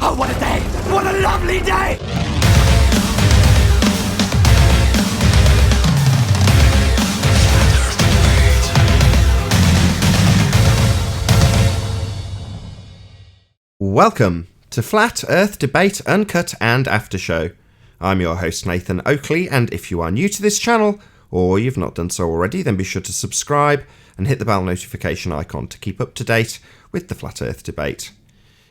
Oh, what a day! What a lovely day! Welcome to Flat Earth Debate Uncut and After Show. I'm your host Nathan Oakley, and if you are new to this channel, or you've not done so already, then be sure to subscribe and hit the bell notification icon to keep up to date with the Flat Earth Debate.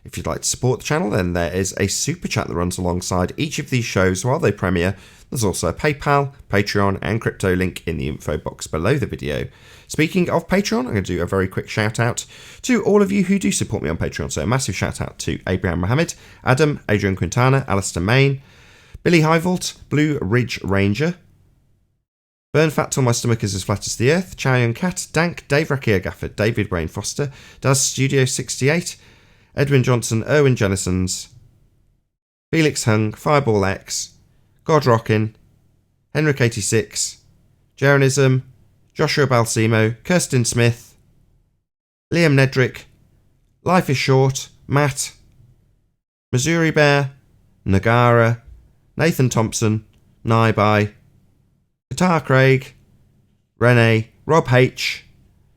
If you'd like to support the channel, then there is a super chat that runs alongside each of these shows while they premiere. There's also a PayPal, Patreon and crypto link in the info box below the video. Speaking of Patreon, I'm going to do a very quick shout out to all of you who do support me on Patreon. So a massive shout out to Abraham Mohammed, Adam, Adrian Quintana, Alistair Main, Billy Highvolt, Blue Ridge Ranger, Burn Fat Till My Stomach Is As Flat As The Earth, Chow Young Cat, Dank, Dave Rakia Gafford, David Brain Foster, Daz Studio 68, Edwin Johnson, Erwin Jennisons, Felix Hung, Fireball X, God Rockin, Henrik 86, Jaronism, Joshua Balsimo, Kirsten Smith, Liam Nedrick, Life is Short, Matt, Missouri Bear, Nagara, Nathan Thompson, Naibai, Guitar Craig, Renee, Rob H,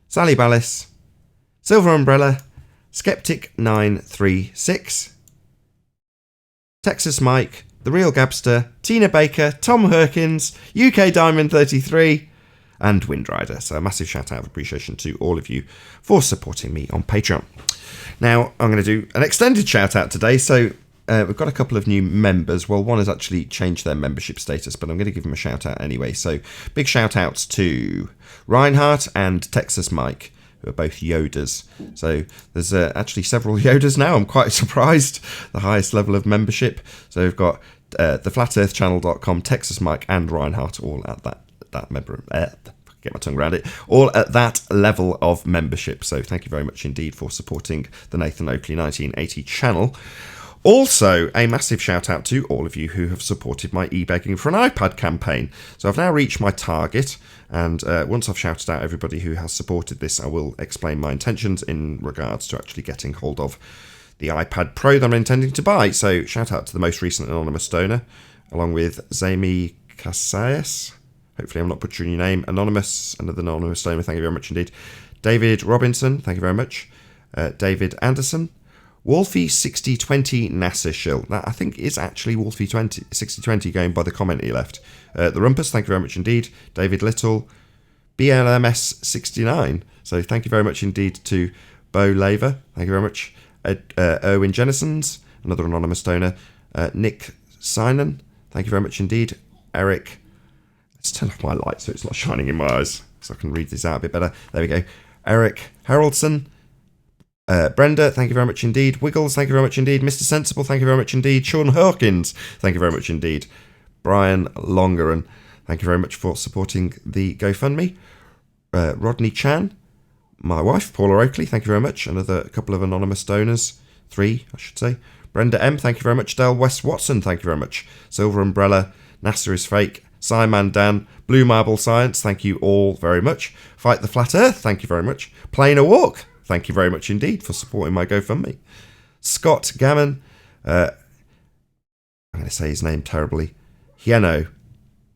Sally Ballis, Silver Umbrella, Skeptic 936, Texas Mike, The Real Gabster, Tina Baker, Tom Herkins, UK Diamond 33, and Windrider. So a massive shout out of appreciation to all of you for supporting me on Patreon. Now I'm going to do an extended shout out today. So we've got a couple of new members. Well, one has actually changed their membership status, but I'm going to give them a shout out anyway. So big shout outs to Reinhardt and Texas Mike, who are both Yodas. So there's actually several Yodas now. I'm quite surprised. The highest level of membership. So we've got theflatearthchannel.com, Texas Mike and Reinhardt all at that member. Get my tongue around it. All at that level of membership. So thank you very much indeed for supporting the Nathan Oakley 1980 channel. Also, a massive shout out to all of you who have supported my e-begging for an iPad campaign. So I've now reached my target, and once I've shouted out everybody who has supported this, I will explain my intentions in regards to actually getting hold of the iPad Pro that I'm intending to buy. So shout out to the most recent anonymous donor, along with Zami Casayas. Hopefully I'm not butchering your name. Anonymous, another anonymous donor, thank you very much indeed. David Robinson, thank you very much. David Anderson. Wolfie 6020 NASA Shill. That I think is actually Wolfie 6020 going by the comment he left. The Rumpus, thank you very much indeed. David Little, BLMS 69. So thank you very much indeed to Bo Laver. Thank you very much. Erwin Jennisons, another anonymous donor. Nick Sinan, thank you very much indeed. Eric, let's turn off my light so it's not shining in my eyes so I can read this out a bit better. There we go. Eric Haroldson. Brenda, thank you very much indeed. Wiggles, thank you very much indeed. Mr. Sensible, thank you very much indeed. Sean Hawkins, thank you very much indeed. Brian Longeran, thank you very much for supporting the GoFundMe. Rodney Chan, my wife, Paula Oakley, thank you very much. Another couple of anonymous donors. 3, I should say. Brenda M, thank you very much. Dale West Watson, thank you very much. Silver Umbrella, NASA is Fake. Simon Dan, Blue Marble Science, thank you all very much. Fight the Flat Earth, thank you very much. Playing a Walk, thank you very much indeed for supporting my GoFundMe. Scott Gammon, I'm going to say his name terribly. Hieno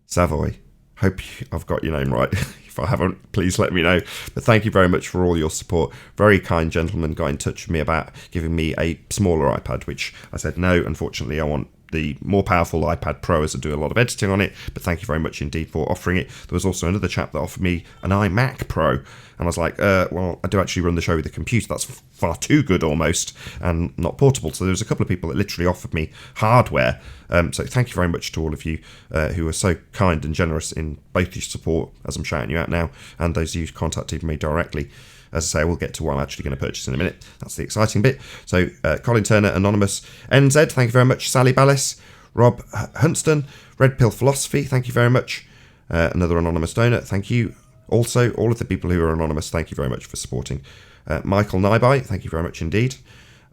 Savoy. Hope I've got your name right. If I haven't, please let me know. But thank you very much for all your support. Very kind gentleman got in touch with me about giving me a smaller iPad, which I said no, unfortunately I want the more powerful iPad Pro as I do a lot of editing on it, but thank you very much indeed for offering it. There was also another chap that offered me an iMac Pro, and I was like, well, I do actually run the show with a computer. That's far too good almost, and not portable. So there was a couple of people that literally offered me hardware. So thank you very much to all of you who are so kind and generous in both your support, as I'm shouting you out now, and those of you who contacted me directly. As I say, we'll get to what I'm actually going to purchase in a minute. That's the exciting bit. So, Colin Turner, Anonymous, NZ, thank you very much. Sally Ballis, Rob Hunston, Red Pill Philosophy, thank you very much. Another anonymous donor, thank you. Also, all of the people who are anonymous, thank you very much for supporting. Michael Naibai, thank you very much indeed.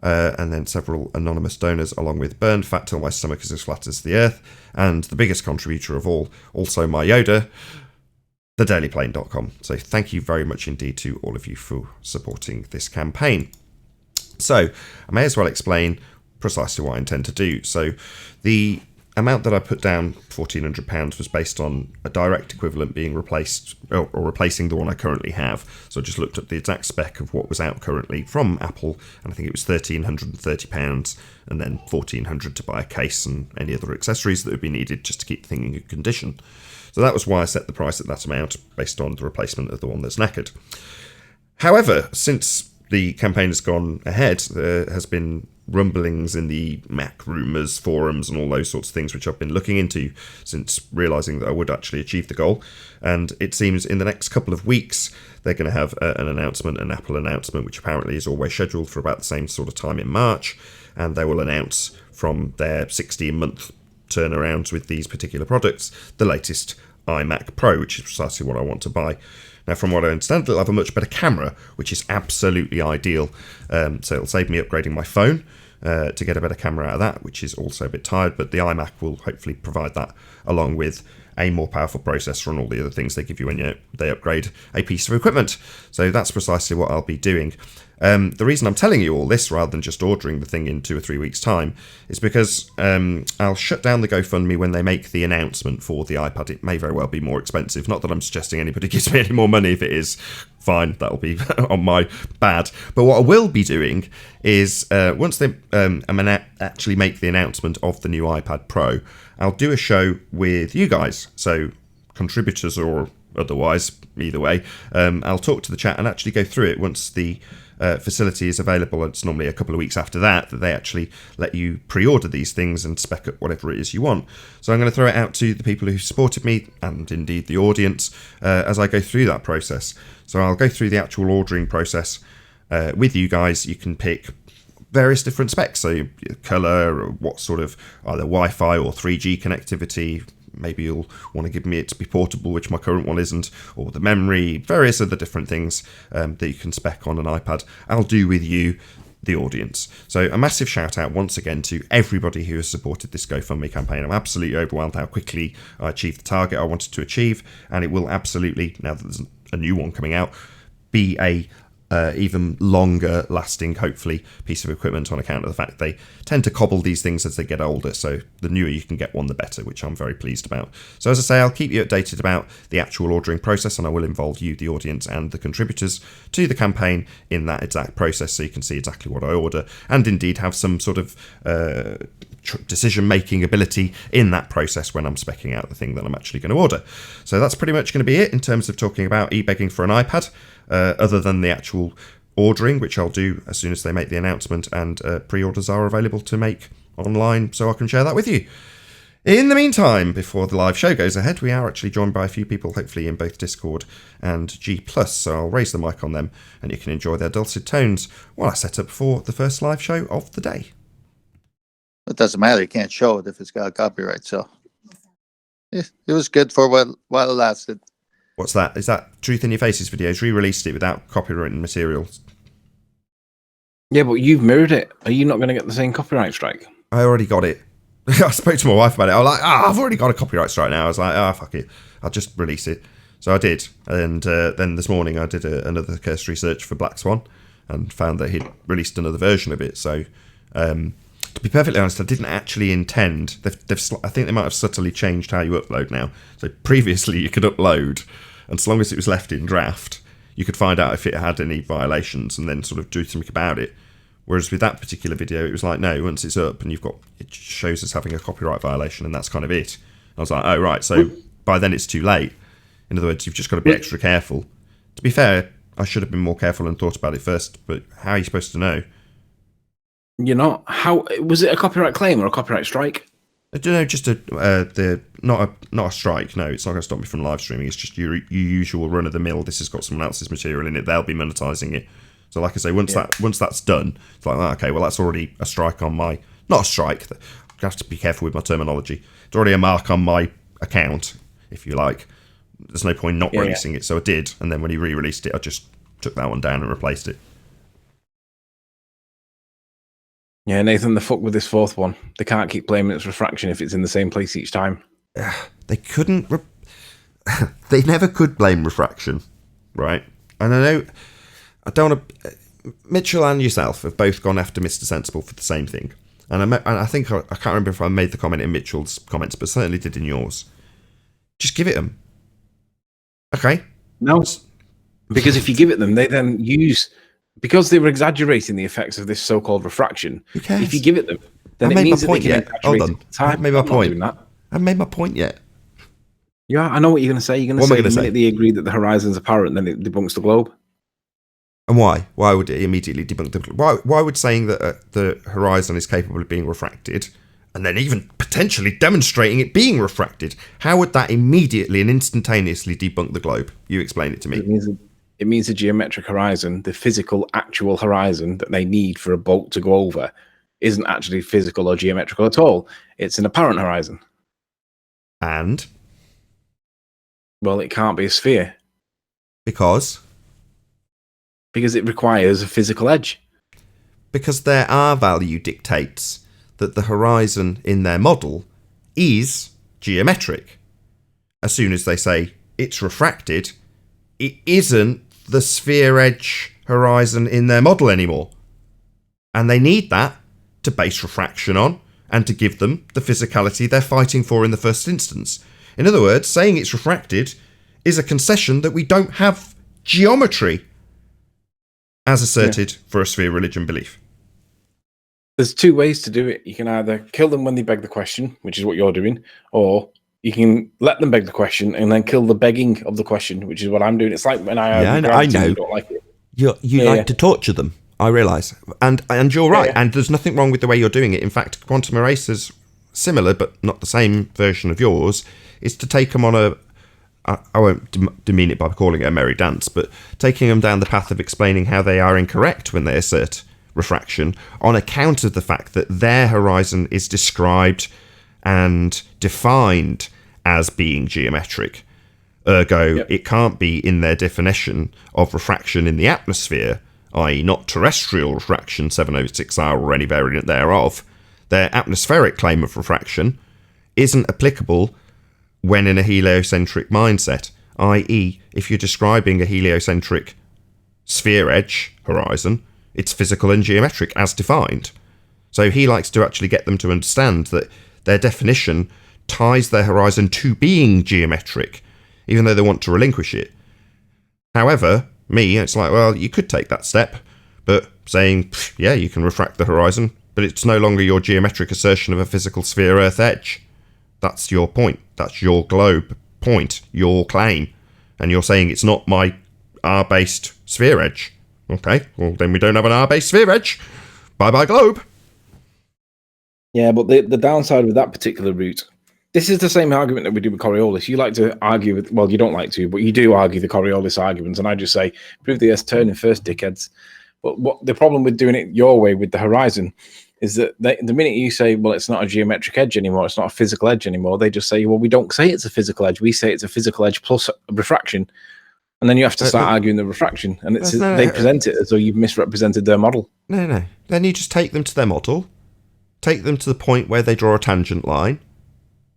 And then several anonymous donors, along with Burned Fat Till My Stomach Is As Flat As The Earth, and the biggest contributor of all, also my Yoda, thedailyplane.com. So thank you very much indeed to all of you for supporting this campaign. So I may as well explain precisely what I intend to do. So the amount that I put down, £1,400, was based on a direct equivalent being replaced, or replacing the one I currently have. So I just looked up the exact spec of what was out currently from Apple, and I think it was £1,330, and then £1,400 to buy a case and any other accessories that would be needed just to keep the thing in good condition. So that was why I set the price at that amount, based on the replacement of the one that's knackered. However, since the campaign has gone ahead, there has been rumblings in the Mac rumours forums and all those sorts of things, which I've been looking into since realising that I would actually achieve the goal. And it seems in the next couple of weeks they're going to have an Apple announcement, which apparently is always scheduled for about the same sort of time in March, and they will announce from their 16-month turnarounds with these particular products the latest iMac Pro, which is precisely what I want to buy. Now, from what I understand, it'll have a much better camera, which is absolutely ideal. So it'll save me upgrading my phone to get a better camera out of that, which is also a bit tired. But the iMac will hopefully provide that, along with a more powerful processor and all the other things they give you when they upgrade a piece of equipment. So that's precisely what I'll be doing. The reason I'm telling you all this, rather than just ordering the thing in 2 or 3 weeks' time, is because I'll shut down the GoFundMe when they make the announcement for the iPad. It may very well be more expensive. Not that I'm suggesting anybody gives me any more money. If it is, fine, that'll be on my bad. But what I will be doing is, once they actually make the announcement of the new iPad Pro, I'll do a show with you guys. So contributors or otherwise, either way, I'll talk to the chat and actually go through it once the facility is available. It's normally a couple of weeks after that they actually let you pre-order these things and spec up whatever it is you want. So I'm going to throw it out to the people who supported me, and indeed the audience, as I go through that process. So I'll go through the actual ordering process with you guys. You can pick various different specs, so colour, or what sort of either Wi-Fi or 3G connectivity. Maybe you'll want to give me it to be portable, which my current one isn't, or the memory, various other different things that you can spec on an iPad. I'll do with you, the audience. So a massive shout out once again to everybody who has supported this GoFundMe campaign. I'm absolutely overwhelmed how quickly I achieved the target I wanted to achieve, and it will absolutely, now that there's a new one coming out, be a even longer lasting, hopefully, piece of equipment, on account of the fact they tend to cobble these things as they get older. So the newer you can get one, the better, which I'm very pleased about. So as I say, I'll keep you updated about the actual ordering process, and I will involve you, the audience, and the contributors to the campaign in that exact process, so you can see exactly what I order, and indeed have some sort of decision-making ability in that process when I'm speccing out the thing that I'm actually going to order. So that's pretty much going to be it in terms of talking about e-begging for an iPad, other than the actual ordering, which I'll do as soon as they make the announcement, and pre-orders are available to make online, so I can share that with you. In the meantime, before the live show goes ahead, we are actually joined by a few people, hopefully in both Discord and G+, so I'll raise the mic on them and you can enjoy their dulcet tones while I set up for the first live show of the day. It doesn't matter. You can't show it if it's got copyright. So it was good for while it lasted. What's that? Is that Truth in Your Faces videos? Re-released it without copyrighted material. Yeah, but you've mirrored it. Are you not going to get the same copyright strike? I already got it. I spoke to my wife about it. I was like, I've already got a copyright strike now. I was like, fuck it. I'll just release it. So I did. And then this morning I did another cursory search for Black Swan and found that he'd released another version of it. So to be perfectly honest, I didn't actually intend. I think they might have subtly changed how you upload now. So previously you could upload, and so long as it was left in draft, you could find out if it had any violations and then sort of do something about it. Whereas with that particular video, it was like, no, once it's up and it shows us having a copyright violation, and that's kind of it. I was like, oh, right, so by then it's too late. In other words, you've just got to be extra careful. To be fair, I should have been more careful and thought about it first, but how are you supposed to know? You're not? How was it? A copyright claim or a copyright strike? I don't know, just not a strike. No, it's not going to stop me from live streaming. It's just your usual run of the mill. This has got someone else's material in it. They'll be monetizing it. So, like I say, once that's done, it's like, okay, well, that's already a strike on my, not a strike. I have to be careful with my terminology. It's already a mark on my account, if you like. There's no point not releasing it, so I did. And then when he re-released it, I just took that one down and replaced it. Yeah, Nathan, the fuck with this fourth one. They can't keep blaming it's refraction if it's in the same place each time. They couldn't. They never could blame refraction, right? And I don't want to. Mitchell and yourself have both gone after Mr. Sensible for the same thing. and I think I can't remember if I made the comment in Mitchell's comments, but certainly did in yours. Just give it them. Okay. No, because if you give it them, they then because they were exaggerating the effects of this so-called refraction. Who cares? If you give it them, then I it made means my that they point can yet. Hold exaggerate on. time. I made my I'm not point. doing that. I haven't made my point yet. Yeah, I know what you're going to say. You're going to say the minute they agree that the horizon's apparent, then it debunks the globe. And why? Why would it immediately debunk the globe? Why would saying that the horizon is capable of being refracted, and then even potentially demonstrating it being refracted, how would that immediately and instantaneously debunk the globe? You explain it to me. It means the geometric horizon, the physical, actual horizon that they need for a boat to go over, isn't actually physical or geometrical at all. It's an apparent horizon. And? Well, it can't be a sphere. Because it requires a physical edge. Because their R value dictates that the horizon in their model is geometric. As soon as they say it's refracted, it isn't the sphere edge horizon in their model anymore. And they need that to base refraction on and to give them the physicality they're fighting for in the first instance. In other words, saying it's refracted is a concession that we don't have geometry as asserted for a sphere religion belief. There's two ways to do it. You can either kill them when they beg the question, which is what you're doing, or you can let them beg the question and then kill the begging of the question, which is what I'm doing. It's like when I know. You don't like it. You like to torture them, I realise. And you're right, Yeah. and there's nothing wrong with the way you're doing it. In fact, Quantum Eraser's similar, but not the same version of yours, is to take them on I won't demean it by calling it a merry dance, but taking them down the path of explaining how they are incorrect when they assert refraction on account of the fact that their horizon is described and defined as being geometric. Ergo, It can't be in their definition of refraction in the atmosphere, i.e. not terrestrial refraction 7/6 or any variant thereof. Their atmospheric claim of refraction isn't applicable when in a heliocentric mindset, i.e. if you're describing a heliocentric sphere edge horizon, it's physical and geometric as defined. So he likes to actually get them to understand that their definition ties their horizon to being geometric, even though they want to relinquish it. However, it's like, well, you could take that step, but saying, yeah, you can refract the horizon, but it's no longer your geometric assertion of a physical sphere Earth edge. That's your point. That's your globe point, your claim. And you're saying it's not my R-based sphere edge. Okay, well, then we don't have an R-based sphere edge. Bye-bye globe. Yeah, but the downside with that particular route, this is the same argument that we do with Coriolis. You like to argue with, well, you don't like to, but you do argue the Coriolis arguments, and I just say, prove the Earth's turning first, dickheads. But what the problem with doing it your way with the horizon is that the minute you say, well, it's not a geometric edge anymore, it's not a physical edge anymore, they just say, well, we don't say it's a physical edge, we say it's a physical edge plus refraction. And then you have to start arguing the refraction, and they present it as though you've misrepresented their model. No. Then you just take them to their model, take them to the point where they draw a tangent line,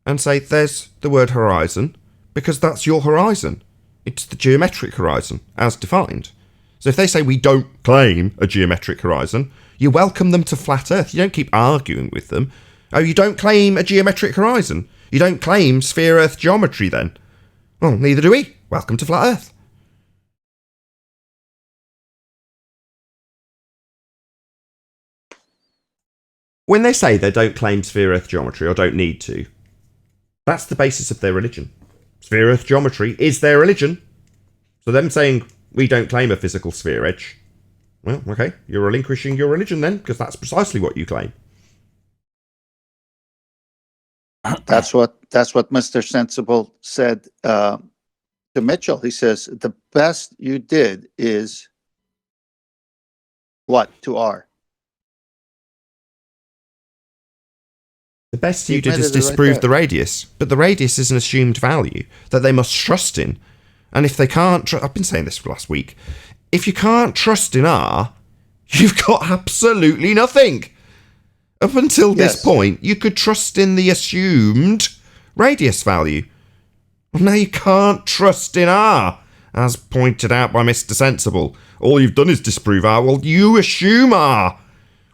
and say, there's the word horizon, because that's your horizon. It's the geometric horizon, as defined. So if they say we don't claim a geometric horizon, you welcome them to flat Earth. You don't keep arguing with them. Oh, you don't claim a geometric horizon? You don't claim sphere Earth geometry then? Well, neither do we. Welcome to flat Earth. When they say they don't claim sphere Earth geometry or don't need to, that's the basis of their religion. Sphere Earth geometry is their religion. So them saying we don't claim a physical sphere edge, well, okay, you're relinquishing your religion then, because that's precisely what you claim. That's what Mr. Sensible said to Mitchell. He says the best you did is what to R. The best you did is disprove the radius, but the radius is an assumed value that they must trust in. And if they can't, I've been saying this for last week, if you can't trust in R, you've got absolutely nothing. Up until this point, you could trust in the assumed radius value. Well, now you can't trust in R, as pointed out by Mr. Sensible. All you've done is disprove R. Well, you assume R.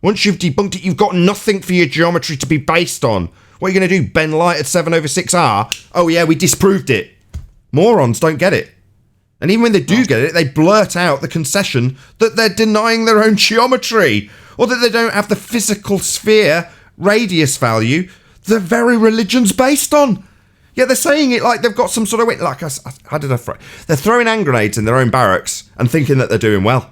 Once you've debunked it, you've got nothing for your geometry to be based on. What are you going to do, bend light at 7/6R? Oh yeah, we disproved it. Morons don't get it. And even when they do get it, they blurt out the concession that they're denying their own geometry, or that they don't have the physical sphere radius value the very religion's based on. Yeah, they're saying it like they've got some sort of... Like, how did I... They're throwing hand grenades in their own barracks and thinking that they're doing well.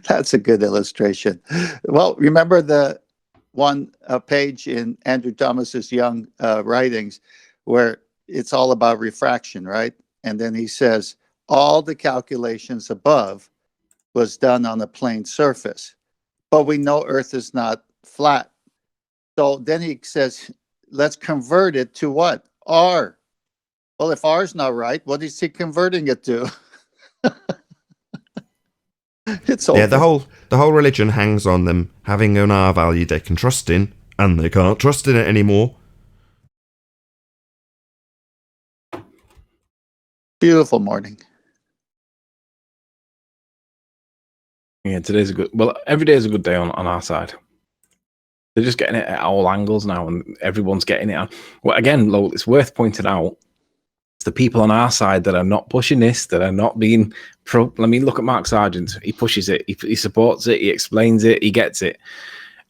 That's a good illustration. Well, remember the one page in Andrew Thomas's Young writings where it's all about refraction, right? And then he says, all the calculations above was done on a plane surface, but we know Earth is not flat. So then he says, let's convert it to what? R. Well, if R is not right, what is he converting it to? It's over. Yeah, the whole religion hangs on them having an R value they can trust in, and they can't trust in it anymore. Beautiful morning. Yeah, today's a good... Well, every day is a good day on our side. They're just getting it at all angles now, and everyone's getting it on. Well, again, Lowell, it's worth pointing out, it's the people on our side that are not pushing this, that are not being pro. I mean, look at Mark Sargent. He pushes it, he supports it, he explains it, he gets it.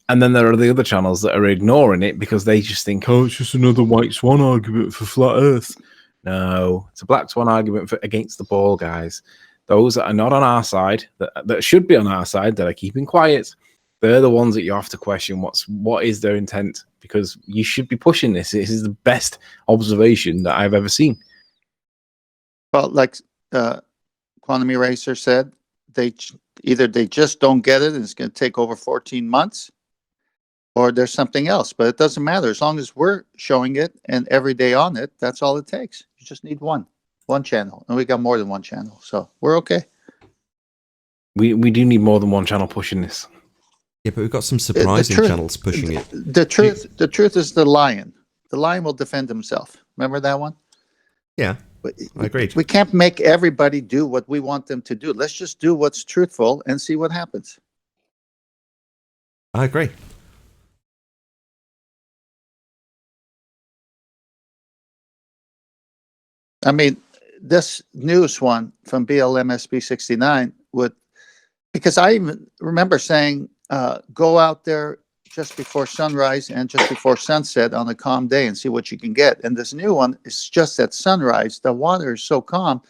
And then there are the other channels that are ignoring it because they just think, oh, it's just another white swan argument for flat Earth. No, it's a black swan argument against the ball, guys. Those that are not on our side, that should be on our side, that are keeping quiet, they're the ones that you have to question what is their intent, because you should be pushing this. This is the best observation that I've ever seen. Well, like Quantum Eraser said, they just don't get it and it's going to take over 14 months, or there's something else. But it doesn't matter. As long as we're showing it and every day on it, that's all it takes. You just need one channel. And we got more than one channel. So we're okay. We do need more than one channel pushing this. Yeah, but we've got some surprising channels pushing it. The truth is the lion. The lion will defend himself. Remember that one? Yeah, I agree. We can't make everybody do what we want them to do. Let's just do what's truthful and see what happens. I agree. I mean, this news one from BLMSB 69 would, because I even remember saying, go out there just before sunrise and just before sunset on a calm day and see what you can get. And this new one is just at sunrise. The water is so calm,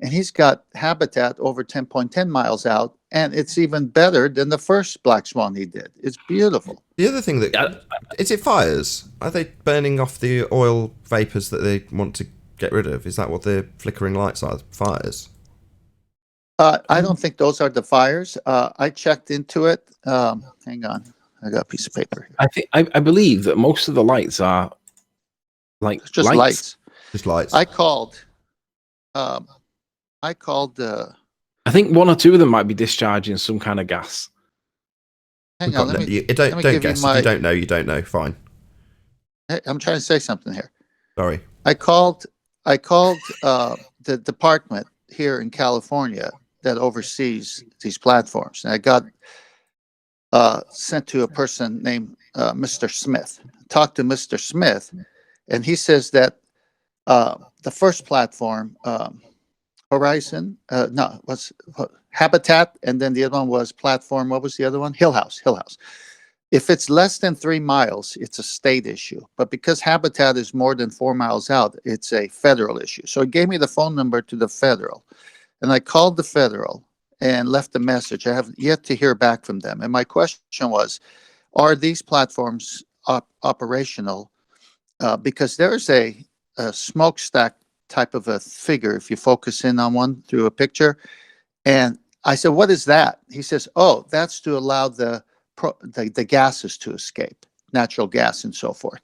and he's got habitat over 10.10 miles out, and it's even better than the first black swan he did. It's beautiful. The other thing that is it fires? Are they burning off the oil vapors that they want to get rid of? Is that what the flickering lights are? Fires? I don't think those are the fires. I checked into it. Hang on. I got a piece of paper here. I believe that most of the lights are like it's just lights. Just lights. I called. I think one or two of them might be discharging some kind of gas. Hang on. Don't guess. You you don't know. You don't know. Fine. I'm trying to say something here. Sorry. I called the department here in California that oversees these platforms, and I got sent to a person named Mr. Smith. Talked to Mr. Smith, and he says that the first platform, Horizon, Habitat, and then the other one was platform. What was the other one? Hill House. If it's less than 3 miles, it's a state issue. But because Habitat is more than 4 miles out, it's a federal issue. So it gave me the phone number to the federal. And I called the federal and left a message. I have yet to hear back from them. And my question was, are these platforms operational? Because there's a smokestack type of a figure, if you focus in on one through a picture. And I said, what is that? He says, oh, that's to allow the gases to escape, natural gas and so forth.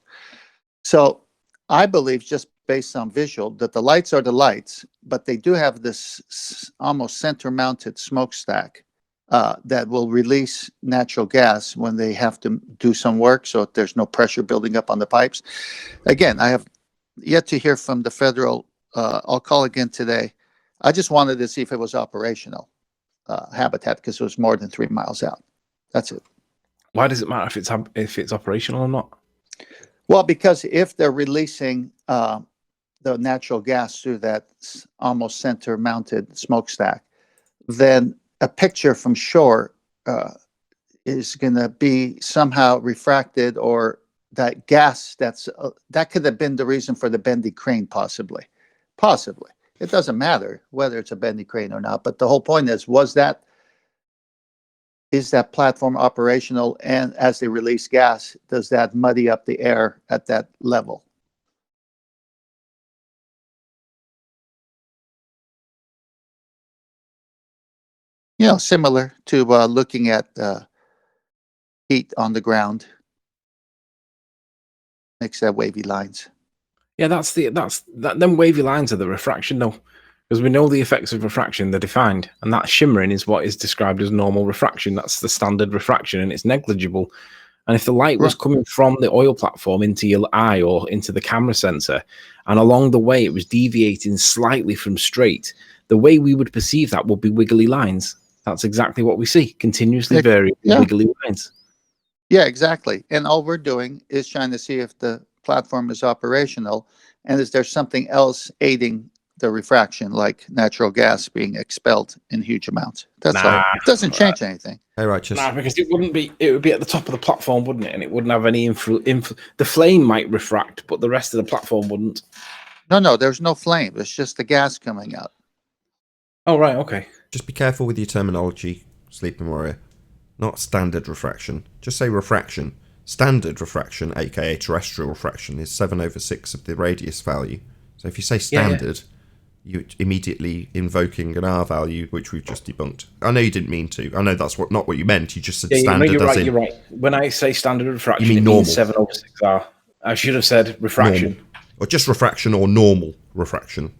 So I believe, just based on visual, that the lights are the lights, but they do have this almost center-mounted smokestack that will release natural gas when they have to do some work, so there's no pressure building up on the pipes. Again, I have yet to hear from the federal. I'll call again today. I just wanted to see if it was operational. habitat because it was more than 3 miles out. That's it. Why does it matter if it's operational or not? Well, because if they're releasing the natural gas through that almost center-mounted smokestack, then a picture from shore is going to be somehow refracted, or that gas that could have been the reason for the bendy crane, possibly. It doesn't matter whether it's a bendy crane or not, but the whole point is that platform operational, and as they release gas, does that muddy up the air at that level? Similar to looking at heat on the ground, makes that wavy lines. Yeah, them wavy lines are the refraction, though, because we know the effects of refraction, they're defined, and that shimmering is what is described as normal refraction. That's the standard refraction, and it's negligible. And if the light was coming from the oil platform into your eye or into the camera sensor, and along the way it was deviating slightly from straight, the way we would perceive that would be wiggly lines. That's exactly what we see, continuously varying wiggly lines. Yeah, exactly. And all we're doing is trying to see if the platform is operational, and is there something else aiding the refraction, like natural gas being expelled in huge amounts. That's all. It doesn't change anything. Hey, Righteous. Nah, because it would be at the top of the platform, wouldn't it? And it wouldn't have any the flame might refract, but the rest of the platform wouldn't. No, there's no flame. It's just the gas coming out. Oh, right, okay. Just be careful with your terminology, Sleeping Warrior. Not standard refraction. Just say refraction. Standard refraction, aka terrestrial refraction, is 7/6 of the radius value. So if you say standard, you're immediately invoking an R value, which we've just debunked. I know you didn't mean to. I know that's not what you meant. You just said standard. You're right. When I say standard refraction, you mean it normal. means 7/6 R. I should have said refraction. Normal. Or just refraction or normal refraction.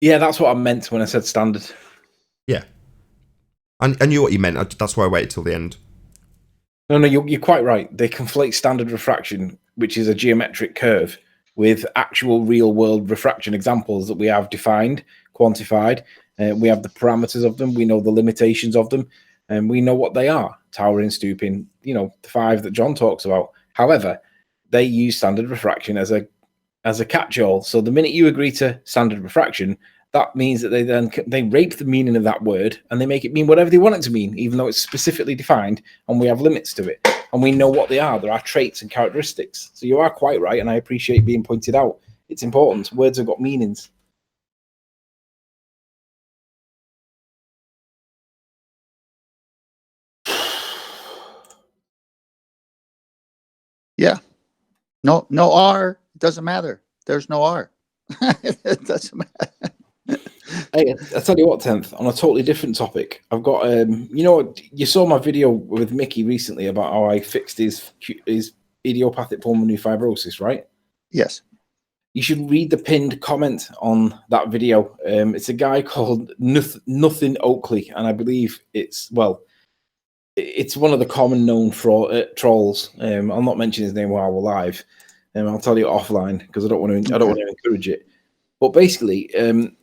Yeah, that's what I meant when I said standard. Yeah. I knew what you meant. That's why I waited till the end. No, you're quite right. They conflate standard refraction, which is a geometric curve, with actual real-world refraction examples that we have defined, quantified. We have the parameters of them. We know the limitations of them, and we know what they are. Towering, stooping, the 5 that John talks about. However, they use standard refraction as a catch-all. So the minute you agree to standard refraction, that means that they rape the meaning of that word and they make it mean whatever they want it to mean, even though it's specifically defined and we have limits to it and we know what they are. There are traits and characteristics. So you are quite right, and I appreciate being pointed out. It's important. Words have got meanings. Yeah. No R. It doesn't matter. There's no R. It doesn't matter. Hey, I tell you what, 10th, on a totally different topic, I've got, you saw my video with Mickey recently about how I fixed his idiopathic pulmonary fibrosis, right? Yes. You should read the pinned comment on that video. It's a guy called Nathan Oakley, and I believe it's one of the common known trolls. I'll not mention his name while we're live. I'll tell you offline because I don't want to encourage it. But basically,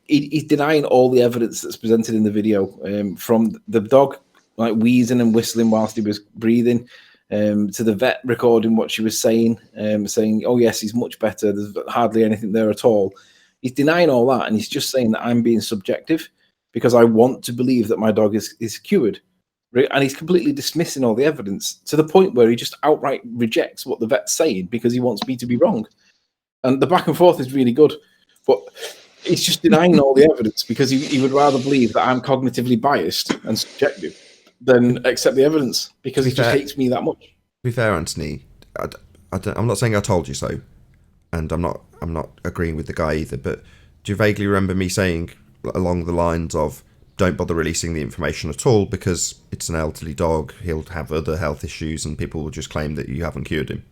he's denying all the evidence that's presented in the video, from the dog like wheezing and whistling whilst he was breathing, to the vet recording what she was saying, saying, "Oh yes, he's much better. There's hardly anything there at all." He's denying all that, and he's just saying that I'm being subjective because I want to believe that my dog is cured. And he's completely dismissing all the evidence to the point where he just outright rejects what the vet's saying because he wants me to be wrong. And the back and forth is really good. But he's just denying all the evidence because he would rather believe that I'm cognitively biased and subjective than accept the evidence because he just hates me that much. To be fair, Anthony, I'm not saying I told you so, and I'm not agreeing with the guy either, but do you vaguely remember me saying along the lines of, don't bother releasing the information at all because it's an elderly dog, he'll have other health issues and people will just claim that you haven't cured him?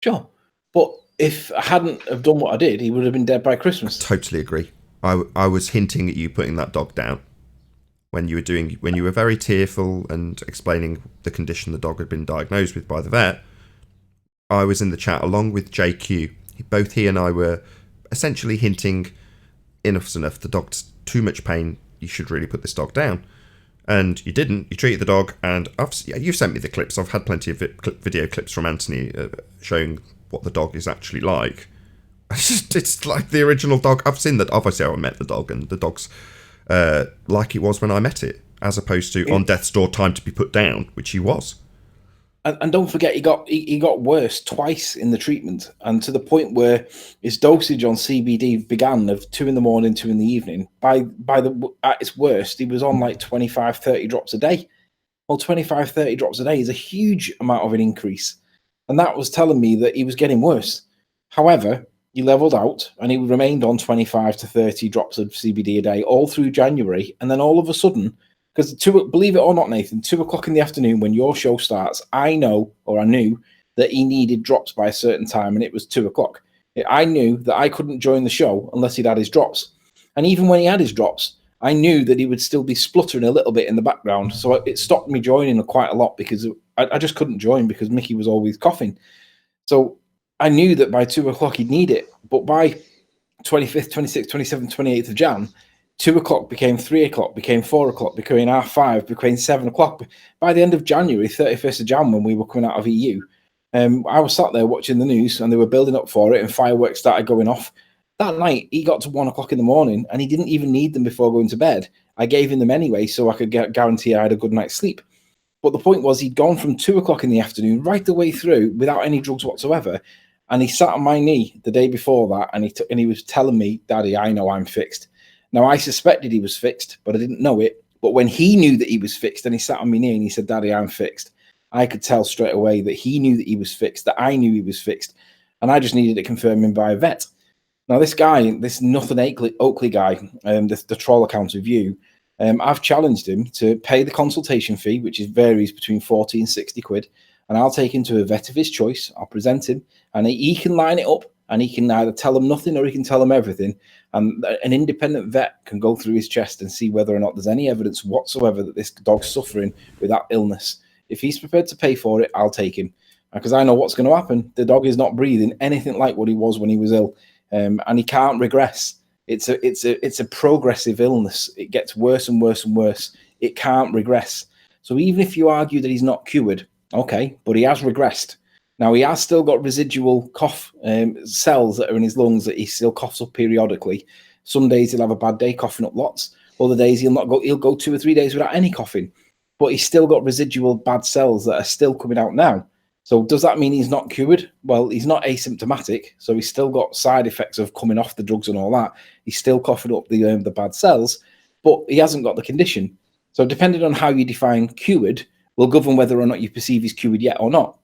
Sure. But if I hadn't have done what I did, he would have been dead by Christmas. I totally agree. I was hinting at you putting that dog down when you were very tearful and explaining the condition the dog had been diagnosed with by the vet. I was in the chat along with JQ. Both he and I were essentially hinting enough's enough. The dog's too much pain. you should really put this dog down. And you didn't. You treated the dog, and you've sent me the clips. I've had plenty of video clips from Anthony showing what the dog is actually like. It's like the original dog. I've seen that. Obviously, I met the dog, and the dog's like it was when I met it, as opposed to on death's door, time to be put down, which he was. And don't forget, he got worse twice in the treatment, and to the point where his dosage on CBD began of 2 in the morning, 2 in the evening. At its worst, he was on like 25, 30 drops a day. Well, 25, 30 drops a day is a huge amount of an increase, and that was telling me that he was getting worse. However, he leveled out, and he remained on 25 to 30 drops of CBD a day all through January, and then all of a sudden, because believe it or not, Nathan, 2 o'clock in the afternoon when your show starts, I knew that he needed drops by a certain time, and it was 2 o'clock. I knew that I couldn't join the show unless he'd had his drops. And even when he had his drops, I knew that he would still be spluttering a little bit in the background. So it stopped me joining quite a lot because I just couldn't join because Mickey was always coughing. So I knew that by 2 o'clock he'd need it. But by 25th, 26th, 27th, 28th of Jan, 2 o'clock became 3 o'clock, became 4 o'clock, became 5:30, became 7 o'clock. By the end of January, 31st of Jan, when we were coming out of EU, I was sat there watching the news and they were building up for it and fireworks started going off. That night, he got to 1 o'clock in the morning and he didn't even need them before going to bed. I gave him them anyway so I could guarantee I had a good night's sleep. But the point was he'd gone from 2 o'clock in the afternoon right the way through without any drugs whatsoever. And he sat on my knee the day before that and he was telling me, Daddy, I know I'm fixed. Now, I suspected he was fixed, but I didn't know it. But when he knew that he was fixed and he sat on my knee and he said, Daddy, I'm fixed, I could tell straight away that he knew that he was fixed, that I knew he was fixed. And I just needed to confirm him by a vet. Now, this guy, this Nathan Oakley guy, the troll account of you, I've challenged him to pay the consultation fee, which varies between 40 and 60 quid. And I'll take him to a vet of his choice. I'll present him and he can line it up. And he can either tell them nothing or he can tell them everything. And an independent vet can go through his chest and see whether or not there's any evidence whatsoever that this dog's suffering with that illness. If he's prepared to pay for it, I'll take him. Because I know what's going to happen. The dog is not breathing anything like what he was when he was ill. And he can't regress. It's a progressive illness. It gets worse and worse and worse. It can't regress. So even if you argue that he's not cured, okay, but he has regressed. Now, he has still got residual cough cells that are in his lungs that he still coughs up periodically. Some days he'll have a bad day coughing up lots. Other days he'll go 2 or 3 days without any coughing. But he's still got residual bad cells that are still coming out now. So does that mean he's not cured? Well, he's not asymptomatic. So he's still got side effects of coming off the drugs and all that. He's still coughing up the bad cells, but he hasn't got the condition. So depending on how you define cured will govern whether or not you perceive he's cured yet or not.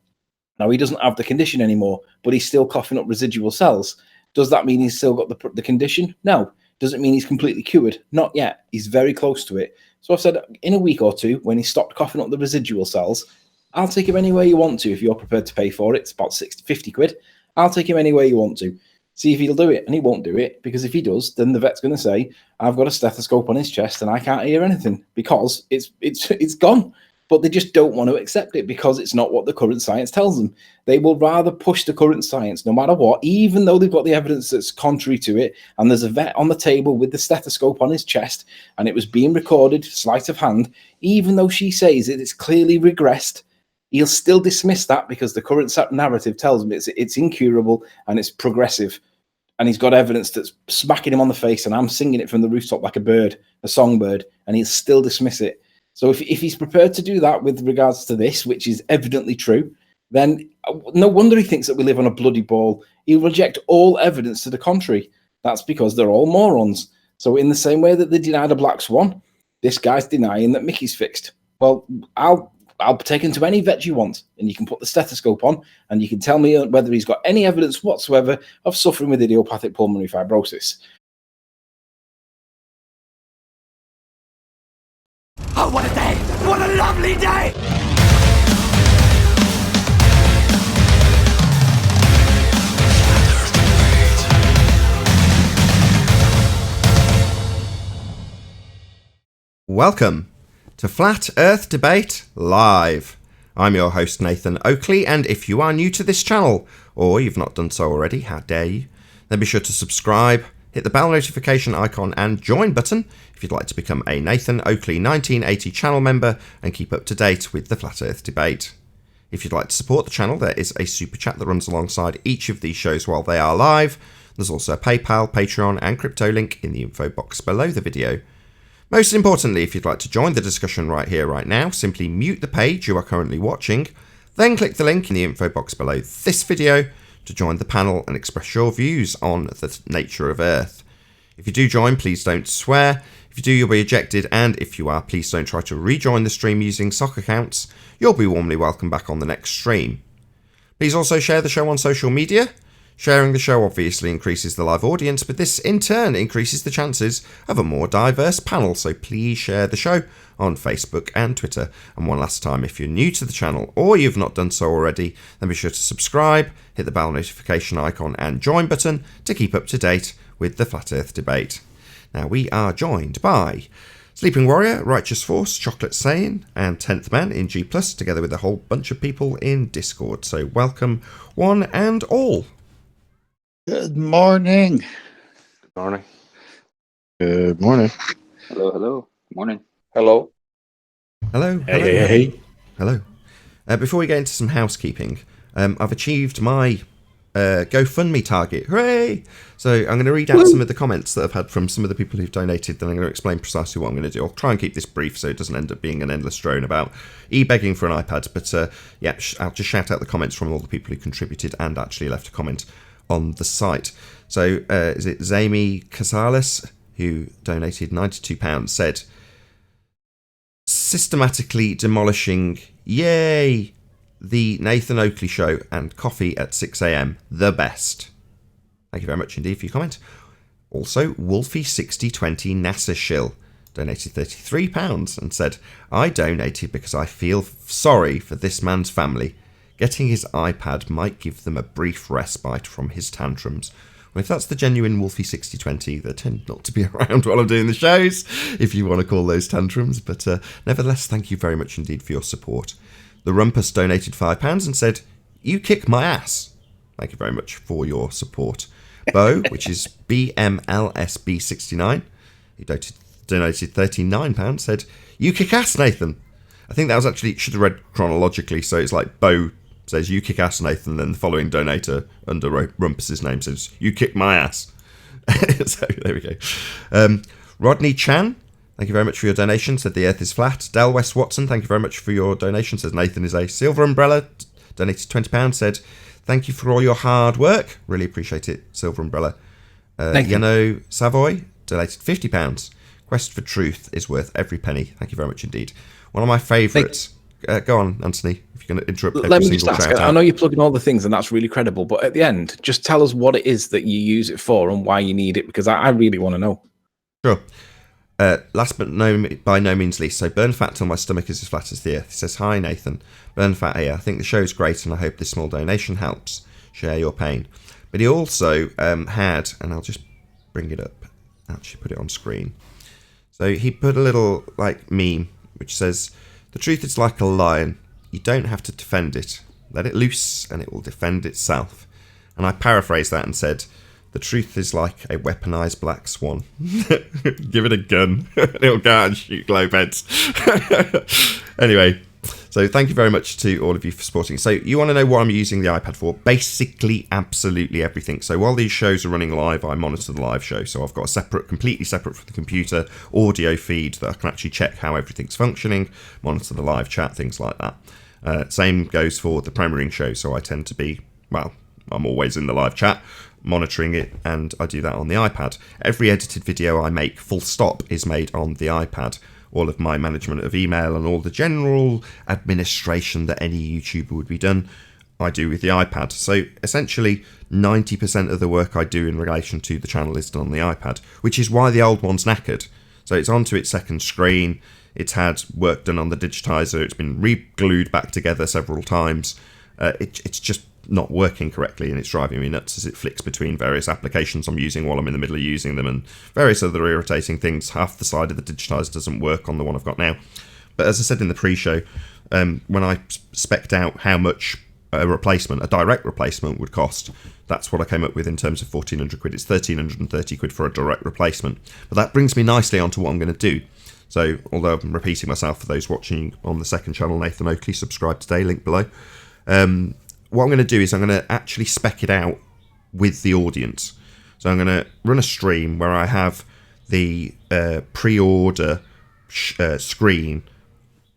Now, he doesn't have the condition anymore, but he's still coughing up residual cells. Does that mean he's still got the condition? No. Does it mean he's completely cured? Not yet. He's very close to it. So I've said in a week or two, when he stopped coughing up the residual cells, I'll take him anywhere you want to if you're prepared to pay for it. It's about 50 quid. I'll take him anywhere you want to. See if he'll do it. And he won't do it, because if he does, then the vet's going to say, I've got a stethoscope on his chest and I can't hear anything because it's gone. But they just don't want to accept it because it's not what the current science tells them. They will rather push the current science no matter what, even though they've got the evidence that's contrary to it. And there's a vet on the table with the stethoscope on his chest and it was being recorded, sleight of hand. Even though she says it's clearly regressed, he'll still dismiss that because the current narrative tells him it's incurable and it's progressive. And he's got evidence that's smacking him on the face and I'm singing it from the rooftop like a bird, a songbird, and he'll still dismiss it. So if he's prepared to do that with regards to this, which is evidently true, then no wonder he thinks that we live on a bloody ball. He'll reject all evidence to the contrary. That's because they're all morons. So in the same way that they denied a black swan, this guy's denying that Mickey's fixed. Well, I'll take him to any vet you want, and you can put the stethoscope on, and you can tell me whether he's got any evidence whatsoever of suffering with idiopathic pulmonary fibrosis. Oh, what a day! What a lovely day! Welcome to Flat Earth Debate Live. I'm your host Nathan Oakley, and if you are new to this channel, or you've not done so already, how dare you, then be sure to subscribe, Hit the bell notification icon and join button if you'd like to become a Nathan Oakley 1980 channel member and keep up to date with the Flat Earth debate. If you'd like to support the channel, there is a super chat that runs alongside each of these shows while they are live. There's also a PayPal, Patreon and crypto link in the info box below the video. Most importantly, if you'd like to join the discussion right here, right now, simply mute the page you are currently watching, then click the link in the info box below this video to join the panel and express your views on the nature of Earth. If you do join, please don't swear. If you do, you'll be ejected, and if you are, please don't try to rejoin the stream using sock accounts. You'll be warmly welcome back on the next stream. Please also share the show on social media. Sharing the show obviously increases the live audience, but this in turn increases the chances of a more diverse panel, so please share the show on Facebook and Twitter. And one last time, if you're new to the channel or you've not done so already, then be sure to subscribe, hit the bell notification icon and join button to keep up to date with the Flat Earth debate. Now we are joined by Sleeping Warrior, Righteous Force, Chocolate Saiyan, and 10th Man in G+, together with a whole bunch of people in Discord. So welcome one and all. Good morning. Good morning. Good morning. Hello, hello. Good morning. Hello. Hello. Hey. Hello. Before we get into some housekeeping, I've achieved my GoFundMe target. Hooray! So I'm going to read out some of the comments that I've had from some of the people who've donated, then I'm going to explain precisely what I'm going to do. I'll try and keep this brief so it doesn't end up being an endless drone about e-begging for an iPad, but yeah, I'll just shout out the comments from all the people who contributed and actually left a comment on the site. So is it Zami Casales, who donated £92, said, systematically demolishing, yay, the Nathan Oakley show and coffee at 6 a.m, the best. Thank you very much indeed for your comment. Also, Wolfie6020 NASA Shill donated £33 and said, I donated because I feel sorry for this man's family. Getting his iPad might give them a brief respite from his tantrums. Well, if that's the genuine Wolfie6020, they tend not to be around while I'm doing the shows, if you want to call those tantrums. But nevertheless, thank you very much indeed for your support. The Rumpus donated £5 and said, you kick my ass. Thank you very much for your support. Bo, which is BMLSB69, he donated £39, said, you kick ass, Nathan. I think that was actually, it should have read chronologically, so it's like Bo says, you kick ass, Nathan, then the following donator under Rumpus's name says, you kick my ass. So there we go. Rodney Chan, thank you very much for your donation, said the earth is flat. Del West Watson, thank you very much for your donation, says Nathan is a silver umbrella, donated £20, said, thank you for all your hard work, really appreciate it, silver umbrella. Yano Savoy, donated £50. Quest for truth is worth every penny, thank you very much indeed. One of my favourites. Go on, Anthony, if you're going to interrupt every Let me single just ask, shout out. I know you're plugging all the things and that's really credible, but at the end, just tell us what it is that you use it for and why you need it, because I really want to know. Sure. Last but by no means least, so burn fat till my stomach is as flat as the earth. He says, hi Nathan, burn fat here. I think the show's great and I hope this small donation helps. Share your pain. But he also had, and I'll just bring it up, actually put it on screen. So he put a little like meme which says, the truth is like a lion. You don't have to defend it. Let it loose and it will defend itself. And I paraphrased that and said, the truth is like a weaponized black swan. Give it a gun. It'll go out and shoot globe heads. Anyway, so thank you very much to all of you for supporting. So you want to know what I'm using the iPad for? Basically, absolutely everything. So while these shows are running live, I monitor the live show. So I've got a separate, completely separate from the computer, audio feed that I can actually check how everything's functioning, monitor the live chat, things like that. Same goes for the premiering show. So I tend to be, well, I'm always in the live chat, monitoring it, and I do that on the iPad. Every edited video I make, full stop, is made on the iPad. All of my management of email and all the general administration that any YouTuber would be done, I do with the iPad. So essentially 90% of the work I do in relation to the channel is done on the iPad, which is why the old one's knackered. So it's onto its second screen, it's had work done on the digitizer, it's been re-glued back together several times. It's just not working correctly and it's driving me nuts as it flicks between various applications I'm using while I'm in the middle of using them and various other irritating things. Half the side of the digitizer doesn't work on the one I've got now. But as I said in the pre-show, when I spec'd out how much a replacement, a direct replacement, would cost. That's what I came up with in terms of 1,400 quid. It's 1,330 quid for a direct replacement. But that brings me nicely onto what I'm going to do. So, although I'm repeating myself for those watching on the second channel, Nathan Oakley, subscribe today, link below. What I'm going to do is I'm going to actually spec it out with the audience. So I'm going to run a stream where I have the pre-order screen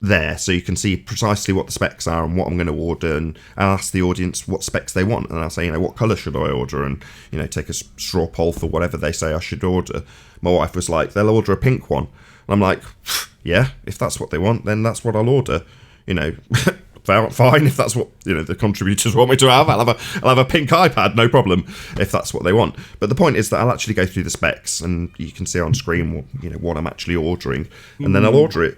there, so you can see precisely what the specs are and what I'm going to order, and I'll ask the audience what specs they want, and I'll say, what colour should I order, and take a straw poll for whatever they say I should order. My wife was like, they'll order a pink one, and I'm like, yeah, if that's what they want, then that's what I'll order. Fine, if that's what the contributors want me to have, I'll have a pink iPad, no problem, if that's what they want. But the point is that I'll actually go through the specs, and you can see on screen what I'm actually ordering, and then I'll order it.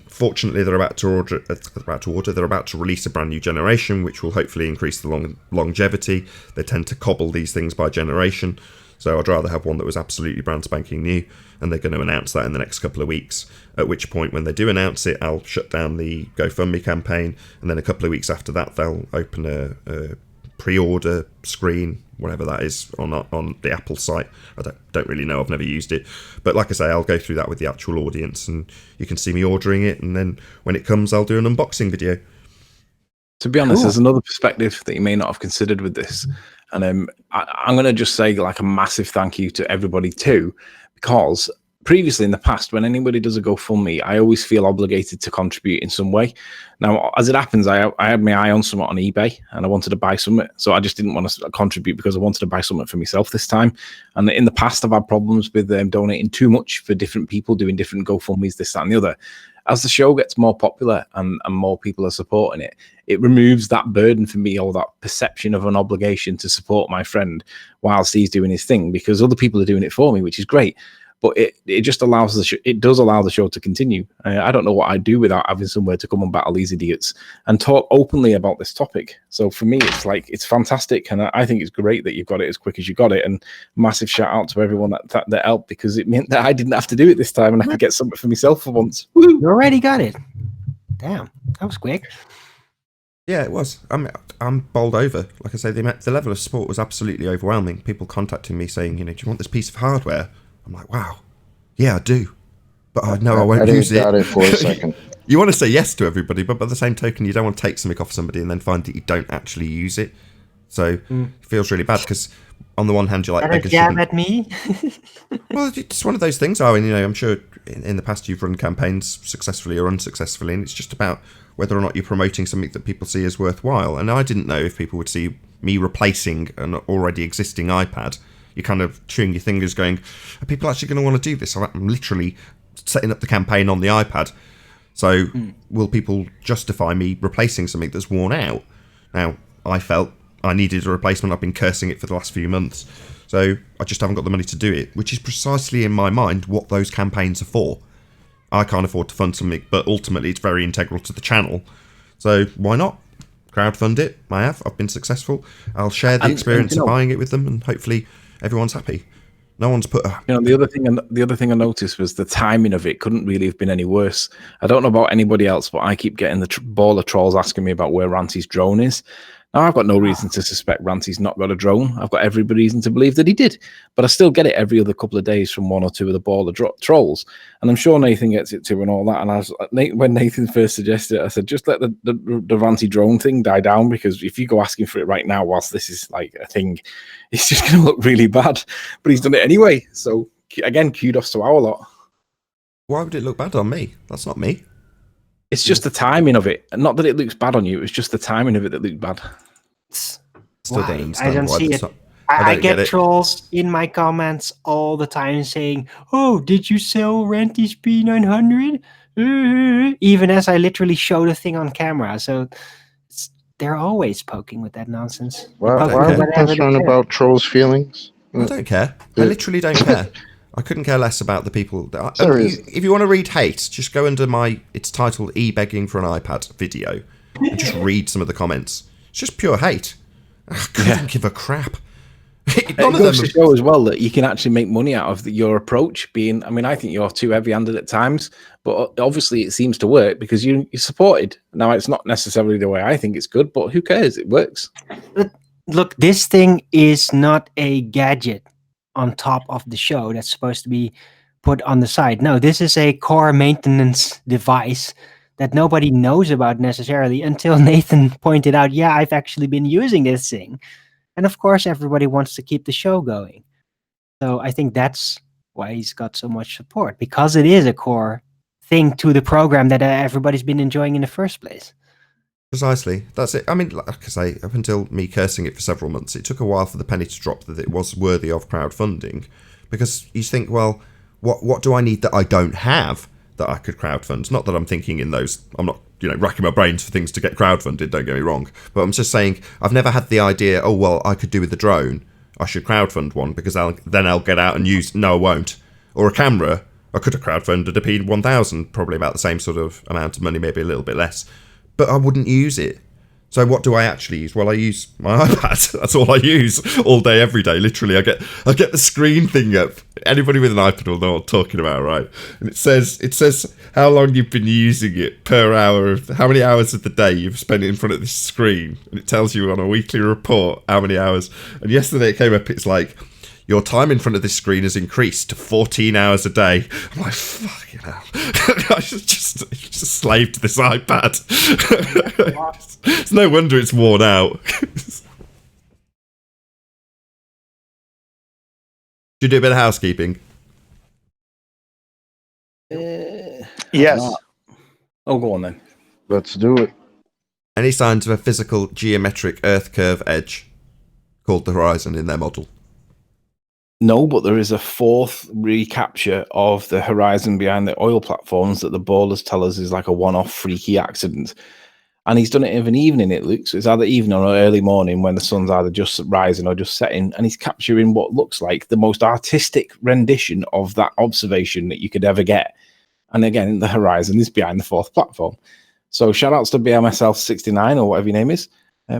Fortunately, they're about to release a brand new generation, which will hopefully increase the longevity. They tend to cobble these things by generation, so I'd rather have one that was absolutely brand spanking new, and they're going to announce that in the next couple of weeks, at which point, when they do announce it, I'll shut down the GoFundMe campaign, and then a couple of weeks after that, they'll open a pre-order screen, whatever that is, on the Apple site. I don't really know, I've never used it, but like I say, I'll go through that with the actual audience, and you can see me ordering it, and then when it comes, I'll do an unboxing video. To be honest, there's another perspective that you may not have considered with this, and I'm going to just say like a massive thank you to everybody too, because previously in the past, when anybody does a GoFundMe, I always feel obligated to contribute in some way. Now, as it happens, I had my eye on something on eBay, and I wanted to buy something, so I just didn't want to contribute because I wanted to buy something for myself this time. And in the past, I've had problems with donating too much for different people doing different GoFundMes, this, that, and the other. As the show gets more popular and more people are supporting it, it removes that burden for me, or that perception of an obligation to support my friend whilst he's doing his thing, because other people are doing it for me, which is great. But it just allows it does allow the show to continue. I don't know what I'd do without having somewhere to come and battle these idiots and talk openly about this topic. So for me, it's fantastic, and I think it's great that you've got it as quick as you got it. And massive shout out to everyone that helped, because it meant that I didn't have to do it this time, and I could get something for myself for once. You already got it. Damn, that was quick. Yeah, it was. I'm bowled over. Like I say, the level of support was absolutely overwhelming. People contacting me saying, do you want this piece of hardware? I'm like, wow, yeah, I do, but I know I won't use it. I got it for a second. You want to say yes to everybody, but by the same token, you don't want to take something off somebody and then find that you don't actually use it. So it feels really bad, because on the one hand, you're like, a jab at me. Well, it's one of those things. I mean, I'm sure in the past you've run campaigns successfully or unsuccessfully, and it's just about whether or not you're promoting something that people see as worthwhile. And I didn't know if people would see me replacing an already existing iPad. You're kind of chewing your fingers going, are people actually going to want to do this? I'm literally setting up the campaign on the iPad. So will people justify me replacing something that's worn out? Now, I felt I needed a replacement. I've been cursing it for the last few months. So I just haven't got the money to do it, which is precisely in my mind what those campaigns are for. I can't afford to fund something, but ultimately it's very integral to the channel. So why not? Crowdfund it. I've been successful. I'll share the experience of buying it with them, and hopefully everyone's happy. No one's put the other thing I noticed was the timing of it couldn't really have been any worse. I don't know about anybody else, but I keep getting the ball of trolls asking me about where Ranty's drone is. Now, I've got no reason to suspect Ranty's not got a drone. I've got every reason to believe that he did. But I still get it every other couple of days from one or two of the ball of trolls. And I'm sure Nathan gets it too and all that. And when Nathan first suggested it, I said, just let the Ranty drone thing die down, because if you go asking for it right now whilst this is like a thing, it's just going to look really bad. But he's done it anyway. So, again, kudos to our lot. Why would it look bad on me? That's not me. It's just the timing of it. Not that it looks bad on you. It's just the timing of it that looked bad. Still don't understand. I don't see it. I get trolls in my comments all the time saying, "Oh, did you sell Ranty's P900?" Even as I literally show the thing on camera. So they're always poking with that nonsense. Why are we concerned about trolls' feelings? I don't care. I literally don't care. I couldn't care less about the people. If you want to read hate, just go under it's titled E-Begging for an iPad video, and just read some of the comments. It's just pure hate. I couldn't give a crap. It goes to show as well that you can actually make money out of your approach being, I mean, I think you're too heavy-handed at times, but obviously it seems to work because you're supported. Now, it's not necessarily the way I think it's good, but who cares? It works. Look, this thing is not a gadget on top of the show that's supposed to be put on the side. No, this is a core maintenance device that nobody knows about necessarily until Nathan pointed out, yeah, I've actually been using this thing. And of course, everybody wants to keep the show going. So I think that's why he's got so much support, because it is a core thing to the program that everybody's been enjoying in the first place. Precisely. That's it. I mean, like I say, up until me cursing it for several months, it took a while for the penny to drop that it was worthy of crowdfunding. Because you think, well, what do I need that I don't have that I could crowdfund? Not that I'm thinking in those, I'm not, racking my brains for things to get crowdfunded, don't get me wrong. But I'm just saying, I've never had the idea, oh, well, I could do with a drone. I should crowdfund one because then I'll get out and use, no, I won't. Or a camera. I could have crowdfunded a P1000, probably about the same sort of amount of money, maybe a little bit less. But I wouldn't use it. So what do I actually use? Well, I use my iPad. That's all I use all day, every day. Literally, I get the screen thing up. Anybody with an iPad will know what I'm talking about, right? And it says how long you've been using it per hour, how many hours of the day you've spent in front of this screen, and it tells you on a weekly report how many hours. And yesterday it came up. It's like, your time in front of this screen has increased to 14 hours a day. I'm like, fucking hell. I just slave to this iPad. It's no wonder it's worn out. Do you do a bit of housekeeping? Yes. Oh, go on then. Let's do it. Any signs of a physical geometric Earth curve edge called the horizon in their model? No, but there is a fourth recapture of the horizon behind the oil platforms that the ballers tell us is like a one-off freaky accident. And he's done it of an evening, it looks. It's either evening or early morning when the sun's either just rising or just setting. And he's capturing what looks like the most artistic rendition of that observation that you could ever get. And again, the horizon is behind the fourth platform. So shout outs to BMSL69 or whatever your name is.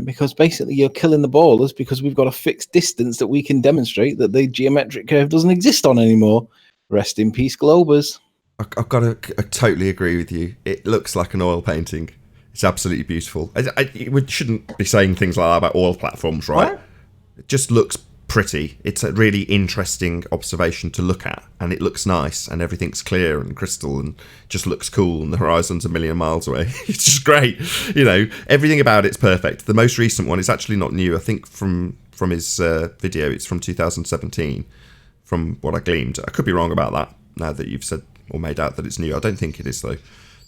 Because basically you're killing the ballers because we've got a fixed distance that we can demonstrate that the geometric curve doesn't exist on anymore. Rest in peace, Globers. I've got to totally agree with you. It looks like an oil painting. It's absolutely beautiful. We shouldn't be saying things like that about oil platforms, right? What? It just looks pretty. It's a really interesting observation to look at, and it looks nice, and everything's clear and crystal, and just looks cool, and the horizon's a million miles away. It's just great. Everything about it's perfect. The most recent one is actually not new. I think from his video, it's from 2017, from what I gleaned. I could be wrong about that, now that you've said or made out that it's new. I don't think it is, though.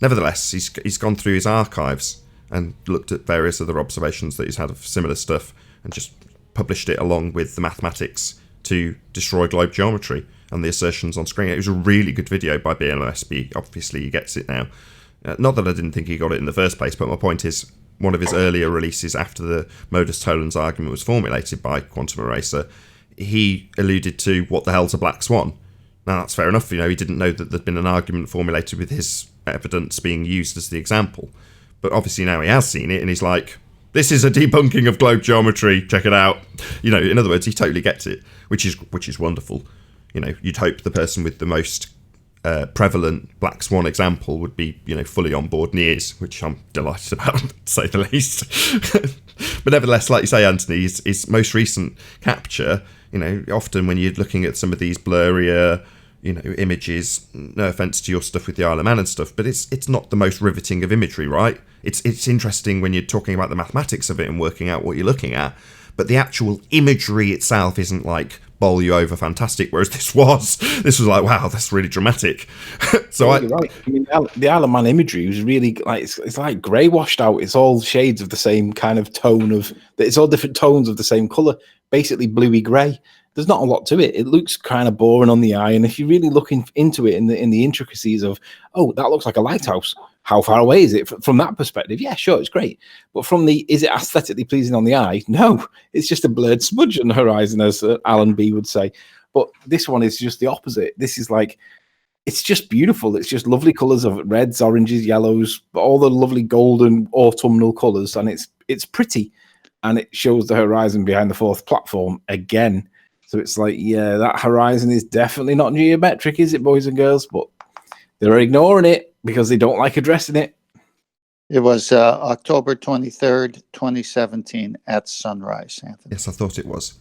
Nevertheless, he's gone through his archives and looked at various other observations that he's had of similar stuff, and just published it along with the mathematics to destroy globe geometry and the assertions on screen. It was a really good video by BLSB. Obviously, he gets it now. Not that I didn't think he got it in the first place, but my point is, one of his earlier releases after the Modus-Tollens argument was formulated by Quantum Eraser, he alluded to what the hell's a black swan. Now, that's fair enough. He didn't know that there'd been an argument formulated with his evidence being used as the example. But obviously now he has seen it, and he's like, this is a debunking of globe geometry. Check it out. In other words, he totally gets it, which is wonderful. You'd hope the person with the most prevalent black swan example would be, fully on board NIRS, which I'm delighted about, to say the least. But nevertheless, like you say, Anthony, his most recent capture, often when you're looking at some of these blurrier, images, no offense to your stuff with the Isle of Man and stuff, but it's not the most riveting of imagery, right? It's interesting when you're talking about the mathematics of it and working out what you're looking at, but the actual imagery itself isn't like bowl you over fantastic, whereas this was like, wow, that's really dramatic. So you're right. I mean, the Isle of Man imagery was really like, it's like grey washed out. It's all shades of the same kind of tone it's all different tones of the same colour, basically bluey grey. There's not a lot to it. It looks kind of boring on the eye. And if you're really looking into it in the intricacies of, oh, that looks like a lighthouse. How far away is it? From that perspective, yeah, sure, it's great. But from is it aesthetically pleasing on the eye? No, it's just a blurred smudge on the horizon, as Alan B would say. But this one is just the opposite. This is like, it's just beautiful. It's just lovely colours of reds, oranges, yellows, all the lovely golden autumnal colours. And it's pretty. and it shows the horizon behind the fourth platform again. So it's like, yeah, that horizon is definitely not geometric, is it, boys and girls? But they're ignoring it because they don't like addressing it. It was October 23rd, 2017 at sunrise, Anthony. Yes, I thought it was.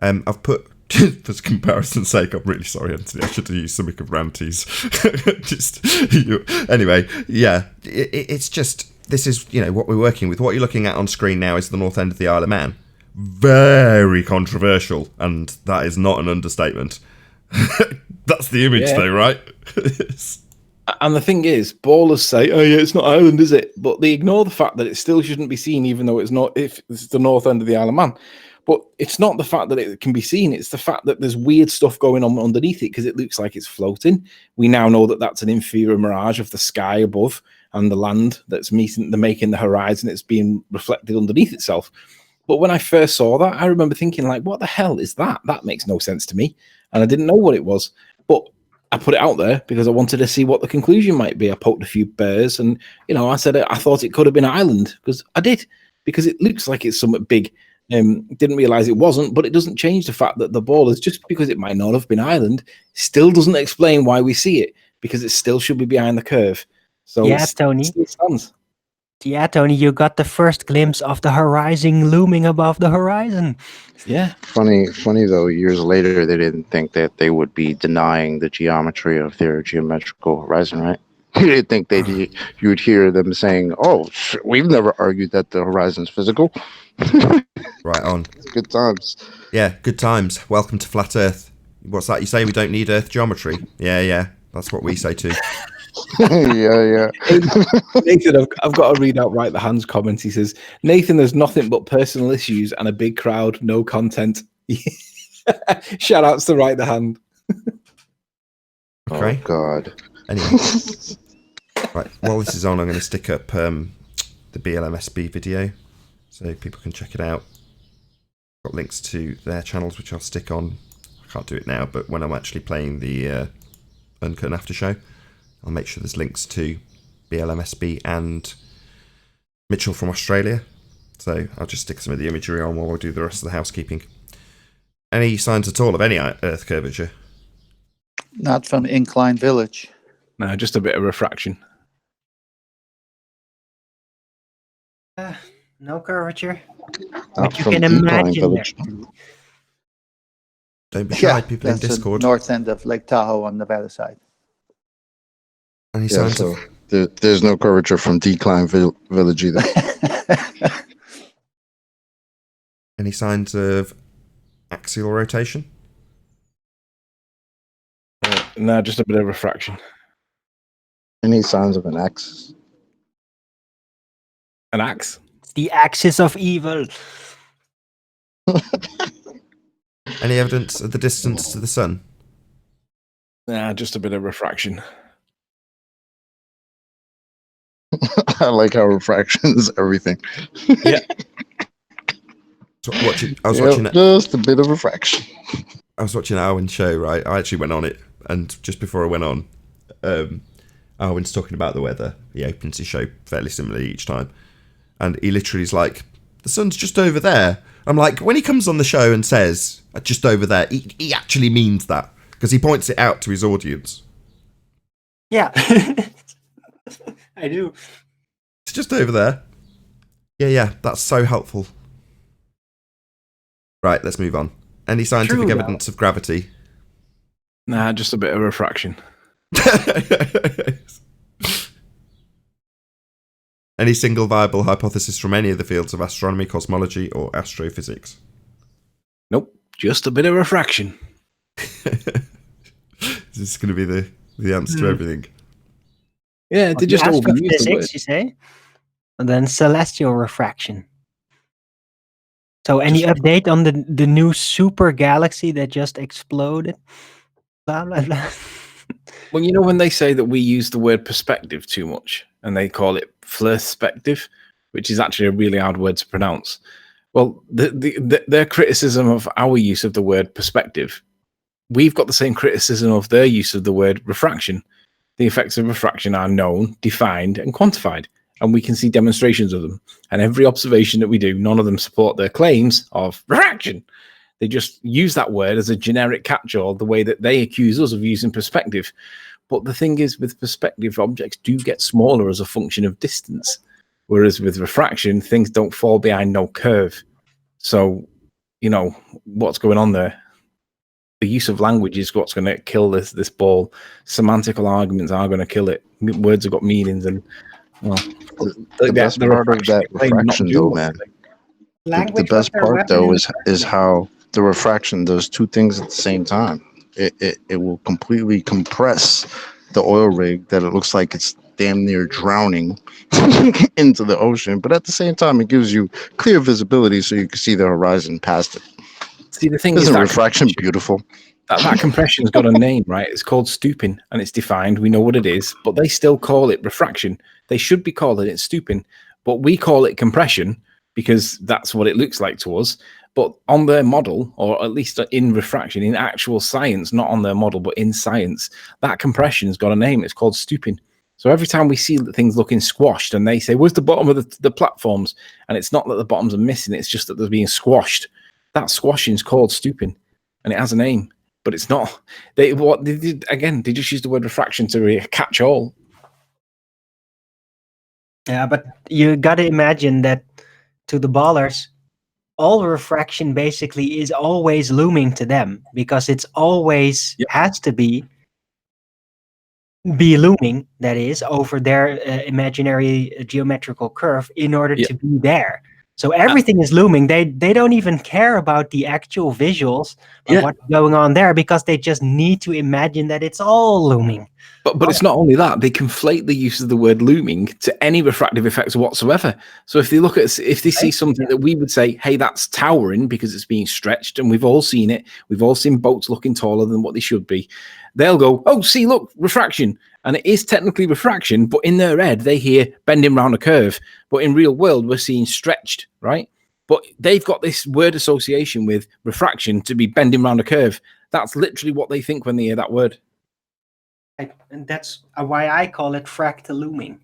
I've put, for comparison's sake, I'm really sorry, Anthony. I should have used some of Ranty's. Anyway, yeah, it's just, this is, what we're working with. What you're looking at on screen now is the north end of the Isle of Man. Very controversial, and that is not an understatement. That's the image, though, right? And the thing is, ballers say, "Oh yeah, it's not Ireland, is it?" But they ignore the fact that it still shouldn't be seen, even though it's not. If it's the north end of the Isle of Man, but it's not the fact that it can be seen; it's the fact that there's weird stuff going on underneath it because it looks like it's floating. We now know that that's an inferior mirage of the sky above and the land that's making the horizon. It's being reflected underneath itself. But when I first saw that, I remember thinking, like, what the hell is that? That makes no sense to me. And I didn't know what it was. But I put it out there because I wanted to see what the conclusion might be. I poked a few bears and, I said I thought it could have been Ireland because I did. Because it looks like it's something big. Didn't realise it wasn't, but it doesn't change the fact that the ball is, just because it might not have been Ireland, still doesn't explain why we see it, because it still should be behind the curve. So yeah, Tony. It still stands. Yeah, Tony, you got the first glimpse of the horizon looming above the horizon. Yeah. Funny though, years later, they didn't think that they would be denying the geometry of their geometrical horizon, right? You didn't think you would hear them saying, "Oh, we've never argued that the horizon's physical." Right on. Good times. Yeah, good times. Welcome to Flat Earth. What's that? You say we don't need Earth geometry? Yeah. That's what we say too. yeah. Nathan, I've got to read out Right the Hand's comments. He says, Nathan, there's nothing but personal issues and a big crowd, no content. Shout outs to Right the Hand. Okay. Oh, God. Anyway. Right, while this is on, I'm going to stick up the BLMSB video so people can check it out. Got links to their channels, which I'll stick on. I can't do it now, but when I'm actually playing the Uncut and After show, I'll make sure there's links to BLMSB and Mitchell from Australia. So I'll just stick some of the imagery on while we do the rest of the housekeeping. Any signs at all of any Earth curvature? Not from Incline Village. No, just a bit of refraction. No curvature. Not But you from can Incline imagine Village. Don't be shy, people in that's the Discord. north end of Lake Tahoe on Nevada side. Any Yeah, signs so of there's no curvature from Decline Village either. any signs of axial rotation? No, just a bit of refraction. Any signs of an axis? An axe? It's the axis of evil. Any evidence of the distance to the sun? Nah, just a bit of refraction. I like how refraction is everything. Yeah. I was watching it. Just a bit of refraction. I was watching Arwen's show, right? I actually went on it, and just before I went on, Arwen's talking about the weather. He opens his show fairly similarly each time, and he literally is like, "The sun's just over there." I'm like, when he comes on the show and says "just over there," he actually means that, because he points it out to his audience. Yeah. I do. It's just over there. Yeah, that's so helpful. Right, let's move on. Any scientific evidence of gravity? Nah, just a bit of refraction. Any single viable hypothesis from any of the fields of astronomy, cosmology, or astrophysics? Nope, just a bit of refraction. Is this going to be the answer to everything? Yeah, they just all use the astrophysics, word. you say? And then celestial refraction. So any update on the new super galaxy that just exploded? Blah, blah, blah. Well, you know when they say that we use the word perspective too much, and they call it perspective, which is actually a really hard word to pronounce. Well, their criticism of our use of the word perspective, we've got the same criticism of their use of the word refraction. The effects of refraction are known, defined, and quantified. and we can see demonstrations of them. And every observation that we do, none of them support their claims of refraction. They just use that word as a generic catch-all, the way that they accuse us of using perspective. But the thing is, with perspective, objects do get smaller as a function of distance, whereas with refraction, things don't fall behind no curve. So, you know, what's going on there? The use of language is what's going to kill this ball. Semantical arguments are going to kill it. Words have got meanings, and well, the best part of that refraction, though, man. The best part, though, is how the refraction does two things at the same time. It will completely compress the oil rig that it looks like it's damn near drowning into the ocean, but at the same time, it gives you clear visibility so you can see the horizon past it. See, the thing Isn't is that refraction beautiful? That compression's got a name, right? It's called stooping, and it's defined. We know what it is, but they still call it refraction. They should be calling it stooping, but we call it compression because that's what it looks like to us. But on their model, or at least in refraction, in actual science, not on their model, but in science, that compression's got a name. It's called stooping. So every time we see things looking squashed and they say, where's the bottom of the platforms? And it's not that the bottoms are missing, it's just that they're being squashed. That squashing is called stooping, and it has a name, but it's not. They just use the word refraction to catch all. Yeah, but you got to imagine that to the ballers, all refraction basically is always looming to them because it's always has to be looming, that is, over their imaginary geometrical curve in order to be there. So everything is looming. They don't even care about the actual visuals of what's going on there because they just need to imagine that it's all looming. But it's not only that. They conflate the use of the word looming to any refractive effects whatsoever. So if they see something that we would say, hey, that's towering because it's being stretched, and we've all seen it. We've all seen boats looking taller than what they should be. They'll go, oh, see, look, refraction. And it is technically refraction, but in their head, they hear bending round a curve. But in real world, we're seeing stretched, right? But they've got this word association with refraction to be bending round a curve. That's literally what they think when they hear that word. And that's why I call it fractal looming.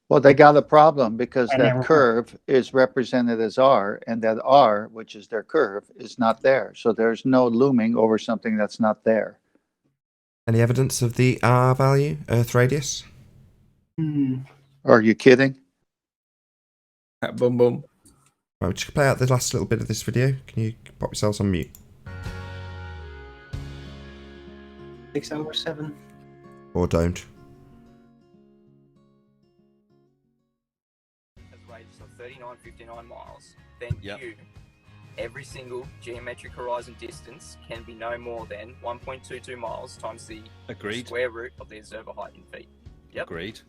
Well, they got a problem because that curve is represented as R, and that R, which is their curve, is not there. So there's no looming over something that's not there. Any evidence of the R value, Earth radius? Are you kidding? Boom, boom. Right, just play out the last little bit of this video. Can you pop yourselves on mute? 6 over 7. Or don't. Radius of 3959 miles, then Q, every single geometric horizon distance can be no more than 1.22 miles times the square root of the observer height in feet. Agreed.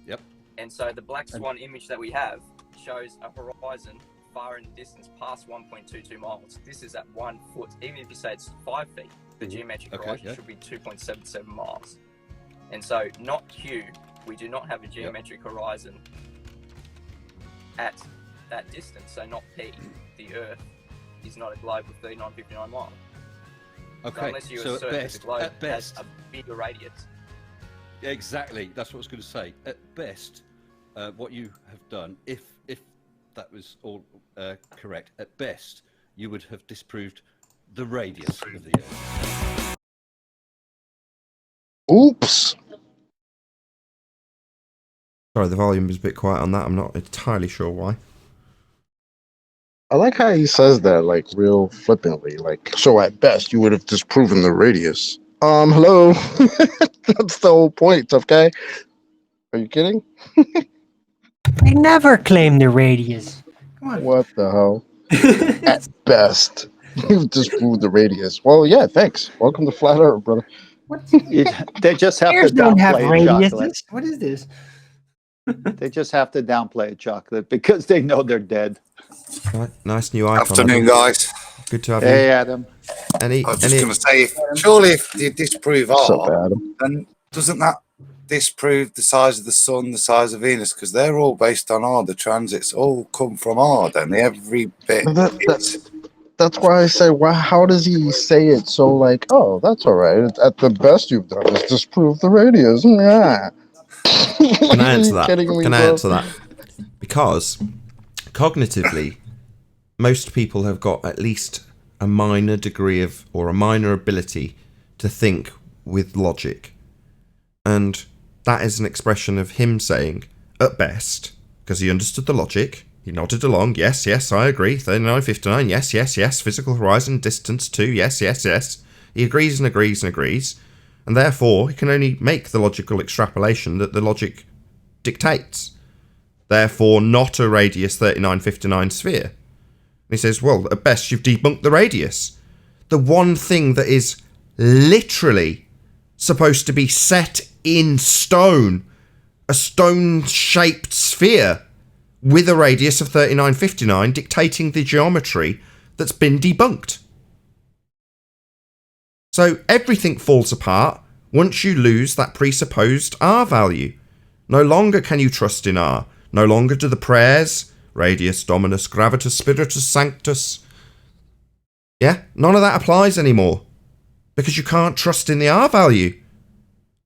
Yep. And so the black swan image that we have shows a horizon far in the distance past 1.22 miles. This is at 1 foot. Even if you say it's 5 feet, the geometric horizon should be 2.77 miles. And so not Q, we do not have a geometric horizon at that distance. So not P, the Earth is not a globe with 3959 miles. Okay, so unless you assert that the globe has a bigger radius. Exactly, that's what I was going to say. At best, what you have done, if that was all correct, at best, you would have disproved the radius of the Earth. Oops. Sorry, the volume was a bit quiet on that. I'm not entirely sure why. I like how he says that, like, real flippantly. Like, so at best, you would have disproven the radius. Hello? That's the whole point, okay? Are you kidding? I never claim the radius. Come on. What the hell? At best, you've disproved the radius. Well, yeah, thanks. Welcome to Flat Earth, brother. They just have Bears to don't have downplay radiuses. chocolate. What is this? They just have to downplay chocolate because they know they're dead. Right, nice new icon. Afternoon, guys. Good to have Hey, you. Adam. I was just going to say, surely if you disprove R, then doesn't that disprove the size of the sun, the size of Venus? Because they're all based on R. The transits all come from R, don't they? Every bit. That's why I say, well, how does he say it so like, oh, that's all right. At the best you've done is disprove the radius. Yeah. Can I answer that? Kidding me, Can I bro? answer that? Because cognitively, most people have got at least a minor degree of, or a minor ability to think with logic. And that is an expression of him saying, at best, because he understood the logic, he nodded along, yes, yes, I agree, 39.59, yes, yes, yes, physical horizon, distance 2, yes, yes, yes. He agrees and agrees and agrees, and therefore he can only make the logical extrapolation that the logic dictates. Therefore, not a radius 39.59 sphere. And he says, well, at best you've debunked the radius. The one thing that is literally supposed to be set in stone, a stone-shaped sphere with a radius of 39.59 dictating the geometry that's been debunked. So everything falls apart once you lose that presupposed R value. No longer can you trust in R. No longer do the prayers, radius, dominus, gravitas, spiritus, sanctus. Yeah, none of that applies anymore. Because you can't trust in the R value.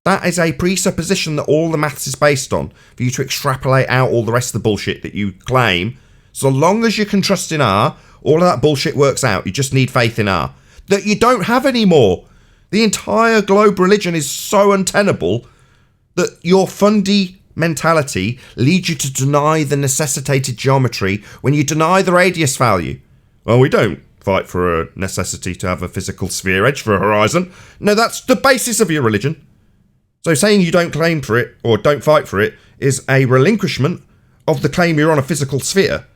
That is a presupposition that all the maths is based on, for you to extrapolate out all the rest of the bullshit that you claim. So long as you can trust in R, all of that bullshit works out. You just need faith in R. That you don't have anymore. The entire globe religion is so untenable that your fundy mentality leads you to deny the necessitated geometry when you deny the radius value. Well, we don't fight for a necessity to have a physical sphere edge for a horizon. No, that's the basis of your religion. So saying you don't claim for it, or don't fight for it, is a relinquishment of the claim you're on a physical sphere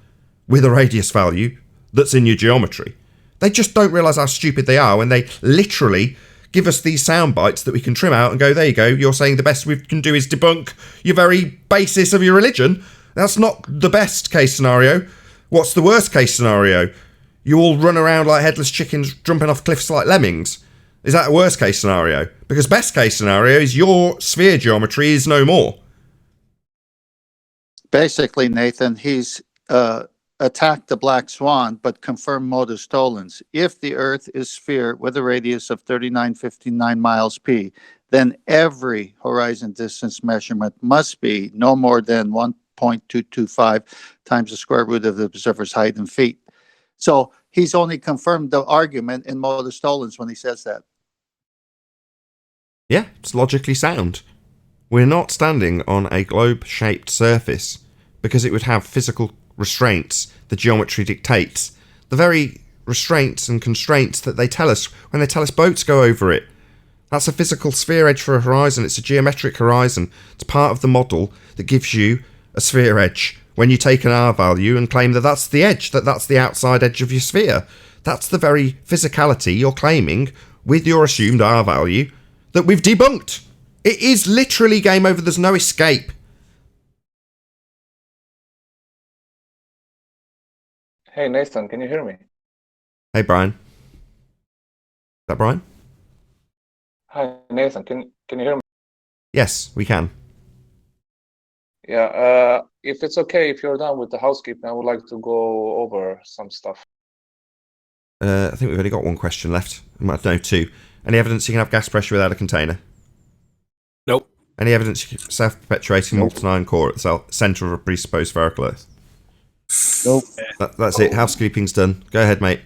with a radius value that's in your geometry. They just don't realise how stupid they are when they literally give us these sound bites that we can trim out and go, there you go, you're saying the best we can do is debunk your very basis of your religion. That's not the best case scenario. What's the worst case scenario? You all run around like headless chickens jumping off cliffs like lemmings. Is that a worst case scenario? Because best case scenario is your sphere geometry is no more. Basically, Nathan, he's attacked the black swan, but confirmed modus tollens. If the Earth is sphere with a radius of 39.59 miles p, then every horizon distance measurement must be no more than 1.225 times the square root of the observer's height in feet. So he's only confirmed the argument in modus tollens when he says that. Yeah, it's logically sound. We're not standing on a globe-shaped surface because it would have physical restraints the geometry dictates. The very restraints and constraints that they tell us when they tell us boats go over it. That's a physical sphere edge for a horizon. It's a geometric horizon. It's part of the model that gives you a sphere edge when you take an R value and claim that that's the edge, that that's the outside edge of your sphere. That's the very physicality you're claiming with your assumed R value that we've debunked. It is literally game over. There's no escape. Hey, Nathan, can you hear me? Hey, Brian. Is that Brian? Hi, Nathan, can you hear me? Yes, we can. Yeah, if it's okay, if you're done with the housekeeping, I would like to go over some stuff. I think we've only got one question left. No, two. Any evidence you can have gas pressure without a container? Nope. Any evidence self-perpetuating molten iron core at the centre of a presupposed spherical Earth? Nope. That's it. Housekeeping's done. Go ahead, mate.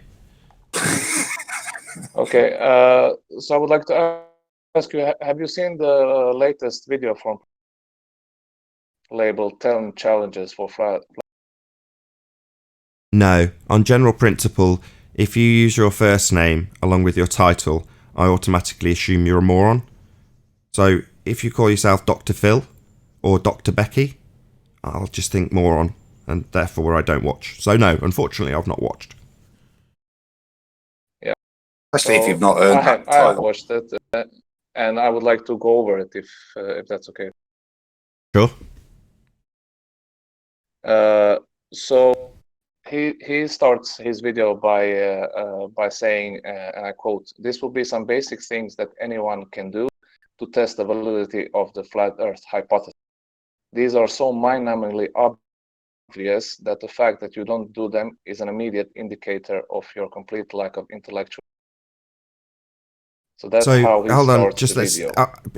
Okay, so I would like to ask you, have you seen the latest video from labeled 10 challenges for flat? No. On general principle, if you use your first name along with your title, I automatically assume you're a moron. So if you call yourself Dr. Phil or Dr. Becky, I'll just think moron, and therefore I don't watch. So no, unfortunately, I've not watched. Yeah. Especially if you've not earned I have title. watched it, and I would like to go over it if that's okay. Sure. So he starts his video by saying, and I quote, "This will be some basic things that anyone can do to test the validity of the flat Earth hypothesis. These are so mind-numbingly obvious that the fact that you don't do them is an immediate indicator of your complete lack of intellectual." So that's so how he hold on, starts just the let's video.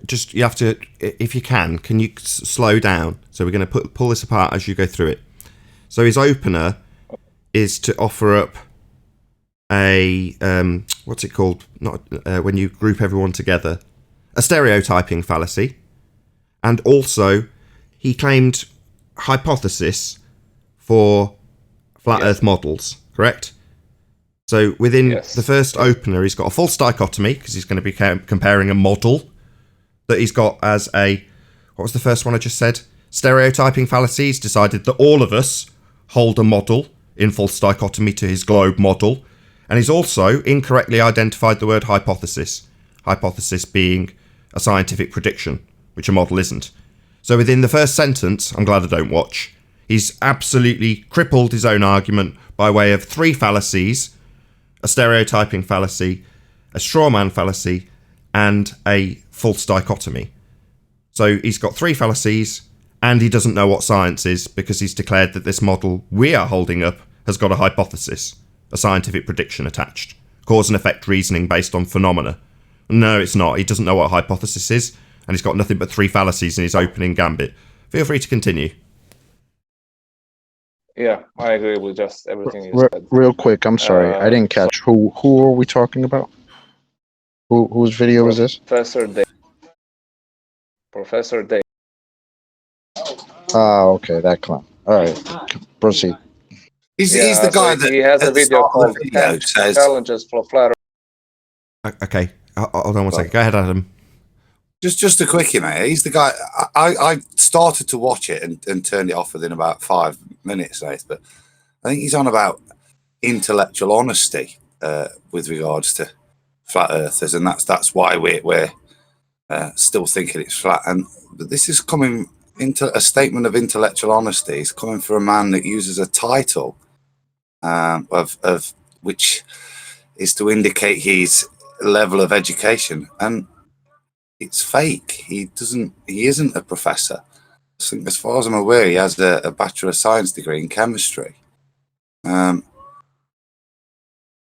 just you have to, if you can you slow down? So we're going to pull this apart as you go through it. So his opener is to offer up a what's it called? Not when you group everyone together, a stereotyping fallacy, and also he claimed hypothesis for flat Earth models. Correct. So within the first opener, he's got a false dichotomy because he's going to be comparing a model that he's got as a, what was the first one I just said? Stereotyping fallacy. He's decided that all of us hold a model in false dichotomy to his globe model. And he's also incorrectly identified the word hypothesis. Hypothesis being a scientific prediction, which a model isn't. So within the first sentence, I'm glad I don't watch, he's absolutely crippled his own argument by way of 3 fallacies: a stereotyping fallacy, a straw man fallacy, and a false dichotomy. So he's got 3 fallacies, and he doesn't know what science is because he's declared that this model we are holding up has got a hypothesis, a scientific prediction attached. Cause and effect reasoning based on phenomena. No, it's not. He doesn't know what a hypothesis is, and he's got nothing but 3 fallacies in his opening gambit. Feel free to continue. Yeah, I agree with just everything you said. Real quick, I'm sorry, I didn't catch who are we talking about? Whose video is this? Professor Day. Ah, okay, that clown. All right, proceed. He's the guy that he has a video called video says Challenges for Flat Earth. Okay, hold on one second. Go ahead, Adam. Just a quickie, mate. He's the guy. I started to watch it and turned it off within about 5 minutes, mate. But I think he's on about intellectual honesty with regards to flat earthers, and that's why we're still thinking it's flat. And this is coming into a statement of intellectual honesty. It's coming from a man that uses a title of which is to indicate his level of education, and it's fake. He isn't a professor. I think, as far as I'm aware, he has a Bachelor of Science degree in chemistry. So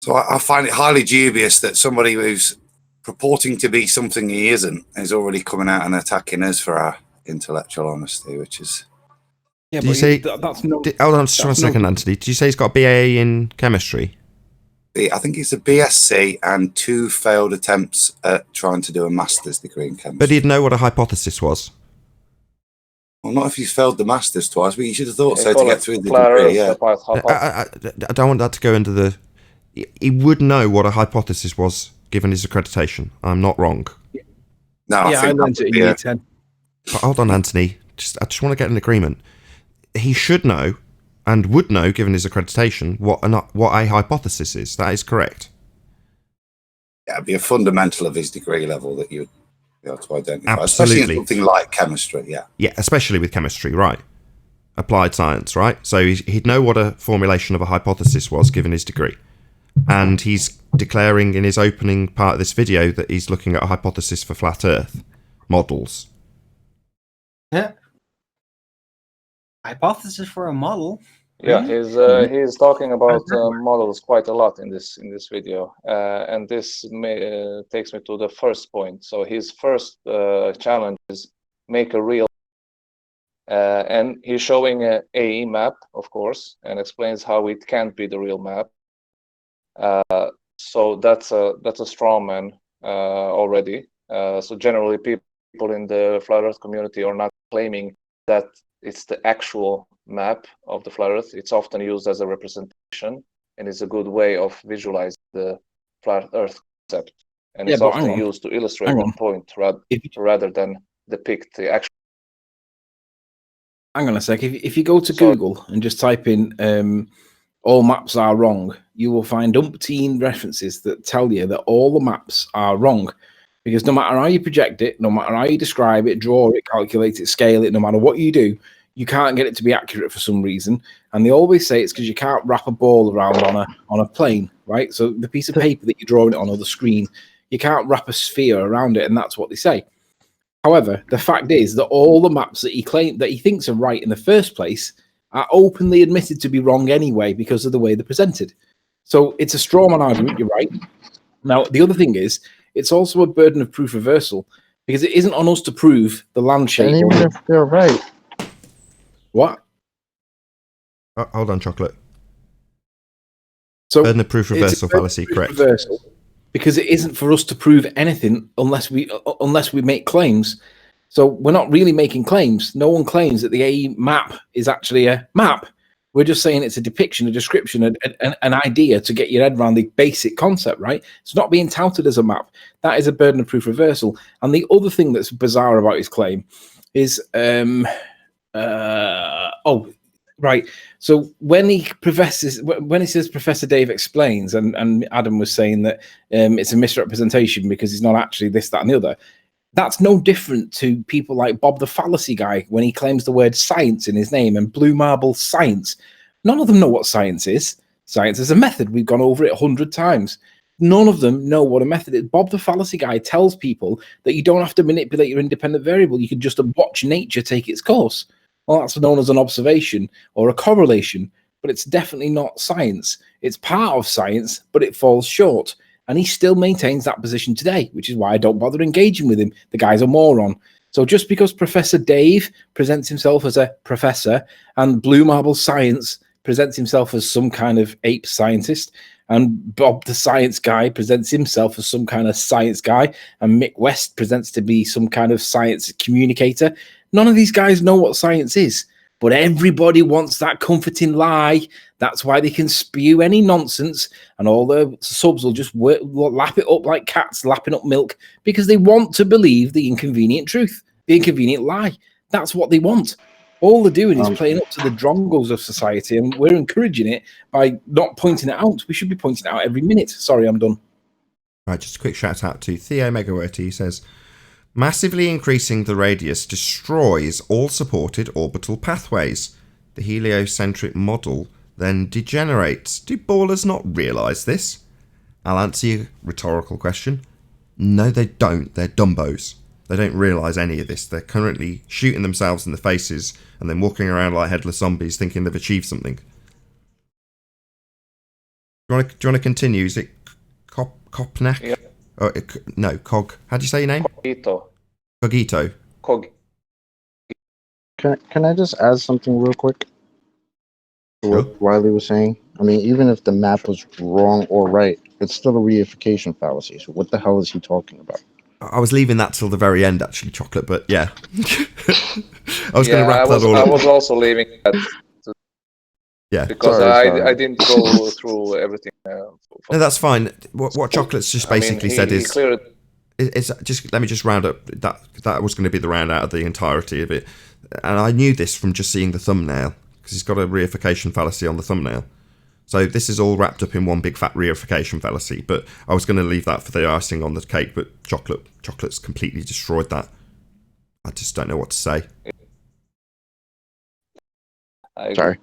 I find it highly dubious that somebody who's purporting to be something he isn't is already coming out and attacking us for our intellectual honesty, which is. Yeah, did you say? Hold on, just 1 second, Anthony. Did you say he's got a BA in chemistry? I think it's a BSc and 2 failed attempts at trying to do a master's degree in chemistry. But he'd know what a hypothesis was. Well, not if he's failed the master's twice, but you should have thought so to get through the degree. Yeah. I don't want that to go into the. He would know what a hypothesis was given his accreditation. I'm not wrong. No, I learned it in year 10. But hold on, Anthony. I just want to get an agreement. He should know and would know, given his accreditation, what a hypothesis is. That is correct. Yeah, it'd be a fundamental of his degree level that you'd be able to identify. Absolutely. Especially in something like chemistry, yeah. Yeah, especially with chemistry, right. Applied science, right? So he'd know what a formulation of a hypothesis was, given his degree. And he's declaring in his opening part of this video that he's looking at a hypothesis for flat Earth models. Yeah. Hypothesis for a model. Yeah, he's talking about models quite a lot in this video, and this takes me to the first point. So his first challenge is make a real, and he's showing a AE map, of course, and explains how it can't be the real map. So that's a straw man already. So generally, people in the flat Earth community are not claiming that it's the actual map of the flat Earth. It's often used as a representation, and it's a good way of visualizing the flat Earth concept. And it's often used to illustrate the point rather than depict the actual. Hang on a sec. If you go to Google and just type in all maps are wrong, you will find umpteen references that tell you that all the maps are wrong. Because no matter how you project it, no matter how you describe it, draw it, calculate it, scale it, no matter what you do, you can't get it to be accurate for some reason. And they always say it's because you can't wrap a ball around on a plane, right? So the piece of paper that you're drawing it on, or the screen, you can't wrap a sphere around it, and that's what they say. However, the fact is that all the maps that he thinks are right in the first place are openly admitted to be wrong anyway because of the way they're presented. So it's a straw man argument, you're right. Now, the other thing is it's also a burden of proof reversal, because it isn't on us to prove the land shape. And even if they're right. What? Oh, hold on, Chocolate. So burden of proof reversal fallacy, correct? Reversal, because it isn't for us to prove anything unless we make claims. So we're not really making claims. No one claims that the AE map is actually a map. We're just saying it's a depiction, a description, an idea to get your head around the basic concept, right? It's not being touted as a map. That is a burden of proof reversal. And the other thing that's bizarre about his claim is, right. So when he says Professor Dave explains, and Adam was saying that it's a misrepresentation because he's not actually this, that, and the other. That's no different to people like Bob the Fallacy Guy when he claims the word science in his name and Blue Marble Science. None of them know what science is. Science is a method. We've gone over it 100 times. None of them know what a method is. Bob the Fallacy Guy tells people that you don't have to manipulate your independent variable. You can just watch nature take its course. Well, that's known as an observation or a correlation, but it's definitely not science. It's part of science, but it falls short. And he still maintains that position today, which is why I don't bother engaging with him. The guy's a moron. So just because Professor Dave presents himself as a professor and Blue Marble Science presents himself as some kind of ape scientist, and Bob the Science Guy presents himself as some kind of science guy, and Mick West presents to be some kind of science communicator, none of these guys know what science is. But everybody wants that comforting lie. That's why they can spew any nonsense, and all the subs will just lap it up like cats lapping up milk, because they want to believe the inconvenient truth, the inconvenient lie. That's what they want. All they're doing is playing up to the drongos of society, and we're encouraging it by not pointing it out. We should be pointing it out every minute. Sorry, I'm done. Right, just a quick shout out to Theo Megawerty. He says, massively increasing the radius destroys all supported orbital pathways. The heliocentric model then degenerates. Do ballers not realise this? I'll answer your rhetorical question. No, they don't. They're dumbos. They don't realise any of this. They're currently shooting themselves in the faces and then walking around like headless zombies thinking they've achieved something. Do you want to continue? Is it Kopnak? Yeah. Oh, no, Cog. How do you say your name? Cogito. Can I just add something real quick? Sure. What Riley was saying. I mean, even if the map was wrong or right, it's still a reification fallacy. So what the hell is he talking about? I was leaving that till the very end, actually, Chocolate. But yeah, I was going to wrap that all up. I was also leaving that. Yeah, because I didn't go through everything. No, that's fine. What Chocolate's just basically said is. It's just, let me just round up that was going to be the round out of the entirety of it, and I knew this from just seeing the thumbnail because he's got a reification fallacy on the thumbnail. So this is all wrapped up in one big fat reification fallacy. But I was going to leave that for the icing on the cake, but Chocolate's completely destroyed that. I just don't know what to say. Sorry.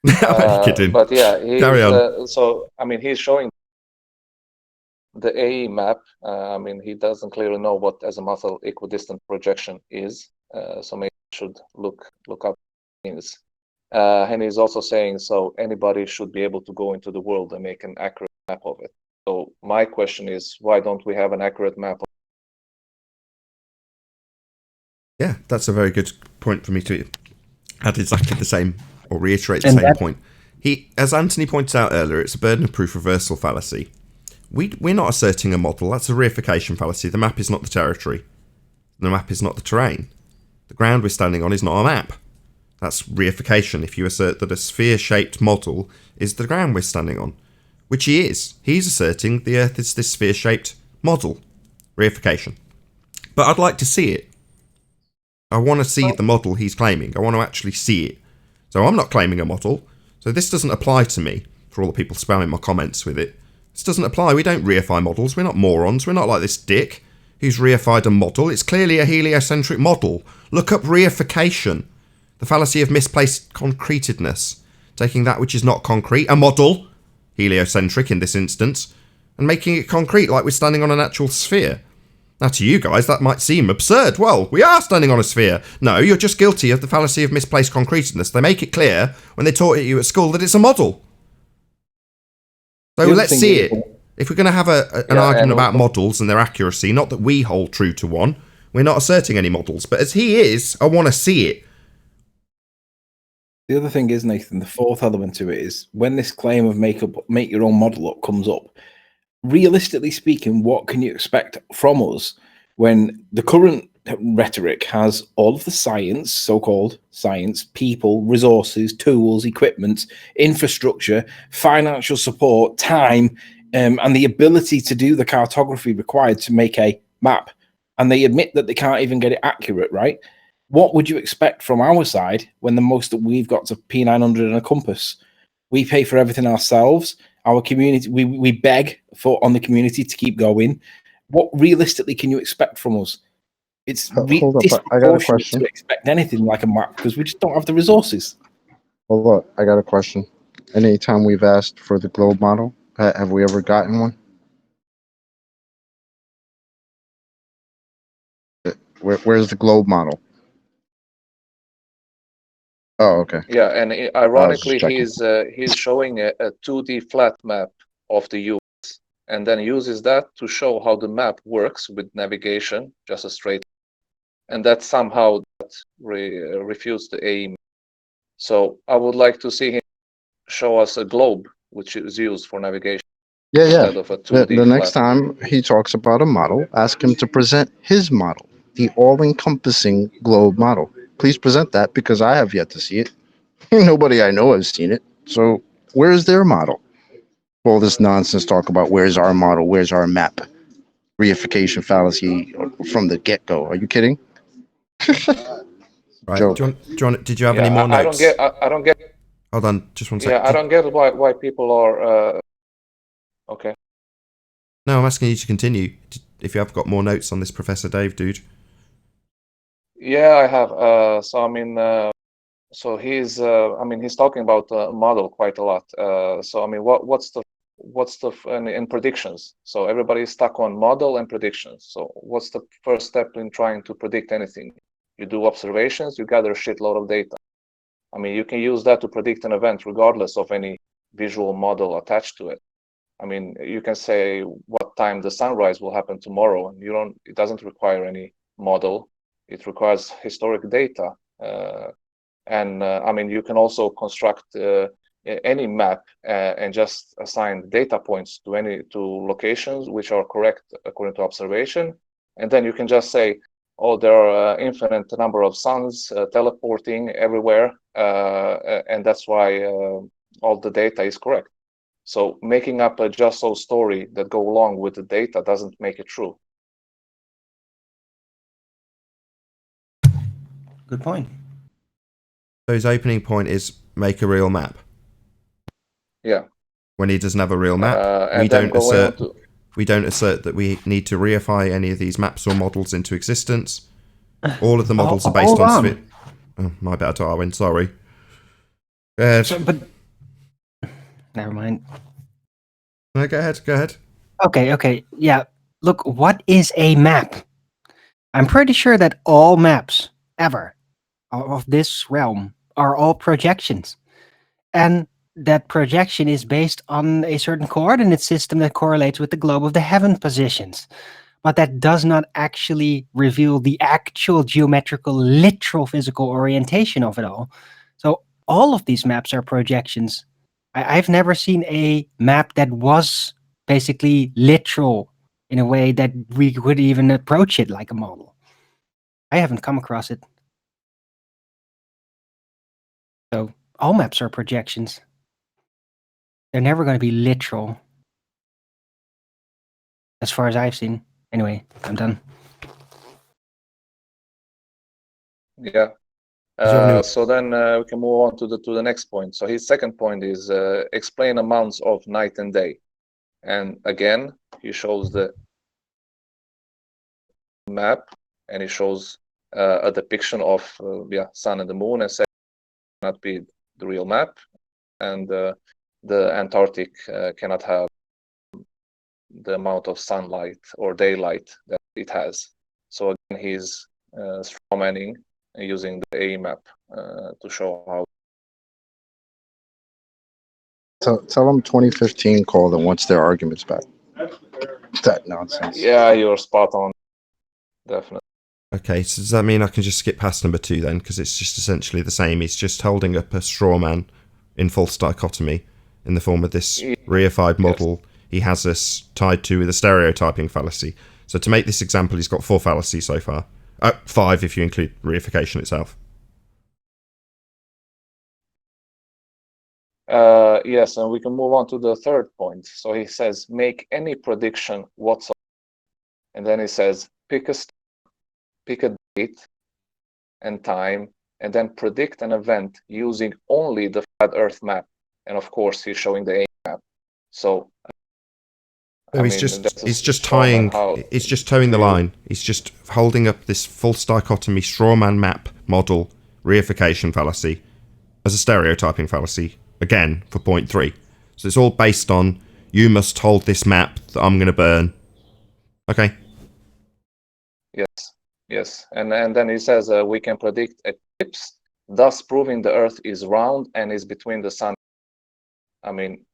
I'm kidding. But yeah, carry on. So I mean, he's showing the AE map. I mean, he doesn't clearly know what azimuthal equidistant projection is. So maybe he should look up things. And he's also saying, so anybody should be able to go into the world and make an accurate map of it. So my question is, why don't we have an accurate map? Yeah, that's a very good point for me to add exactly the same, or reiterate the same point. As Anthony pointed out earlier, it's a burden of proof reversal fallacy. We're not asserting a model. That's a reification fallacy. The map is not the territory. The map is not the terrain. The ground we're standing on is not a map. That's reification if you assert that a sphere-shaped model is the ground we're standing on, which he is. He's asserting the Earth is this sphere-shaped model. Reification. But I'd like to see it. I want to see the model he's claiming. I want to actually see it. So I'm not claiming a model. So this doesn't apply to me, for all the people spamming my comments with it. This doesn't apply. We don't reify models. We're not morons. We're not like this dick who's reified a model. It's clearly a heliocentric model. Look up reification. The fallacy of misplaced concretedness. Taking that which is not concrete, a model, heliocentric in this instance, and making it concrete like we're standing on an actual sphere. Now to you guys that might seem absurd. Well, we are standing on a sphere. No, you're just guilty of the fallacy of misplaced concretedness. They make it clear when they taught you at school that it's a model. So let's see it. If we're going to have an argument about models and their accuracy, not that we hold true to one, we're not asserting any models, but as he is, I want to see it. The other thing is, Nathan, the fourth element to it is when this claim of make your own model up comes up, realistically speaking, what can you expect from us when the current rhetoric has all of the science, so-called science, people, resources, tools, equipment, infrastructure, financial support, time, and the ability to do the cartography required to make a map, and they admit that they can't even get it accurate, right? What would you expect from our side when the most that we've got to P900 and a compass? We pay for everything ourselves. Our community, we beg on the community to keep going. What realistically can you expect from us? It's hold up, I got a question. To expect anything like a map because we just don't have the resources. Hold up, I got a question. Anytime we've asked for the globe model, have we ever gotten one? Where's the globe model? Oh, okay. Yeah, and ironically, he's showing a 2D flat map of the US, and then uses that to show how the map works with navigation, just a straight, and that somehow refutes the aim. So I would like to see him show us a globe, which is used for navigation. Yeah. Instead of a 2D The next time he talks about a model, ask him to present his model, the all-encompassing globe model. Please present that because I have yet to see it. Nobody I know has seen it. So where's their model? All this nonsense talk about where's our model, where's our map? Reification fallacy from the get-go. Are you kidding? Right. Did you have any more notes? I don't get. Hold on, just one second. Yeah, I don't get why people are. Okay. No, I'm asking you to continue. If you have got more notes on this Professor Dave dude. Yeah, I have. So I mean, so he's. I mean, he's talking about model quite a lot. So I mean, what's the in predictions? So everybody's stuck on model and predictions. So what's the first step in trying to predict anything? You do observations. You gather a shitload of data. I mean, you can use that to predict an event regardless of any visual model attached to it. I mean, you can say what time the sunrise will happen tomorrow, and it doesn't require any model. It requires historic data. I mean, you can also construct any map and just assign data points to locations which are correct according to observation. And then you can just say, oh, there are infinite number of suns teleporting everywhere, and that's why all the data is correct. So making up a just so story that go along with the data doesn't make it true. Good point. So his opening point is make a real map. Yeah. When he doesn't have a real map, we don't assert that we need to reify any of these maps or models into existence. All of the models are based on Slit. Oh, my bad, Darwin. Sorry. But never mind. No, go ahead. Okay. Yeah. Look, what is a map? I'm pretty sure that all maps ever of this realm are all projections. And that projection is based on a certain coordinate system that correlates with the globe of the heaven positions. But that does not actually reveal the actual geometrical, literal physical orientation of it all. So all of these maps are projections. I've never seen a map that was basically literal in a way that we could even approach it like a model. I haven't come across it. So all maps are projections. They're never going to be literal. As far as I've seen. Anyway, I'm done. Yeah. So then we can move on to the next point. So his second point is explain amounts of night and day. And again, he shows the map and he shows a depiction of sun and the moon and says cannot be the real map. And the Antarctic cannot have the amount of sunlight or daylight that it has. So again, he's strawmanning using the A map to show how. Tell them 2015 called and wants their arguments back. That nonsense. Yeah, you're spot on. Definitely. Okay, so does that mean I can just skip past number 2 then? Because it's just essentially the same. He's just holding up a straw man in false dichotomy in the form of this reified model he has us tied to with a stereotyping fallacy. So to make this example, he's got 4 fallacies so far. 5 if you include reification itself. Yes, and we can move on to the third point. So he says, make any prediction whatsoever. And then he says, pick a date and time, and then predict an event using only the flat Earth map. And of course, he's showing the A map. So he's just towing the line. He's just holding up this false dichotomy strawman map model reification fallacy as a stereotyping fallacy again for point 3. So it's all based on you must hold this map that I'm going to burn. Okay. Yes, and then he says we can predict eclipse, thus proving the Earth is round and is between the Sun. I mean,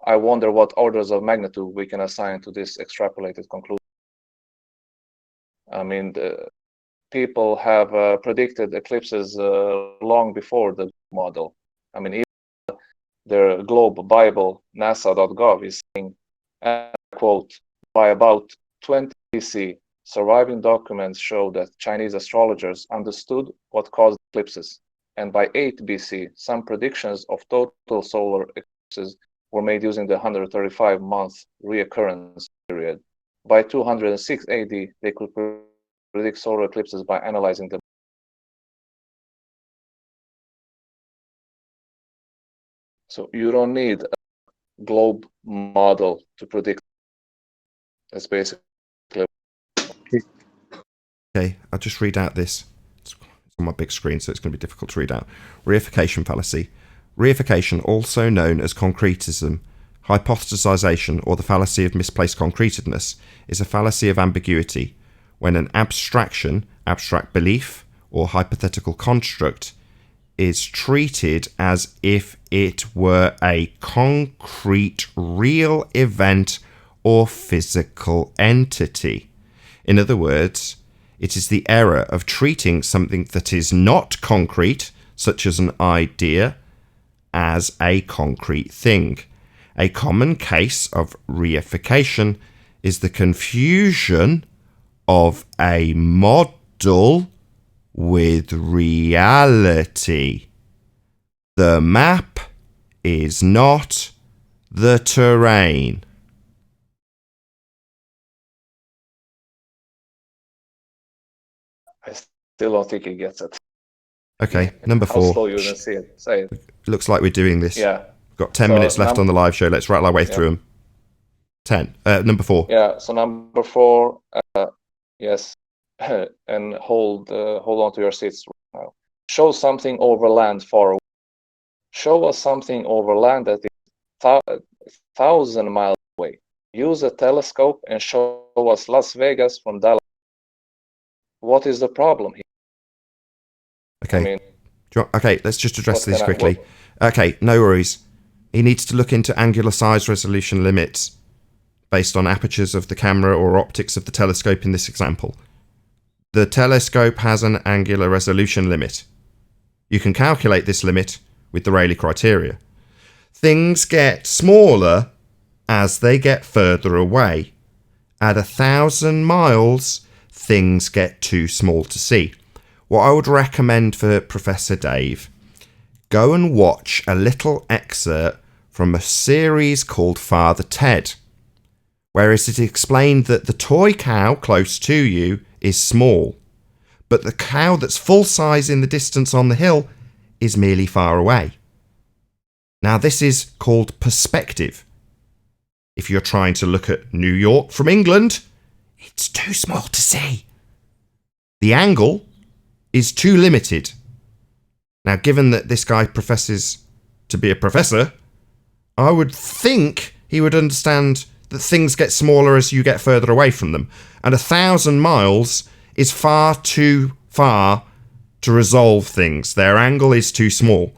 I wonder what orders of magnitude we can assign to this extrapolated conclusion. I mean, the people have predicted eclipses long before the model. I mean, even their globe Bible, nasa.gov, is saying, and I quote, by about 20 BC, surviving documents show that Chinese astrologers understood what caused eclipses. And by 8 BC, some predictions of total solar eclipses were made using the 135-month reoccurrence period. By 206 AD, they could predict solar eclipses by analyzing them. So you don't need a globe model to predict. That's basically. Okay, I'll just read out this. It's on my big screen, so it's going to be difficult to read out. Reification fallacy. Reification, also known as concretism, hypothesization, or the fallacy of misplaced concretedness, is a fallacy of ambiguity when an abstraction, abstract belief, or hypothetical construct is treated as if it were a concrete, real event or physical entity. In other words, it is the error of treating something that is not concrete, such as an idea, as a concrete thing. A common case of reification is the confusion of a model with reality. The map is not the terrain. I still don't think he gets it. Okay, number 4. I'll slow you and see it. Say it. Looks like we're doing this. Yeah. We've got 10 minutes left on the live show. Let's rattle our way through them. 10. Number 4. Yeah. So number 4. Yes. And hold on to your seats right now. Show something over land far away. Show us something over land that is 1,000 miles away. Use a telescope and show us Las Vegas from Dallas. What is the problem here? Okay. I mean, okay, let's just address these quickly. Okay, no worries. He needs to look into angular size resolution limits based on apertures of the camera or optics of the telescope in this example. The telescope has an angular resolution limit. You can calculate this limit with the Rayleigh criteria. Things get smaller as they get further away. At 1,000 miles, things get too small to see. What I would recommend for Professor Dave, go and watch a little excerpt from a series called Father Ted, whereas it explained that the toy cow close to you is small, but the cow that's full size in the distance on the hill is merely far away. Now this is called perspective. If you're trying to look at New York from England, it's too small to see. The angle is too limited. Now, given that this guy professes to be a professor, I would think he would understand that things get smaller as you get further away from them. And 1,000 miles is far too far to resolve things. Their angle is too small.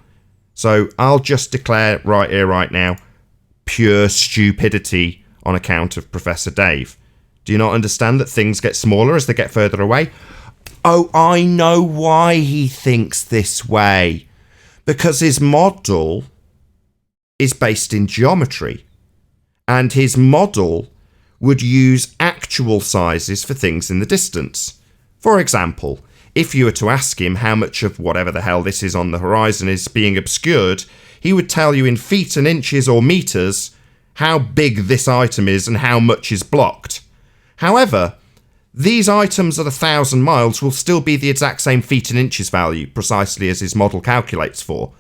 So I'll just declare right here, right now, pure stupidity on account of Professor Dave. Do you not understand that things get smaller as they get further away? Oh, I know why he thinks this way. Because his model is based in geometry. And his model would use actual sizes for things in the distance. For example, if you were to ask him how much of whatever the hell this is on the horizon is being obscured, he would tell you in feet and inches or meters how big this item is and how much is blocked. However, these items at 1,000 miles will still be the exact same feet and inches value, precisely as his model calculates for.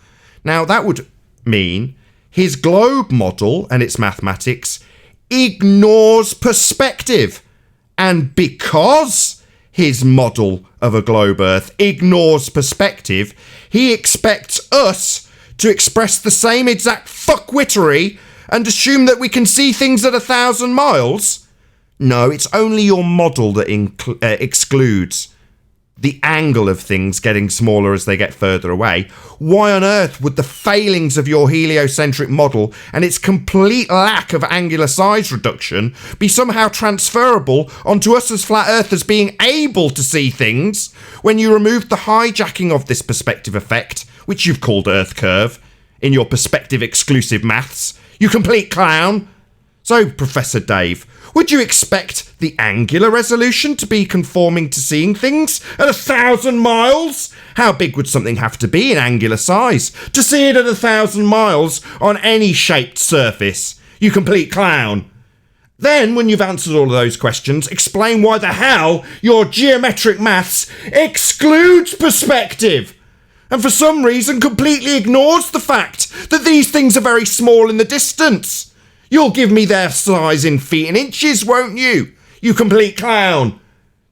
Now, that would mean his globe model and its mathematics ignores perspective. And because his model of a globe Earth ignores perspective, he expects us to express the same exact fuckwittery and assume that we can see things at 1,000 miles. No, it's only your model that excludes the angle of things getting smaller as they get further away. Why on earth would the failings of your heliocentric model and its complete lack of angular size reduction be somehow transferable onto us as flat earthers being able to see things when you removed the hijacking of this perspective effect, which you've called Earth curve, in your perspective exclusive maths? You complete clown! So, Professor Dave, would you expect the angular resolution to be conforming to seeing things at 1,000 miles? How big would something have to be in angular size to see it at 1,000 miles on any shaped surface? You complete clown. Then, when you've answered all of those questions, explain why the hell your geometric maths excludes perspective, and for some reason completely ignores the fact that these things are very small in the distance. You'll give me their size in feet and inches, won't you? You complete clown.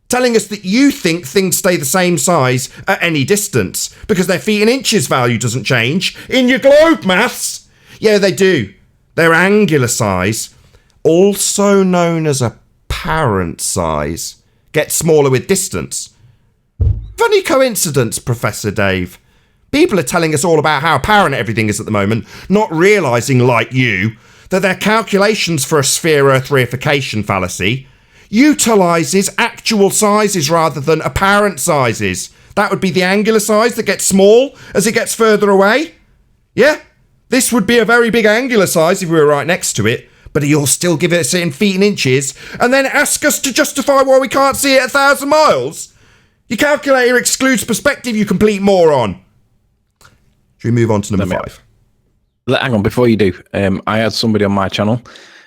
Telling us that you think things stay the same size at any distance because their feet and inches value doesn't change in your globe maths. Yeah, they do. Their angular size, also known as apparent size, gets smaller with distance. Funny coincidence, Professor Dave. People are telling us all about how apparent everything is at the moment, not realising, like you, that their calculations for a sphere-Earth reification fallacy utilises actual sizes rather than apparent sizes. That would be the angular size that gets small as it gets further away. Yeah, this would be a very big angular size if we were right next to it, but you'll still give it in feet and inches and then ask us to justify why we can't see it at 1,000 miles? Your calculator excludes perspective, you complete moron. Should we move on to number 5? Hang on, before you do, I had somebody on my channel.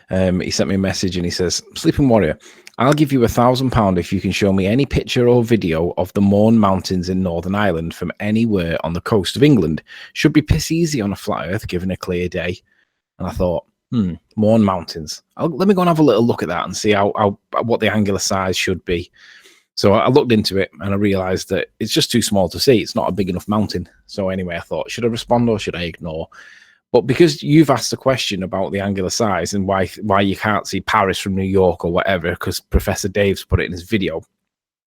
He sent me a message and he says, Sleeping Warrior, I'll give you £1,000 if you can show me any picture or video of the Mourne Mountains in Northern Ireland from anywhere on the coast of England. Should be piss easy on a flat earth given a clear day. And I thought, Mourne Mountains. Let me go and have a little look at that and see what the angular size should be. So I looked into it and I realised that it's just too small to see. It's not a big enough mountain. So anyway, I thought, should I respond or should I ignore? But because you've asked a question about the angular size and why you can't see Paris from New York or whatever, because Professor Dave's put it in his video,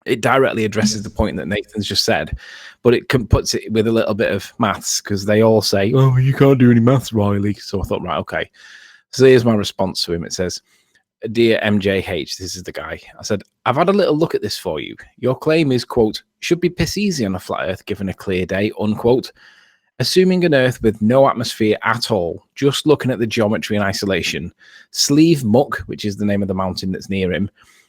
it directly addresses the point that Nathan's just said, but it puts it with a little bit of maths because they all say, oh, you can't do any maths, Riley. So I thought, right, okay. So here's my response to him. It says, Dear MJH, this is the guy. I said, I've had a little look at this for you. Your claim is, quote, should be piss easy on a flat earth given a clear day, unquote. Assuming an Earth with no atmosphere at all, just looking at the geometry in isolation, Sleeve Muck, which is the name of the mountain that's near him,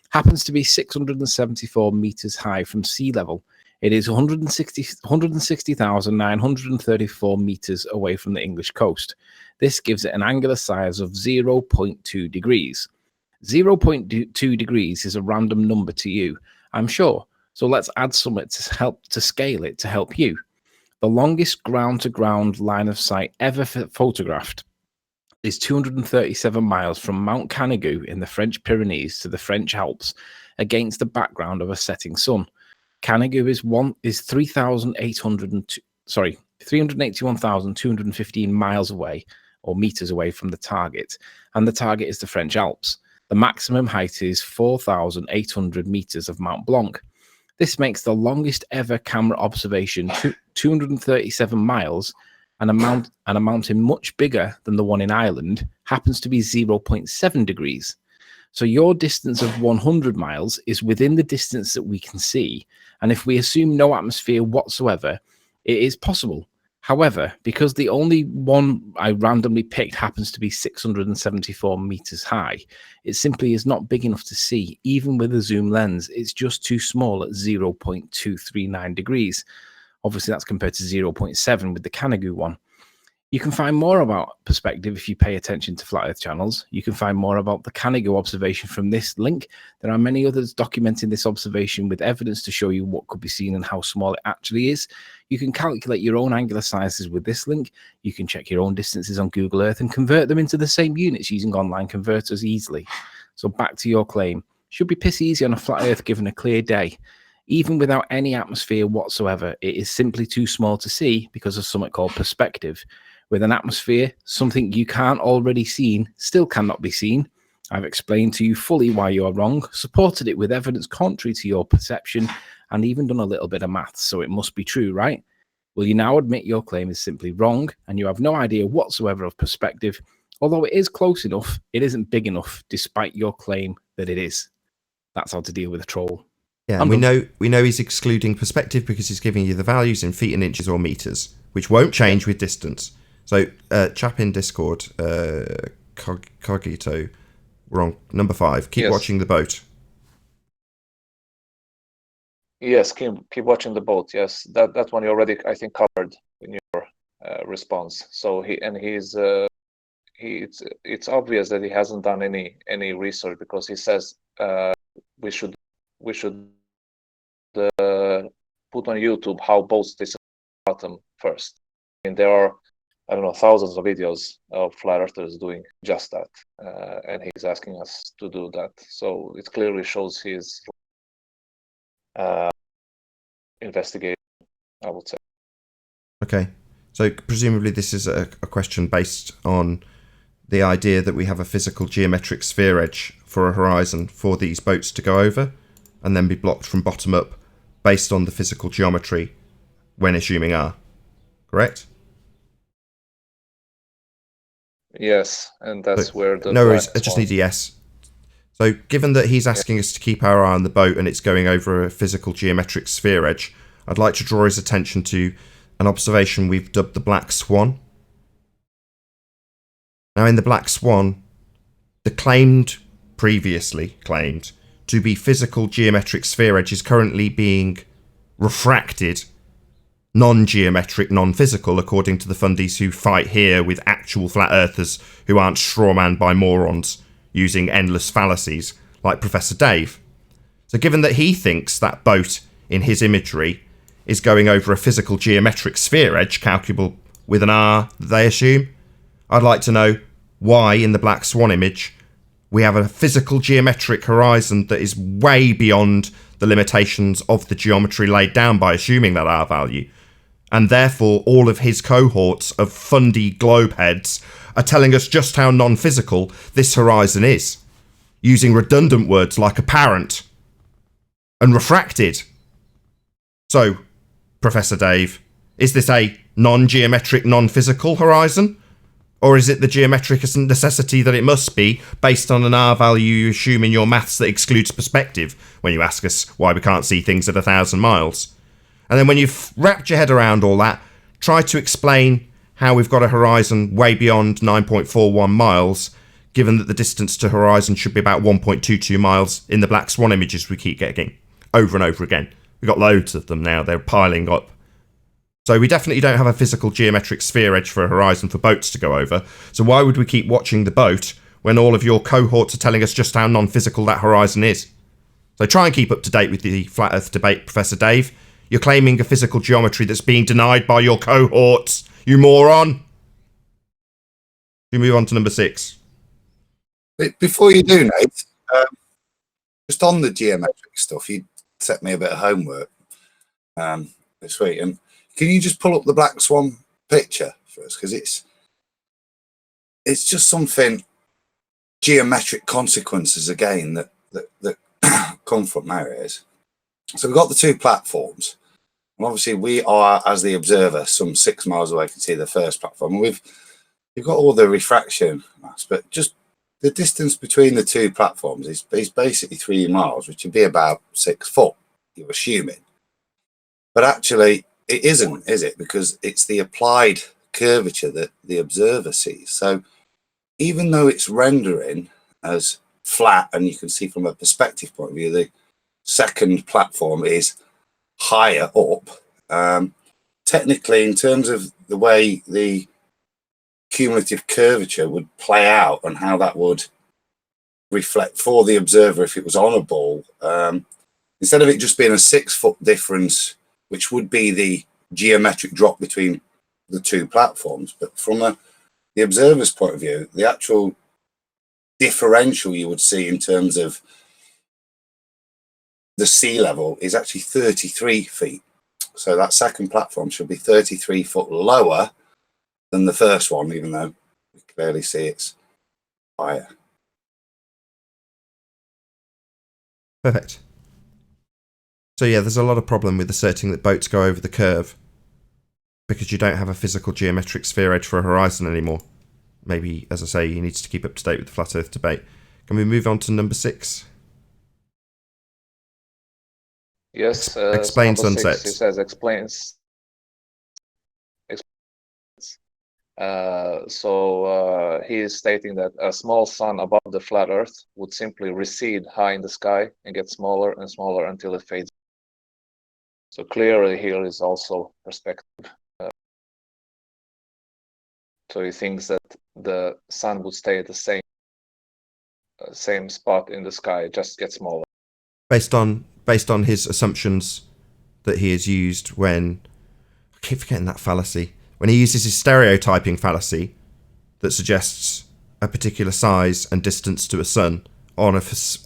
happens to be 674 meters high from sea level. It is 160,934 meters away from the English coast. This gives it an angular size of 0.2 degrees. 0.2 degrees is a random number to you, I'm sure. So let's add something to help to scale it to help you. The longest ground-to-ground line of sight ever photographed is 237 miles from Mount Canigou in the French Pyrenees to the French Alps against the background of a setting sun. Canigou is 381,215 miles away, or meters away from the target, and the target is the French Alps. The maximum height is 4,800 meters of Mont Blanc. This makes the longest ever camera observation 237 miles, and a mountain much bigger than the one in Ireland happens to be 0.7 degrees. So your distance of 100 miles is within the distance that we can see. And if we assume no atmosphere whatsoever, it is possible. However, because the only one I randomly picked happens to be 674 meters high, it simply is not big enough to see, even with a zoom lens. It's just too small at 0.239 degrees. Obviously, that's compared to 0.7 with the Canigou one. You can find more about perspective if you pay attention to Flat Earth channels. You can find more about the Canigou observation from this link. There are many others documenting this observation with evidence to show you what could be seen and how small it actually is. You can calculate your own angular sizes with this link. You can check your own distances on Google Earth and convert them into the same units using online converters easily. So back to your claim. Should be piss easy on a flat Earth given a clear day. Even without any atmosphere whatsoever, it is simply too small to see because of something called perspective. With an atmosphere, something you can't already seen still cannot be seen. I've explained to you fully why you are wrong, supported it with evidence contrary to your perception, and even done a little bit of maths, so it must be true, right? Will you now admit your claim is simply wrong, and you have no idea whatsoever of perspective? Although it is close enough, it isn't big enough, despite your claim that it is. That's how to deal with a troll. Yeah, and we know he's excluding perspective because he's giving you the values in feet and inches or meters, which won't change with distance. So, chap in Discord, Cogito, we're on number 5. Keep watching the boat. Yes, keep watching the boat. Yes, that one you already, I think, covered in your response. So it's obvious that he hasn't done any research, because he says we should put on YouTube how boats disappear bottom first. And there are, I don't know, thousands of videos of flat earthers doing just that, and he's asking us to do that. So it clearly shows his investigation, I would say. Okay, so presumably this is a question based on the idea that we have a physical geometric sphere edge for a horizon for these boats to go over, and then be blocked from bottom up based on the physical geometry when assuming R. Correct? Yes, and that's where the... No worries, I just need a yes. So, given that he's asking us to keep our eye on the boat and it's going over a physical geometric sphere edge, I'd like to draw his attention to an observation we've dubbed the Black Swan. Now, in the Black Swan, the previously claimed, to be physical geometric sphere edge is currently being refracted non-geometric, non-physical, according to the fundies who fight here with actual flat earthers who aren't strawmanned by morons using endless fallacies like Professor Dave. So given that he thinks that boat in his imagery is going over a physical geometric sphere edge calculable with an R, they assume, I'd like to know why in the Black Swan image we have a physical geometric horizon that is way beyond the limitations of the geometry laid down by assuming that R value. And therefore, all of his cohorts of fundy globe heads are telling us just how non-physical this horizon is, using redundant words like apparent and refracted. So, Professor Dave, is this a non-geometric, non-physical horizon? Or is it the geometric necessity that it must be, based on an R value you assume in your maths that excludes perspective, when you ask us why we can't see things at 1,000 miles? And then when you've wrapped your head around all that, try to explain how we've got a horizon way beyond 9.41 miles, given that the distance to horizon should be about 1.22 miles in the Black Swan images we keep getting over and over again. We've got loads of them now, they're piling up. So we definitely don't have a physical geometric sphere edge for a horizon for boats to go over. So why would we keep watching the boat when all of your cohorts are telling us just how non-physical that horizon is? So try and keep up to date with the Flat Earth debate, Professor Dave. You're claiming a physical geometry that's being denied by your cohorts, you moron. We move on to number 6. Before you do, Nate, just on the geometric stuff, you set me a bit of homework this week. And can you just pull up the Black Swan picture first? Because it's just something geometric consequences again that come from areas. So we've got the two platforms. And obviously we are, as the observer, some 6 miles away, can see the first platform. And we've got all the refraction mass, but just the distance between the two platforms is basically 3 miles, which would be about 6 foot, you're assuming. But actually, it isn't, is it? Because it's the applied curvature that the observer sees. So even though it's rendering as flat, and you can see from a perspective point of view, the second platform is higher up. Technically, in terms of the way the cumulative curvature would play out and how that would reflect for the observer if it was on a ball, instead of it just being a 6 foot difference, which would be the geometric drop between the two platforms, but from the observer's point of view, the actual differential you would see in terms of the sea level is actually 33 feet. So that second platform should be 33 foot lower than the first one, even though we clearly see it's higher. Perfect. So yeah, there's a lot of problem with asserting that boats go over the curve because you don't have a physical geometric sphere edge for a horizon anymore. Maybe, as I say, he needs to keep up to date with the flat Earth debate. Can we move on to number 6? Yes. Explain number 6, sunsets. he says explains. He is stating that a small sun above the flat Earth would simply recede high in the sky and get smaller and smaller until it fades. So clearly here is also perspective. So he thinks that the sun would stay at the same spot in the sky, just get smaller. Based on his assumptions that he has used when... I keep forgetting that fallacy. When he uses his stereotyping fallacy that suggests a particular size and distance to a sun on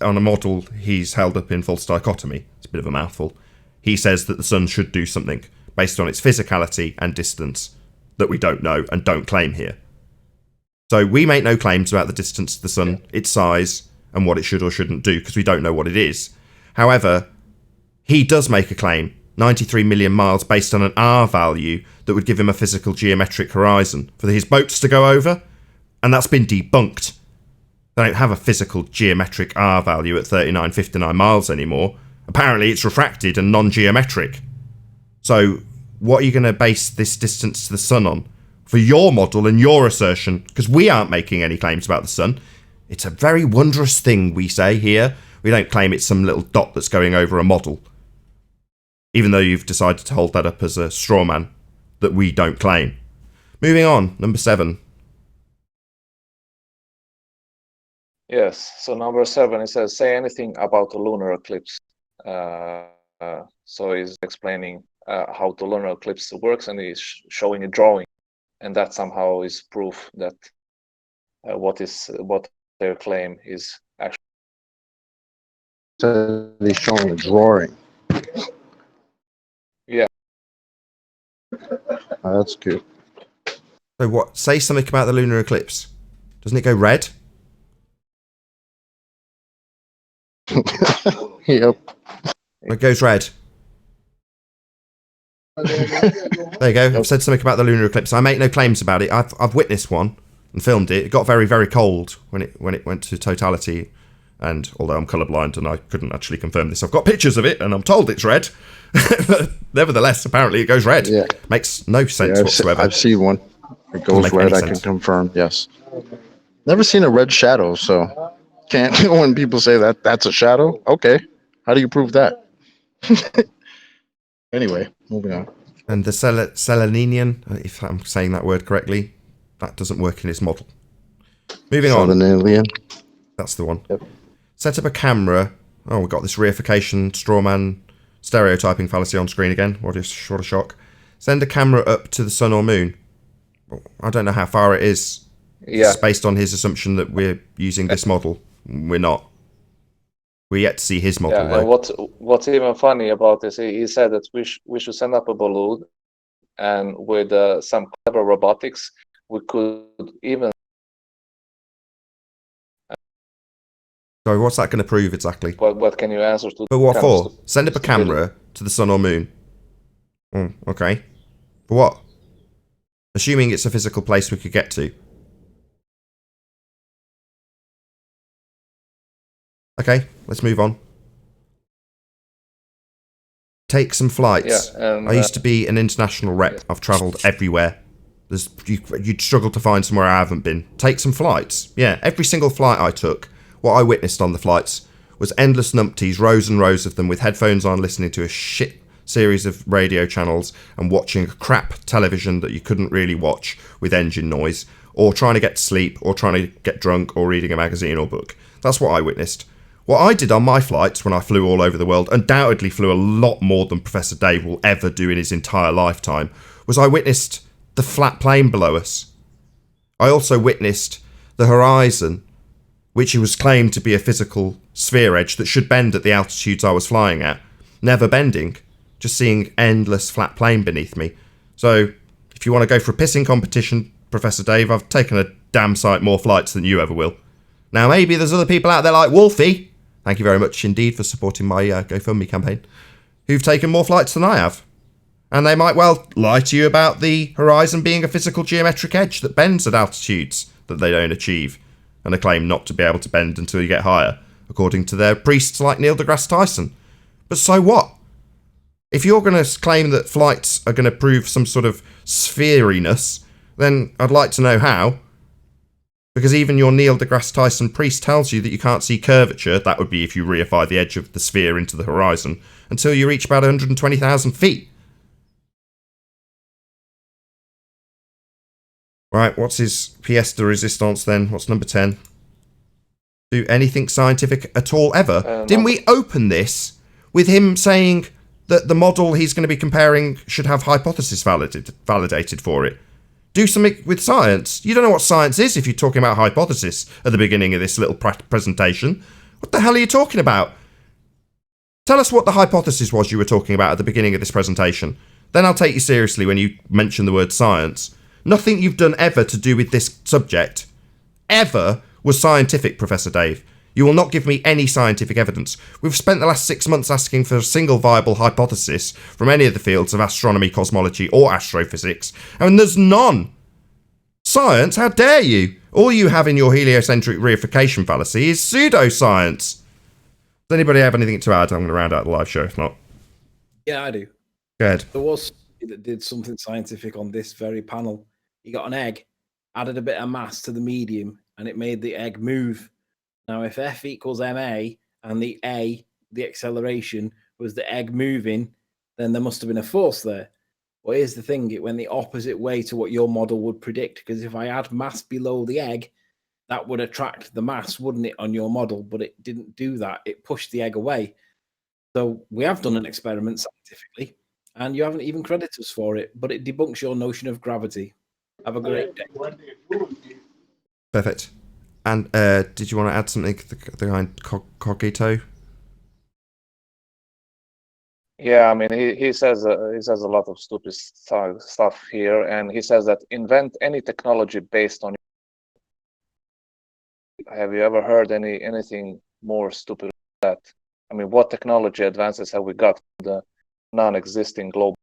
a model he's held up in false dichotomy. It's a bit of a mouthful. He says that the sun should do something based on its physicality and distance that we don't know and don't claim here. So we make no claims about the distance to the sun, its size, and what it should or shouldn't do because we don't know what it is. However, he does make a claim, 93 million miles based on an R value that would give him a physical geometric horizon for his boats to go over, and that's been debunked. They don't have a physical geometric R value at 39, 59 miles anymore. Apparently it's refracted and non-geometric. So what are you going to base this distance to the sun on? For your model and your assertion, because we aren't making any claims about the sun. It's a very wondrous thing we say here. We don't claim it's some little dot that's going over a model. Even though you've decided to hold that up as a straw man that we don't claim. Moving on, number 7. Yes, so number 7, it says, say anything about a lunar eclipse. So he's explaining how the lunar eclipse works, and he's showing a drawing, and that somehow is proof that what their claim is actually. So he's showing a drawing. Yeah. Oh, that's cute. So what? Say something about the lunar eclipse. Doesn't it go red? Yep. It goes red. There you go. I've said something about the lunar eclipse. I make no claims about it. I've witnessed one and filmed it. It got very, very cold when it went to totality. And although I'm colourblind and I couldn't actually confirm this, I've got pictures of it and I'm told it's red. But nevertheless, apparently it goes red. Yeah. Makes no sense whatsoever. I've seen one. It goes red. I can confirm. Yes. Never seen a red shadow, so can't. When people say that that's a shadow, okay. How do you prove that? Anyway, moving on. And the Seleninian, if I'm saying that word correctly, that doesn't work in his model. Moving on. Seleninian. That's the one. Yep. Set up a camera. Oh, we've got this reification strawman stereotyping fallacy on screen again. What a shock. Send a camera up to the sun or moon. I don't know how far it is. Yeah. It's based on his assumption that we're using this model. We're not. We're yet to see his model. Yeah, and what's even funny about this, he said that we should send up a balloon, and with some clever robotics, we could even. So what's that going to prove exactly? What can you answer to? But what for? Send up a camera to the sun or moon. Okay. For what? Assuming it's a physical place we could get to. Okay, let's move on. Take some flights. Yeah, and I used to be an international rep. I've travelled everywhere. You'd struggle to find somewhere I haven't been. Take some flights. Yeah, every single flight I took, what I witnessed on the flights was endless numpties, rows and rows of them with headphones on, listening to a shit series of radio channels and watching crap television that you couldn't really watch with engine noise, or trying to get to sleep, or trying to get drunk, or reading a magazine or book. That's what I witnessed. What I did on my flights when I flew all over the world, undoubtedly flew a lot more than Professor Dave will ever do in his entire lifetime, was I witnessed the flat plane below us. I also witnessed the horizon, which was claimed to be a physical sphere edge that should bend at the altitudes I was flying at, never bending, just seeing endless flat plane beneath me. So, if you want to go for a pissing competition, Professor Dave, I've taken a damn sight more flights than you ever will. Now, maybe there's other people out there like Wolfie, thank you very much indeed for supporting my GoFundMe campaign, who've taken more flights than I have. And they might well lie to you about the horizon being a physical geometric edge that bends at altitudes that they don't achieve, and they claim not to be able to bend until you get higher, according to their priests like Neil deGrasse Tyson. But so what? If you're going to claim that flights are going to prove some sort of sphereiness, then I'd like to know how. Because even your Neil deGrasse Tyson priest tells you that you can't see curvature, that would be if you reify the edge of the sphere into the horizon, until you reach about 120,000 feet. Right, what's his pièce de résistance then? What's number 10? Do anything scientific at all ever? Didn't we open this with him saying that the model he's going to be comparing should have hypothesis validated for it? Do something with science. You don't know what science is if you're talking about hypothesis at the beginning of this little presentation. What the hell are you talking about? Tell us what the hypothesis was you were talking about at the beginning of this presentation. Then I'll take you seriously when you mention the word science. Nothing you've done ever to do with this subject, ever, was scientific, Professor Dave. You will not give me any scientific evidence. We've spent the last 6 months asking for a single viable hypothesis from any of the fields of astronomy, cosmology, or astrophysics, and there's none. Science? How dare you? All you have in your heliocentric reification fallacy is pseudoscience. Does anybody have anything to add? I'm going to round out the live show, if not. Yeah, I do. Go ahead. There was somebody that did something scientific on this very panel. He got an egg, added a bit of mass to the medium, and it made the egg move. Now, if F equals ma, and the A, the acceleration, was the egg moving, then there must have been a force there. Well, here's the thing. It went the opposite way to what your model would predict, because if I add mass below the egg, that would attract the mass, wouldn't it, on your model? But it didn't do that. It pushed the egg away. So we have done an experiment scientifically, and you haven't even credited us for it, but it debunks your notion of gravity. Have a great day. Perfect. And did you want to add something behind Cogito? Yeah, I mean, he says a lot of stupid stuff here, and he says that invent any technology based on. Have you ever heard anything more stupid than that? I mean, what technology advances have we got from the non-existing globe?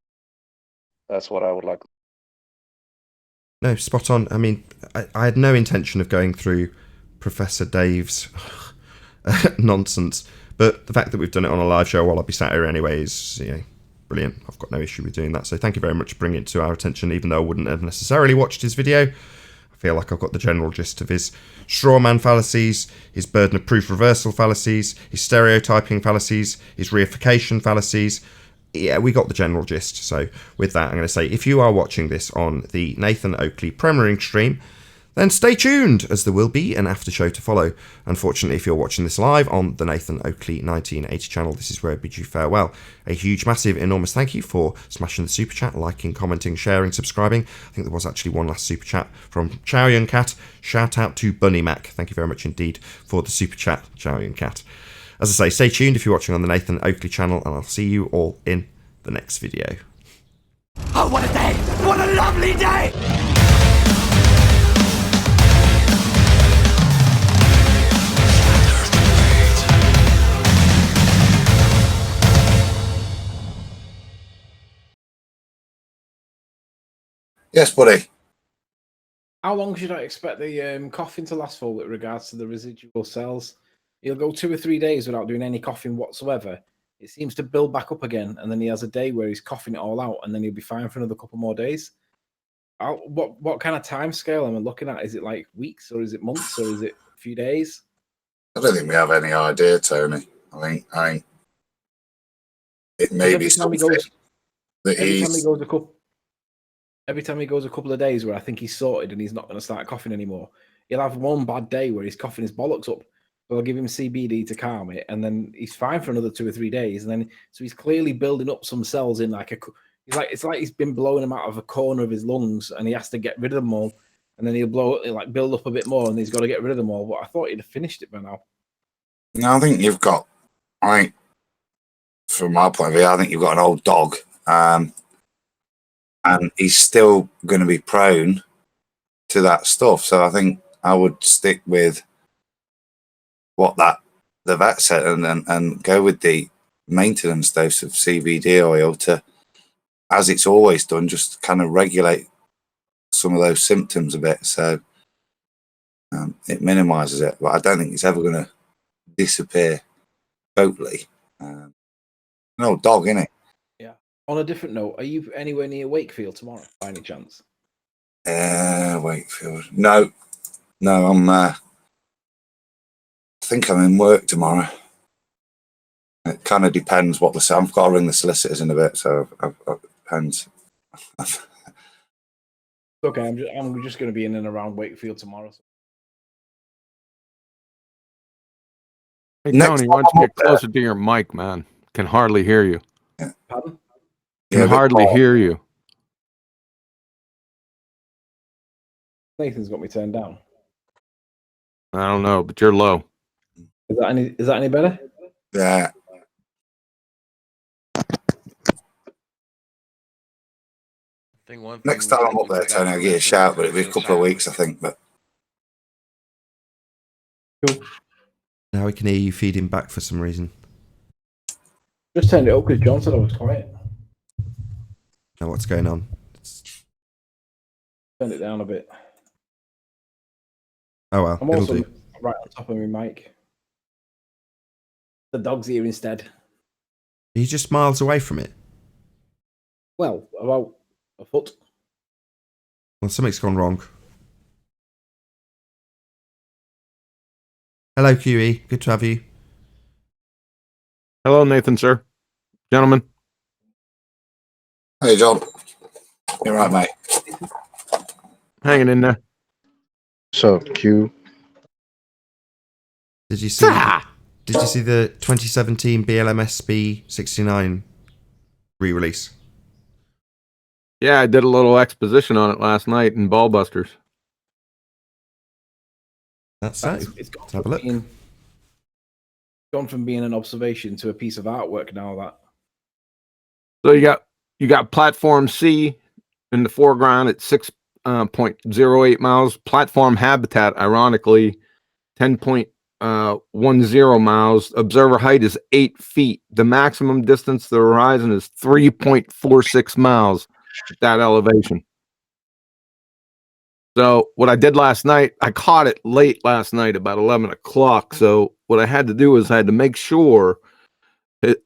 That's what I would like. No, spot on. I mean, I had no intention of going through Professor Dave's nonsense, but the fact that we've done it on a live show while I'll be sat here anyway is, brilliant. I've got no issue with doing that. So thank you very much for bringing it to our attention, even though I wouldn't have necessarily watched his video. I feel like I've got the general gist of his straw man fallacies, his burden of proof reversal fallacies, his stereotyping fallacies, his reification fallacies. Yeah, we got the general gist. So with that, I'm going to say, if you are watching this on the Nathan Oakley premiering stream, then stay tuned, as there will be an after show to follow. Unfortunately, if you're watching this live on the Nathan Oakley 1980 channel, this is where I bid you farewell. A huge, massive, enormous thank you for smashing the super chat, liking, commenting, sharing, subscribing. I think there was actually one last super chat from Chow Yun Cat. Shout out to Bunny Mac. Thank you very much indeed for the super chat, Chow Yun Cat. As I say, stay tuned if you're watching on the Nathan Oakley channel, and I'll see you all in the next video. Oh, what a day! What a lovely day! Yes, buddy. How long should I expect the coughing to last for with regards to the residual cells? He'll go 2 or 3 days without doing any coughing whatsoever. It seems to build back up again, and then he has a day where he's coughing it all out, and then he'll be fine for another couple more days. What kind of time scale am I looking at? Is it like weeks, or is it months, or is it a few days? I don't think we have any idea, Tony. I think it may be something that every time he goes a couple of days where I think he's sorted and he's not going to start coughing anymore, he'll have one bad day where he's coughing his bollocks up. So I'll give him CBD to calm it, and then he's fine for another 2 or 3 days. And then so he's clearly building up some cells in it's like he's been blowing them out of a corner of his lungs, and he has to get rid of them all. And then he'll build up a bit more, and he's got to get rid of them all. But I thought he'd have finished it by now. No, I think you've got. From my point of view, I think you've got an old dog, and he's still going to be prone to that stuff. So I think I would stick with what the vet said, and go with the maintenance dose of CBD oil to, as it's always done, just kind of regulate some of those symptoms a bit. So it minimises it, but I don't think it's ever going to disappear totally. An old dog, innit? Yeah. On a different note, are you anywhere near Wakefield tomorrow, by any chance? Wakefield. No, I'm. I think I'm in work tomorrow. It kind of depends what I've got to ring the solicitors in a bit, so it depends. Okay, I'm just going to be in and around Wakefield tomorrow. Hey, Tony, why don't you get closer to your mic, man? Can hardly hear you. Pardon? Can hardly hear you. Nathan's got me turned down. I don't know, but you're low. Is that any better? Yeah. Next time I'm up there, Tony, I'll give you a shout, but it'll be a couple of weeks, I think. But cool. Now we can hear you feeding back for some reason. Just turned it up because John said I was quiet. Now what's going on? Turned it down a bit. Oh well, I'm also right on top of my mic. The dog's here instead. Are you just miles away from it? Well, about a foot. Well, something's gone wrong. Hello, QE. Good to have you. Hello, Nathan, sir. Gentlemen. Hey, John. You're right, mate. Hanging in there. So, Q. Did you see the 2017 BLMSB 69 re-release? Yeah, I did a little exposition on it last night in Ballbusters. That's so. It's Let's have a look. Gone from being an observation to a piece of artwork now. That. So you got platform C in the foreground at 6.08 miles. Platform habitat, ironically, 10.10 miles. Observer height is 8 feet. The maximum distance to the horizon is 3.46 miles at that elevation. So what I did last night, I caught it late last night, about 11 o'clock. So what I had to do is I had to make sure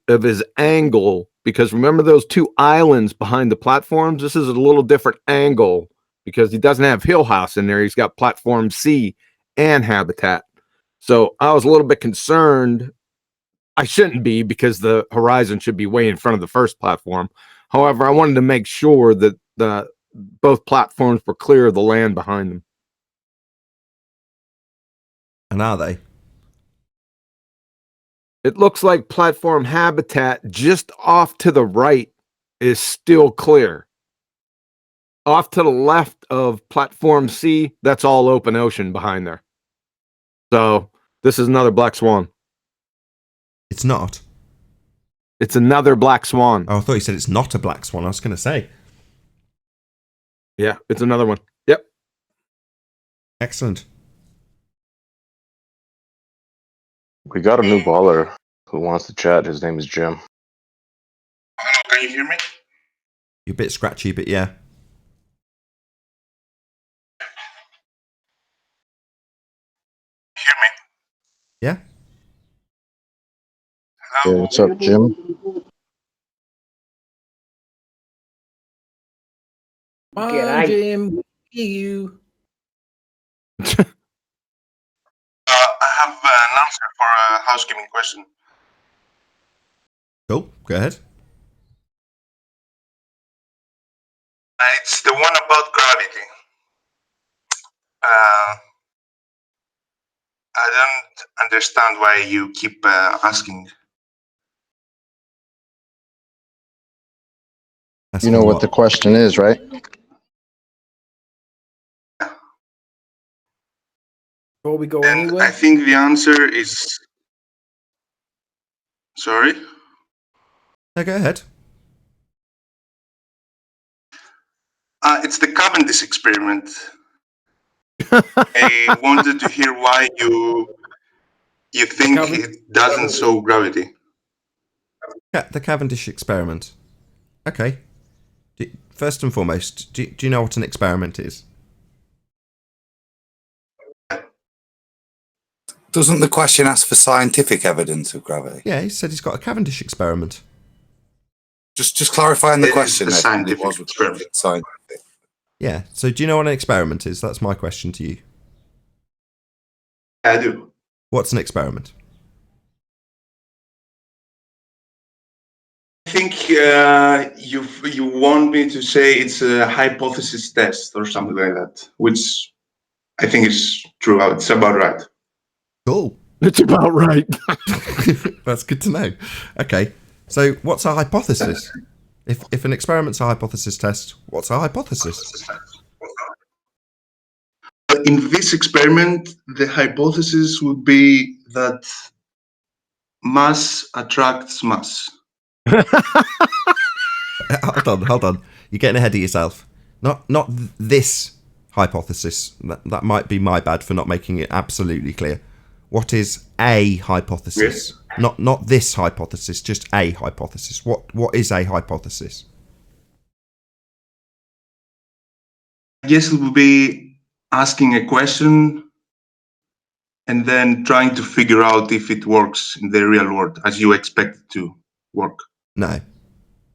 of his angle, because remember those two islands behind the platforms? This is a little different angle because he doesn't have Hill House in there. He's got platform C and habitat. So I was a little bit concerned. I shouldn't be, because the horizon should be way in front of the first platform. However, I wanted to make sure that both platforms were clear of the land behind them. And are they? It looks like platform habitat just off to the right is still clear. Off to the left of platform C, that's all open ocean behind there. So this is another black swan. It's not. It's another black swan. Oh, I thought you said it's not a black swan. I was going to say. Yeah, it's another one. Yep. Excellent. We got a new baller who wants to chat. His name is Jim. Can you hear me? You're a bit scratchy, but yeah. Hear me? Yeah? Hey, what's up, Jim? G'day. Jim. You. I have an answer for a housekeeping question. Cool, go ahead. It's the one about gravity. I don't understand why you keep asking. You know what the question is, right? Before we go And anywhere, I think the answer is... Sorry? No, go ahead. It's the Cavendish experiment. I wanted to hear why you think it doesn't show gravity. The Cavendish experiment. Okay. First and foremost, do you know what an experiment is? Doesn't the question ask for scientific evidence of gravity? Yeah, he said he's got a Cavendish experiment. Just clarifying the It question. is a Nathan, scientific it was experiment. scientific. Yeah, so do you know what an experiment is? That's my question to you. I do. What's an experiment? I think you want me to say it's a hypothesis test or something like that, which I think is true. It's about right. Cool. It's about right. That's good to know. Okay, so what's a hypothesis? If an experiment's a hypothesis test, what's a hypothesis? In this experiment, the hypothesis would be that mass attracts mass. Hold on. You're getting ahead of yourself. Not this hypothesis. That might be my bad for not making it absolutely clear. What is a hypothesis? Yes. Not this hypothesis, just a hypothesis. What is a hypothesis? I guess it would be asking a question and then trying to figure out if it works in the real world as you expect it to work. No.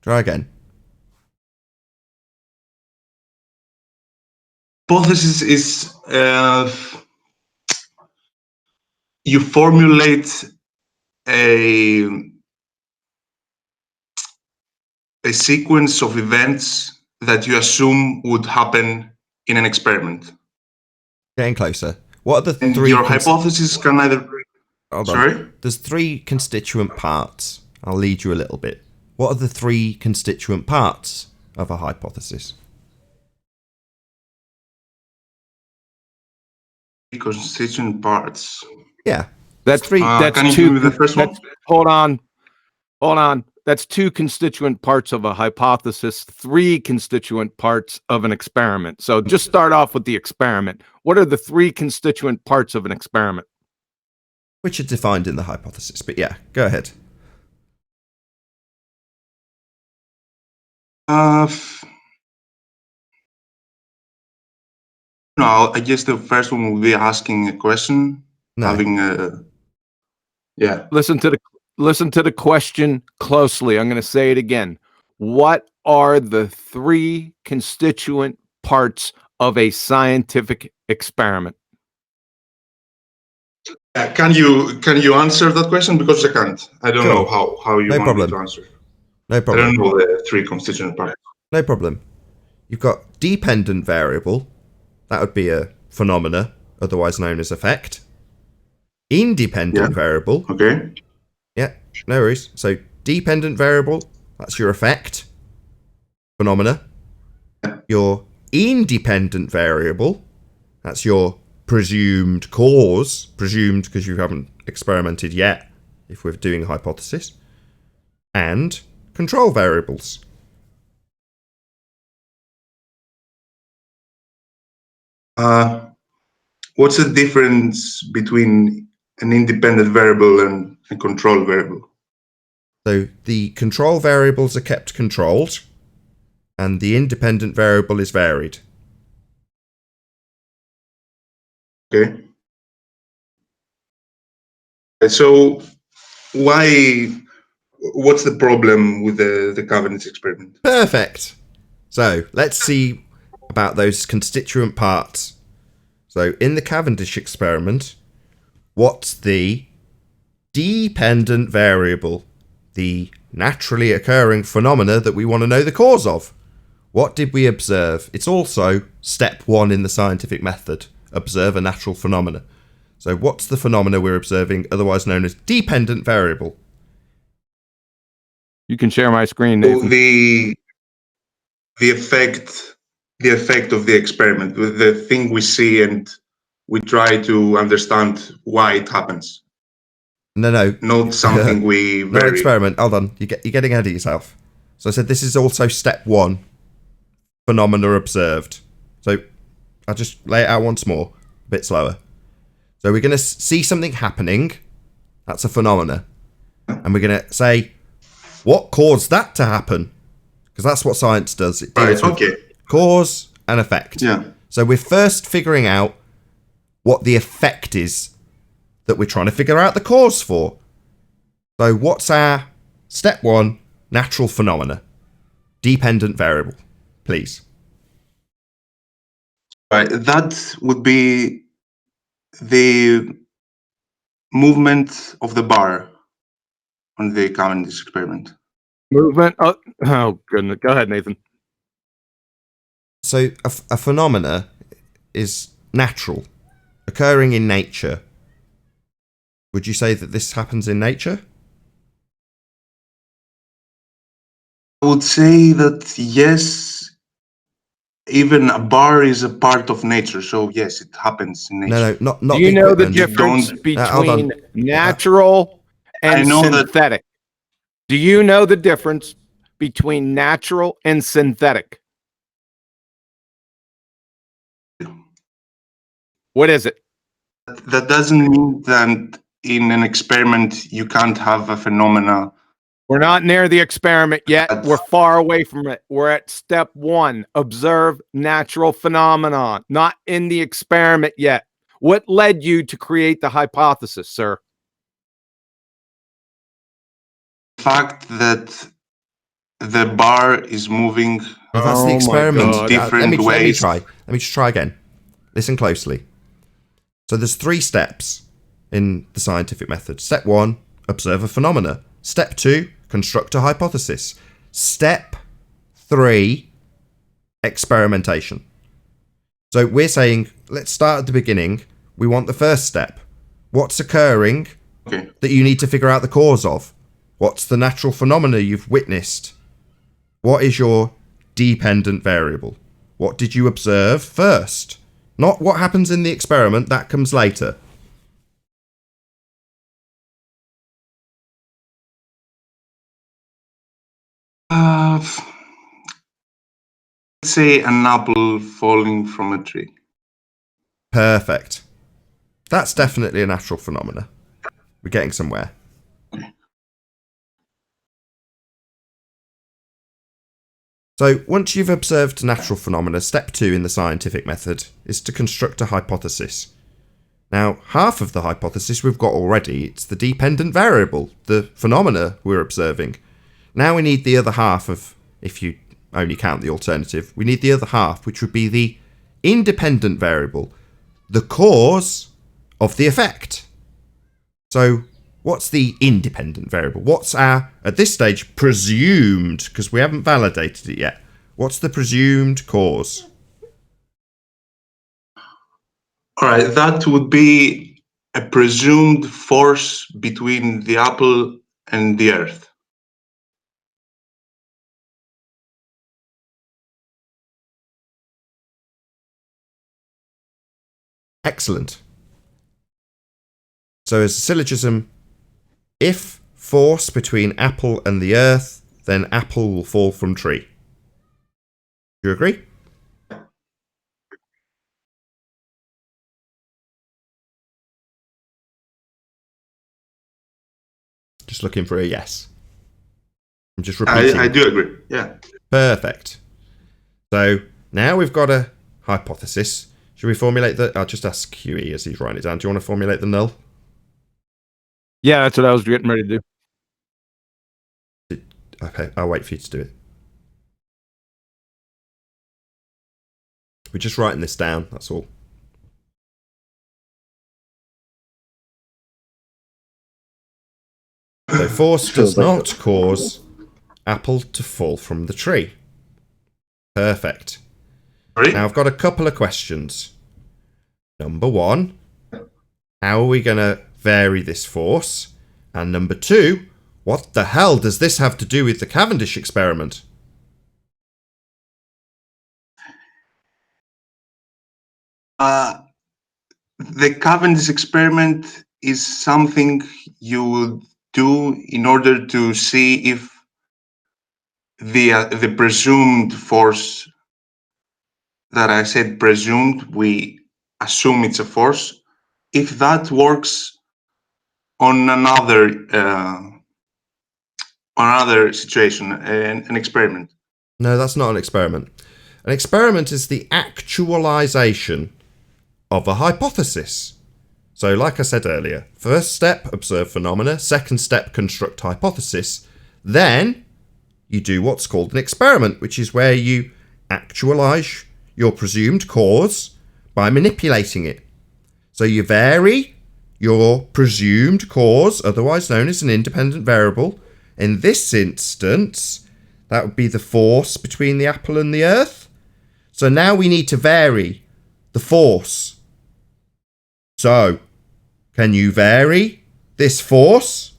Try again. Hypothesis is you formulate a sequence of events that you assume would happen in an experiment. Getting closer. What are the And three? your hypothesis can either... Hold Sorry? on. There's three constituent parts. I'll lead you a little bit. What are the three constituent parts of a hypothesis? Constituent parts. Yeah. That's three. That's can you two. give me the first one? Hold on. That's two constituent parts of a hypothesis, three constituent parts of an experiment. So just start off with the experiment. What are the three constituent parts of an experiment? Which are defined in the hypothesis. But yeah, go ahead. No, I guess the first one will be asking a question, having a... Yeah. Listen to the question closely. I'm going to say it again. What are the three constituent parts of a scientific experiment? Can you answer that question? Because I can't. I don't know how you want me to answer. No problem. I don't know the three constituent parts. No problem. You've got dependent variable. That would be a phenomena, otherwise known as effect. Independent variable. Okay. Yeah, no worries. So dependent variable, that's your effect. Phenomena. Your independent variable, that's your presumed cause. Presumed because you haven't experimented yet, if we're doing a hypothesis. And control variables. What's the difference between an independent variable and a control variable? So the control variables are kept controlled, and the independent variable is varied. Okay. So why what's the problem with the Cavendish experiment? Perfect. So let's see about those constituent parts. So in the Cavendish experiment, what's the dependent variable? The naturally occurring phenomena that we want to know the cause of. What did we observe? It's also step 1 in the scientific method. Observe a natural phenomena. So what's the phenomena we're observing, otherwise known as dependent variable? You can share my screen, Nathan. So the effect of the experiment, the thing we see, and we try to understand why it happens. No. Not something we no experiment. Hold on. You're getting ahead of yourself. So I said this is also step 1. Phenomena observed. So I'll just lay it out once more. A bit slower. So we're going to see something happening. That's a phenomena. And we're going to say, what caused that to happen? Because that's what science does. It deals with cause and effect. Yeah. So we're first figuring out what the effect is that we're trying to figure out the cause for. So what's our step 1 natural phenomena? Dependent variable, please. Right, that would be the movement of the bar on the Cavendish experiment. Movement? Oh goodness. Go ahead, Nathan. So a phenomena is natural, occurring in nature. Would you say that this happens in nature? I would say that yes, even a bar is a part of nature, so yes, it happens in nature. No, not Do you the know the equipment. difference hold on. between natural and I know that- synthetic? Do you know the difference between natural and synthetic? What is it? That doesn't mean that in an experiment you can't have a phenomena. We're not near the experiment yet. We're far away from it. We're at step 1. Observe natural phenomenon. Not in the experiment yet. What led you to create the hypothesis, sir? The fact that the bar is moving That's the experiment. in different ways. Let me just try again. Listen closely. So there's 3 steps in the scientific method. Step 1, observe a phenomena. Step 2, construct a hypothesis. Step 3, experimentation. So we're saying, let's start at the beginning. We want the first step. What's occurring that you need to figure out the cause of? What's the natural phenomena you've witnessed? What is your dependent variable? What did you observe first? Not what happens in the experiment, that comes later. Let's say an apple falling from a tree. Perfect. That's definitely a natural phenomena. We're getting somewhere. So once you've observed natural phenomena, step 2 in the scientific method is to construct a hypothesis. Now, half of the hypothesis we've got already. It's the dependent variable, the phenomena we're observing. Now we need the other half of, if you only count the alternative, we need the other half, which would be the independent variable, the cause of the effect. So what's the independent variable? What's our, at this stage, presumed, because we haven't validated it yet, what's the presumed cause? All right, that would be a presumed force between the apple and the earth. Excellent. So as a syllogism, if force between apple and the earth, then apple will fall from tree. Do you agree? Just looking for a yes. I'm just repeating. I do agree. Yeah. Perfect. So now we've got a hypothesis. Should we formulate the... I'll just ask Huey as he's writing it down. Do you want to formulate the null? Yeah, that's what I was getting ready to do. Okay, I'll wait for you to do it. We're just writing this down, that's all. So force does not cause apple to fall from the tree. Perfect. Now I've got a couple of questions. Number one, how are we going to vary this force? And number two, what the hell does this have to do with the Cavendish experiment? The Cavendish experiment is something you would do in order to see if the presumed force that I said presumed, we assume it's a force, if that works on another situation, an experiment. No, that's not an experiment. An experiment is the actualization of a hypothesis. So, like I said earlier, first step, observe phenomena. Second step, construct hypothesis. Then you do what's called an experiment, which is where you actualize your presumed cause by manipulating it. So you vary your presumed cause, otherwise known as an independent variable. In this instance, that would be the force between the apple and the earth. So now we need to vary the force. So, can you vary this force?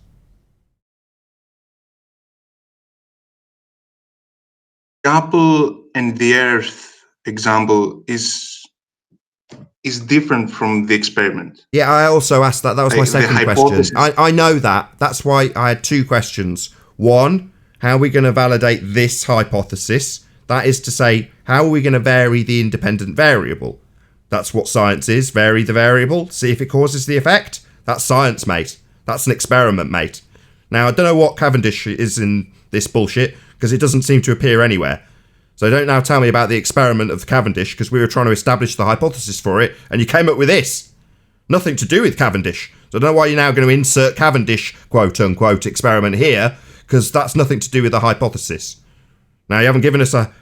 The apple and the earth example is different from the experiment. Yeah, I also asked that. That was my second question. I know that. That's why I had two questions. One, how are we going to validate this hypothesis? That is to say, how are we going to vary the independent variable? That's what science is. Vary the variable, see if it causes the effect. That's science, mate. That's an experiment, mate. Now, I don't know what Cavendish is in this bullshit, because it doesn't seem to appear anywhere. So don't now tell me about the experiment of Cavendish, because we were trying to establish the hypothesis for it, and you came up with this. Nothing to do with Cavendish. So I don't know why you're now going to insert Cavendish, quote-unquote, experiment here, because that's nothing to do with the hypothesis. Now, you haven't given us a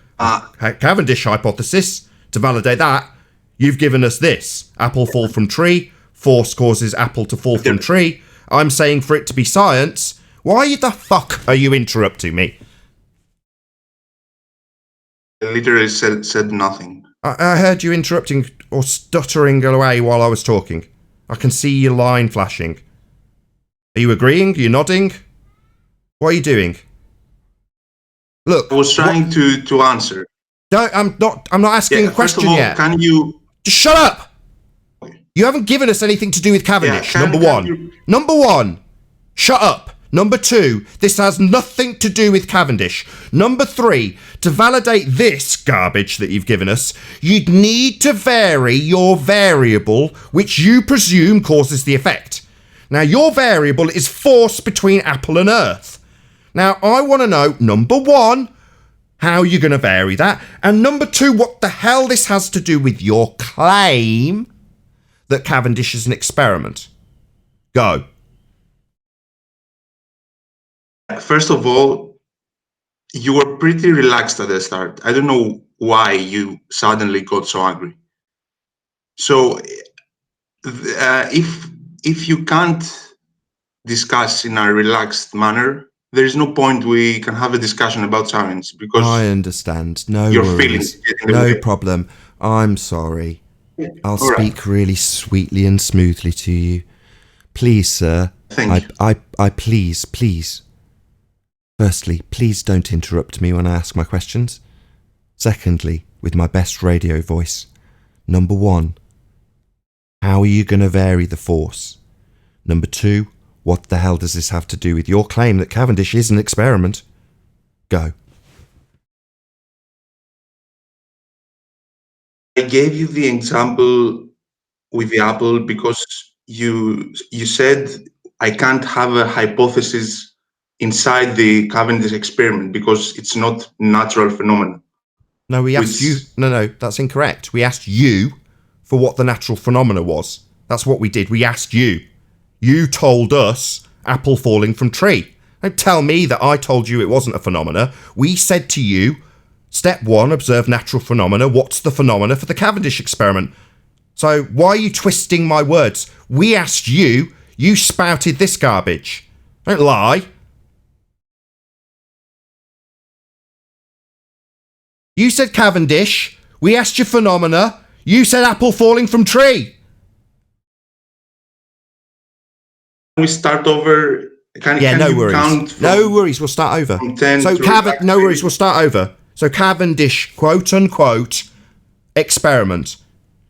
Cavendish hypothesis to validate that. You've given us this. Apple fall from tree. Force causes apple to fall from tree. I'm saying for it to be science. Why the fuck are you interrupting me? I literally said nothing. I heard you interrupting or stuttering away while I was talking. I can see your line flashing. Are you agreeing? Are you nodding? What are you doing? Look, I was trying to answer. No, I'm not asking a question yet. Can you just shut up? You haven't given us anything to do with Cavendish. Number one, shut up. Number two, this has nothing to do with Cavendish. Number three, to validate this garbage that you've given us, you'd need to vary your variable, which you presume causes the effect. Now, your variable is force between apple and earth. Now, I want to know, number one, how you're going to vary that, and number two, what the hell this has to do with your claim that Cavendish is an experiment. Go. First of all, you were pretty relaxed at the start. I don't know why you suddenly got so angry. So, if you can't discuss in a relaxed manner, there is no point we can have a discussion about science, because I understand. No your worries. feelings get in the No way. problem. I'm sorry. I'll All right. speak really sweetly and smoothly to you. Please, sir. Thank you. I please. Firstly, please don't interrupt me when I ask my questions. Secondly, with my best radio voice. Number one, how are you going to vary the force? Number two, what the hell does this have to do with your claim that Cavendish is an experiment? Go. I gave you the example with the apple because you said I can't have a hypothesis inside the Cavendish experiment because it's not natural phenomenon. No, we asked you. No, that's incorrect. We asked you for what the natural phenomena was. That's what we did. We asked you. You told us apple falling from tree. Don't tell me that I told you it wasn't a phenomena. We said to you, step 1, observe natural phenomena. What's the phenomena for the Cavendish experiment? So why are you twisting my words? We asked you, you spouted this garbage. Don't lie. You said Cavendish. We asked you phenomena. You said apple falling from tree. We start over. No worries. No worries. We'll start over. So no worries. We'll start over. So Cavendish, quote unquote, experiment.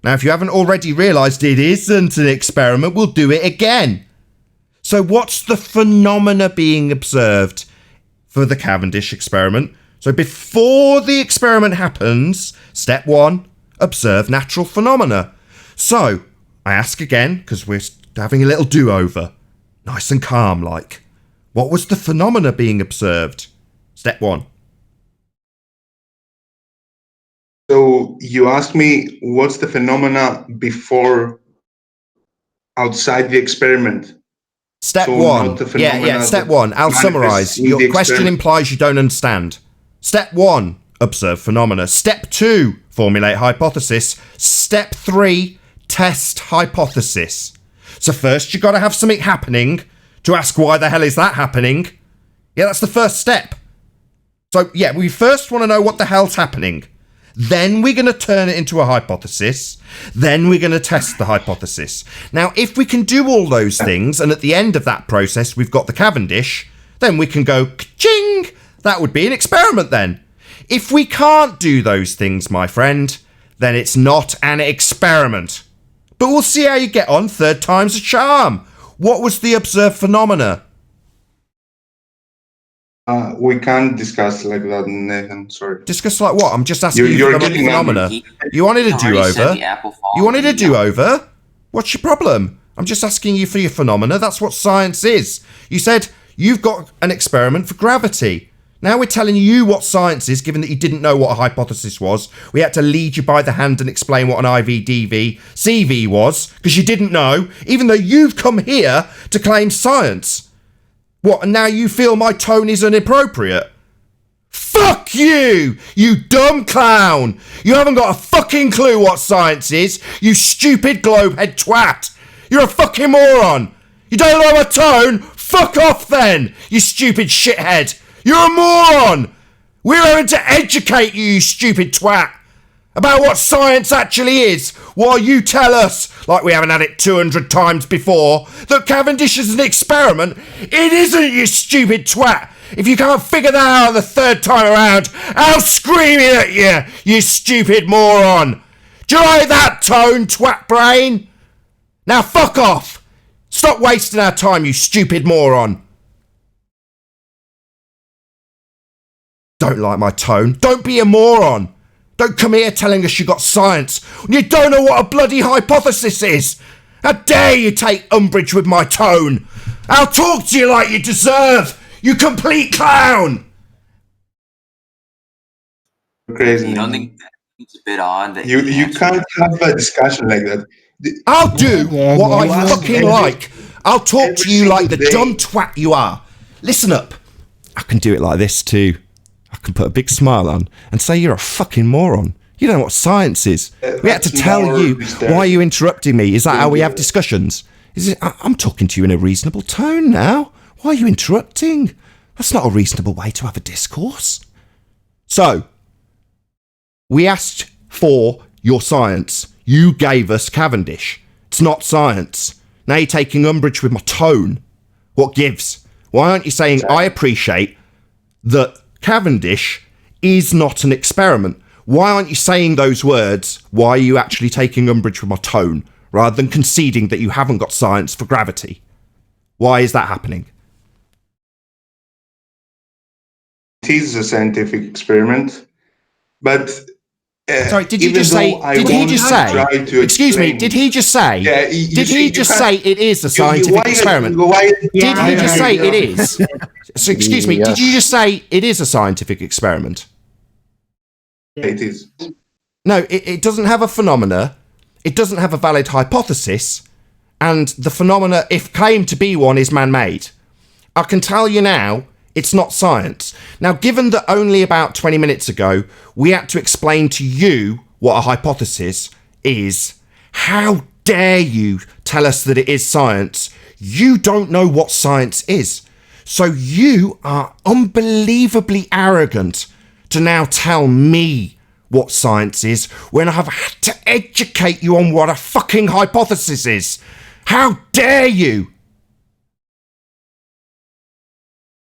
Now, if you haven't already realised it isn't an experiment, we'll do it again. So what's the phenomena being observed for the Cavendish experiment? So before the experiment happens, step 1, observe natural phenomena. So I ask again, because we're having a little do-over. Nice and calm, like. What was the phenomena being observed? Step 1. So you asked me, what's the phenomena before, outside the experiment? Step 1. Step 1. I'll summarise. Your question implies you don't understand. Step 1, observe phenomena. Step 2, formulate hypothesis. Step 3, test hypothesis. So first you've got to have something happening to ask why the hell is that happening. Yeah, that's the first step. So yeah, we first want to know what the hell's happening. Then we're going to turn it into a hypothesis. Then we're going to test the hypothesis. Now, if we can do all those things, and at the end of that process we've got the Cavendish, then we can go ka-ching! That would be an experiment then. If we can't do those things, my friend, then it's not an experiment. But we'll see how you get on. Third time's a charm. What was the observed phenomena? We can't discuss like that, Nathan. Sorry. Discuss like what? I'm just asking you for the phenomena. You wanted a do-over? You wanted a do-over? What's your problem? I'm just asking you for your phenomena. That's what science is. You said you've got an experiment for gravity. Now we're telling you what science is, given that you didn't know what a hypothesis was. We had to lead you by the hand and explain what an IVDV CV was, because you didn't know, even though you've come here to claim science. What, and now you feel my tone is inappropriate? Fuck you, you dumb clown! You haven't got a fucking clue what science is, you stupid globehead twat! You're a fucking moron! You don't know my tone? Fuck off then, you stupid shithead! You're a moron! We're going to educate you, you stupid twat, about what science actually is, while you tell us, like we haven't had it 200 times before, that Cavendish is an experiment. It isn't, you stupid twat! If you can't figure that out the third time around, I'll scream it at you, you stupid moron! Do you like that tone, twat brain? Now fuck off! Stop wasting our time, you stupid moron! Don't like my tone. Don't be a moron. Don't come here telling us you got science when you don't know what a bloody hypothesis is. How dare you take umbrage with my tone? I'll talk to you like you deserve, you complete clown. Crazy. You don't think it's a bit odd that you can't have a discussion like that. I'll do what I fucking like. I'll talk to you like the dumb twat you are. Listen up. I can do it like this too. I can put a big smile on and say you're a fucking moron. You don't know what science is. We had to tell you why are you interrupting me. Is that how we have discussions? I'm talking to you in a reasonable tone now. Why are you interrupting? That's not a reasonable way to have a discourse. So, we asked for your science. You gave us Cavendish. It's not science. Now you're taking umbrage with my tone. What gives? Why aren't you saying I appreciate that Cavendish is not an experiment? Why aren't you saying those words? Why are you actually taking umbrage with my tone rather than conceding that you haven't got science for gravity? Why is that happening? It is a scientific experiment, but sorry, did he just say? Excuse me. Did he just say? Yeah, did he just say it is a scientific experiment? Did he just say it is? So, excuse me. Did you just say it is a scientific experiment? It is. No, it doesn't have a phenomena. It doesn't have a valid hypothesis, and the phenomena, if claimed to be one, is man-made. I can tell you now, it's not science. Now, given that only about 20 minutes ago, we had to explain to you what a hypothesis is, how dare you tell us that it is science? You don't know what science is. So you are unbelievably arrogant to now tell me what science is when I've had to educate you on what a fucking hypothesis is. How dare you?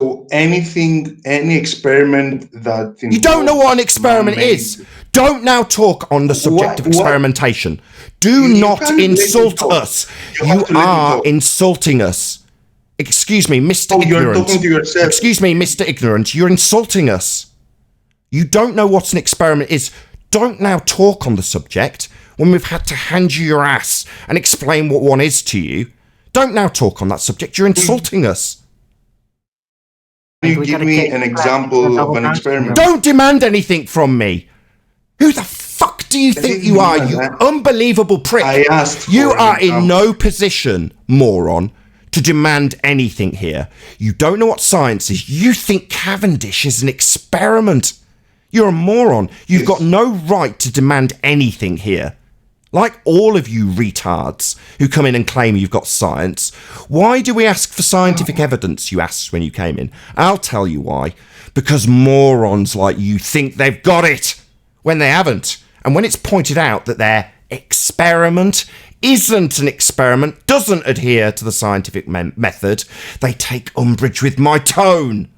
So anything, any experiment that you don't know what an experiment is. Don't now talk on the subject of experimentation. Do not insult us. You are insulting us. Excuse me, Mr. Ignorant. You're talking to yourself. Excuse me, Mr. Ignorant. You're insulting us. You don't know what an experiment is. Don't now talk on the subject when we've had to hand you your ass and explain what one is to you. Don't now talk on that subject. You're insulting us. Can you give me an example of an experiment? Don't demand anything from me. Who the fuck do you think you are, you unbelievable prick? I asked. You are in no position, moron, to demand anything here. You don't know what science is. You think Cavendish is an experiment. You're a moron. You've got no right to demand anything here. Like all of you retards who come in and claim you've got science, why do we ask for scientific evidence, you asked when you came in? I'll tell you why. Because morons like you think they've got it when they haven't. And when it's pointed out that their experiment isn't an experiment, doesn't adhere to the scientific method, they take umbrage with my tone.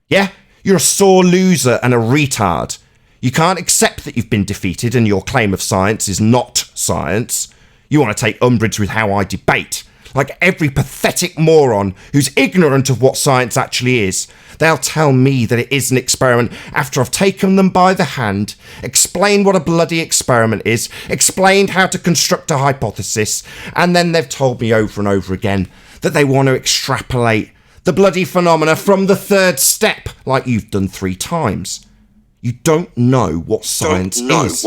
Yeah? You're a sore loser and a retard. You can't accept that you've been defeated and your claim of science is not science. You want to take umbrage with how I debate. Like every pathetic moron who's ignorant of what science actually is, they'll tell me that it is an experiment after I've taken them by the hand, explained what a bloody experiment is, explained how to construct a hypothesis, and then they've told me over and over again that they want to extrapolate the bloody phenomena from the third step, like you've done 3 times. You don't know what science is.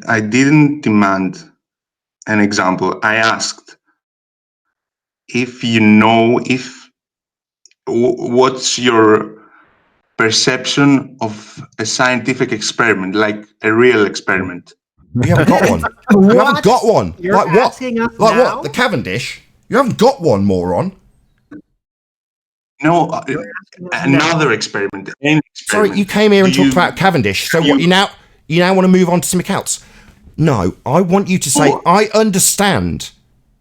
I didn't demand an example. I asked if you know what's your perception of a scientific experiment, like a real experiment. You haven't got one. You haven't got one. You're like what? asking us Like now? what? The Cavendish? You haven't got one, moron. No, another experiment. Sorry, you came here and talked about Cavendish. So what? You now want to move on to something else? No, I want you to say I understand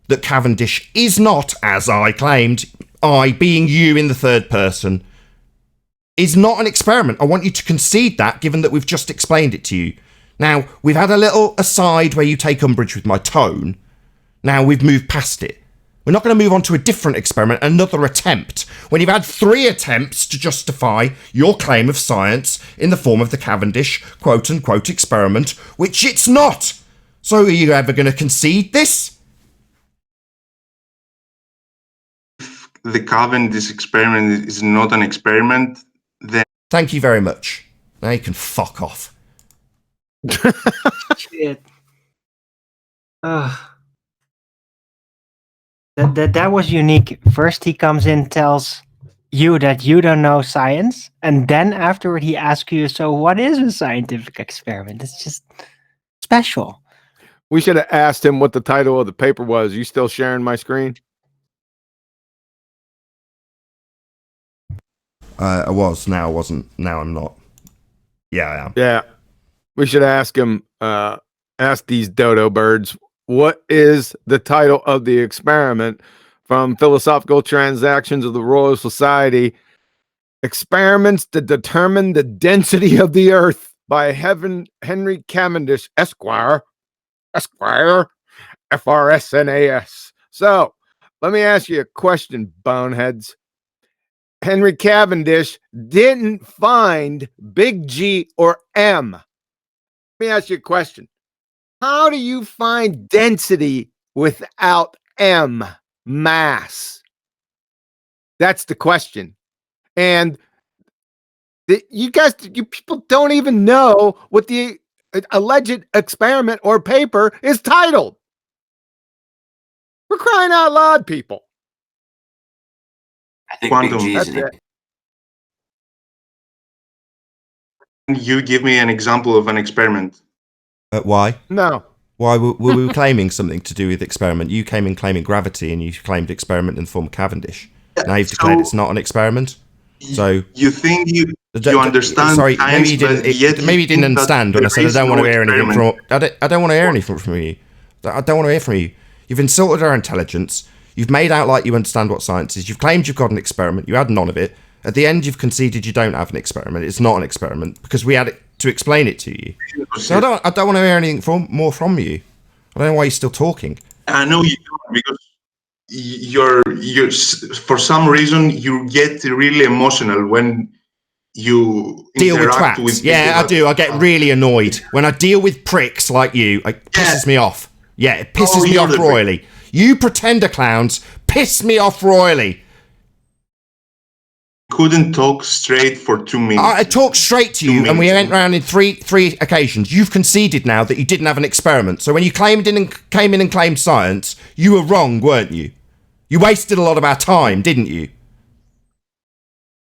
that Cavendish is not, as I claimed, I being you in the third person, is not an experiment. I want you to concede that, given that we've just explained it to you. Now, we've had a little aside where you take umbrage with my tone. Now we've moved past it. We're not going to move on to a different experiment, another attempt, when you've had 3 attempts to justify your claim of science in the form of the Cavendish quote-unquote experiment, which it's not. So are you ever going to concede this? If the Cavendish experiment is not an experiment, then... Thank you very much. Now you can fuck off. Shit. That was unique. First he comes in, tells you that you don't know science, and then afterward he asks you, so what is a scientific experiment? It's just special. We should have asked him what the title of the paper was. You still sharing my screen? I was. Now I wasn't. Now I'm not. Yeah, I am. Yeah. We should ask him, ask these dodo birds, what is the title of the experiment from Philosophical Transactions of the Royal Society? Experiments to determine the density of the earth by Henry Cavendish, Esquire, FRSNAS. So, let me ask you a question, boneheads. Henry Cavendish didn't find big G or M. Let me ask you a question. How do you find density without M, mass? That's the question. And you people don't even know what the alleged experiment or paper is titled. We're crying out loud, people. I think Quantum. Big G is That's an it. You give me an example of an experiment. Why? No. Why were we claiming something to do with experiment? You came in claiming gravity, and you claimed experiment in the form of Cavendish. Now you've declared it's not an experiment. So you think you understand? Sorry, science, maybe you didn't. but yet Maybe you didn't think that understand when I said I there don't is want to no hear anything from. experiment. I don't want to hear anything from you. I don't want to hear from you. You've insulted our intelligence. You've made out like you understand what science is. You've claimed you've got an experiment. You had none of it. At the end, you've conceded you don't have an experiment. It's not an experiment because we had it to explain it to you. So I don't want to hear anything more from you. I don't know why you're still talking. I know you don't, because you're for some reason you get really emotional when you deal with interact twats. with Yeah, people I do. I get really annoyed when I deal with pricks like you. It pisses me off. Yeah, it pisses me off royally. You pretender clowns piss me off royally. Couldn't talk straight for 2 minutes. I talked straight to you, and we went round in three occasions. You've conceded now that you didn't have an experiment. So when you came in and claimed science, you were wrong, weren't you? You wasted a lot of our time, didn't you?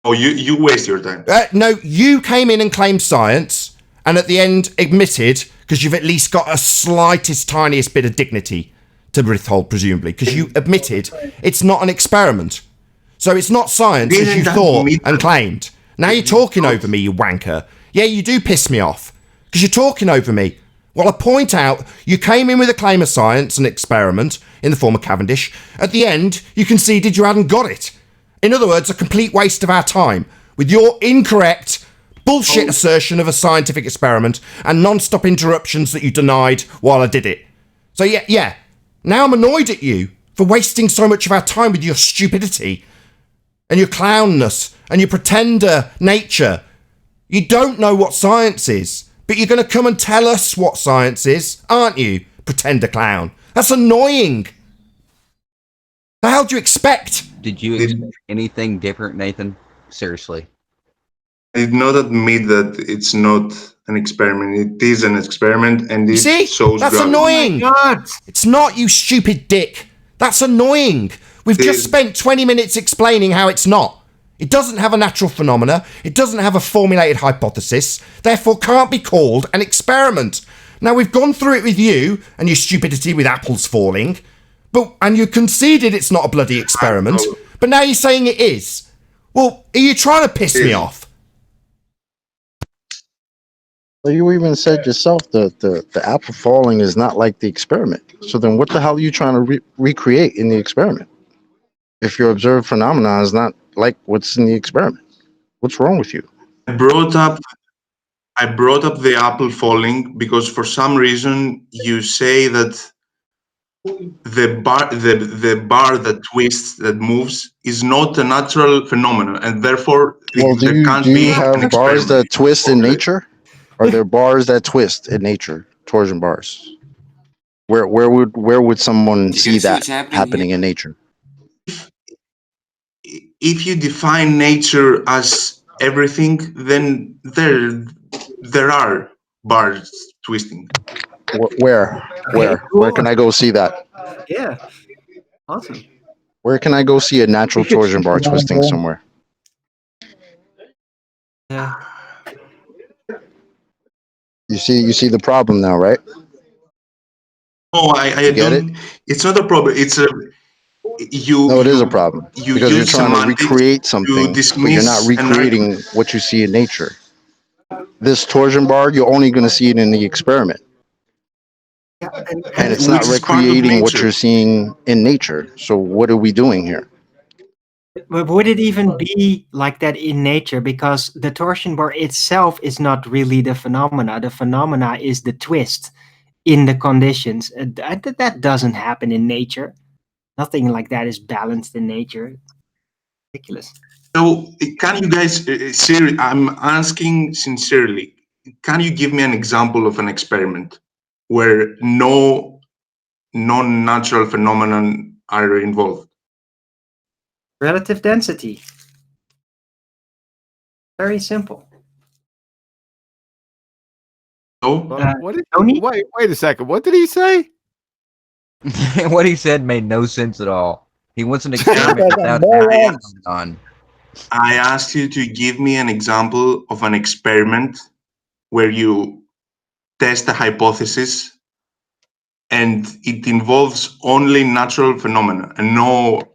Oh, you waste your time. No, you came in and claimed science, and at the end admitted, because you've at least got a slightest, tiniest bit of dignity to withhold, presumably, because you admitted it's not an experiment. So it's not science as you thought and claimed. Now you're talking over me, you wanker. Yeah, you do piss me off, because you're talking over me. Well, I point out, you came in with a claim of science, an experiment, in the form of Cavendish. At the end, you conceded you hadn't got it. In other words, a complete waste of our time, with your incorrect, bullshit assertion of a scientific experiment and non-stop interruptions that you denied while I did it. So yeah, now I'm annoyed at you for wasting so much of our time with your stupidity and your clownness and your pretender nature. You don't know what science is, but you're going to come and tell us what science is, aren't you, pretender clown? That's annoying. The hell do you expect? Did you expect anything different, Nathan? Seriously. I did not admit that it's not an experiment. It is an experiment, and it shows That's gravity. annoying. It's not, you stupid dick. That's annoying. We've just spent 20 minutes explaining how it's not. It doesn't have a natural phenomena. It doesn't have a formulated hypothesis. Therefore, can't be called an experiment. Now, we've gone through it with you and your stupidity with apples falling, and you conceded it's not a bloody experiment, but now you're saying it is. Well, are you trying to piss me off? Well, you even said yourself that the apple falling is not like the experiment. So then what the hell are you trying to recreate in the experiment? If your observed phenomenon is not like what's in the experiment, what's wrong with you? I brought up the apple falling because for some reason you say that the bar that twists, that moves, is not a natural phenomenon, and therefore Well, there can't do be you an have bars experiment. that twist in nature? Are there bars that twist in nature? Torsion bars. Where would someone see that happening in nature? If you define nature as everything, then there are bars twisting. Where can I go see that? Yeah. Awesome. Where can I go see a natural torsion bar twisting somewhere? Yeah. You see the problem now, right? No, I don't. It's not a problem. It's a No, it is a problem because you're trying to recreate something, but you're not recreating what you see in nature. This torsion bar, you're only going to see it in the experiment, and it's not recreating what you're seeing in nature. So what are we doing here? But would it even be like that in nature? Because the torsion bar itself is not really the phenomena. The phenomena is the twist in the conditions. That doesn't happen in nature. Nothing like that is balanced in nature. Ridiculous. So, can you guys, I'm asking sincerely, can you give me an example of an experiment where no non-natural phenomenon are involved? Relative density. Very simple. Wait a second. What did he say? What he said made no sense at all. He wants an experiment without an on. I asked you to give me an example of an experiment where you test a hypothesis and it involves only natural phenomena and no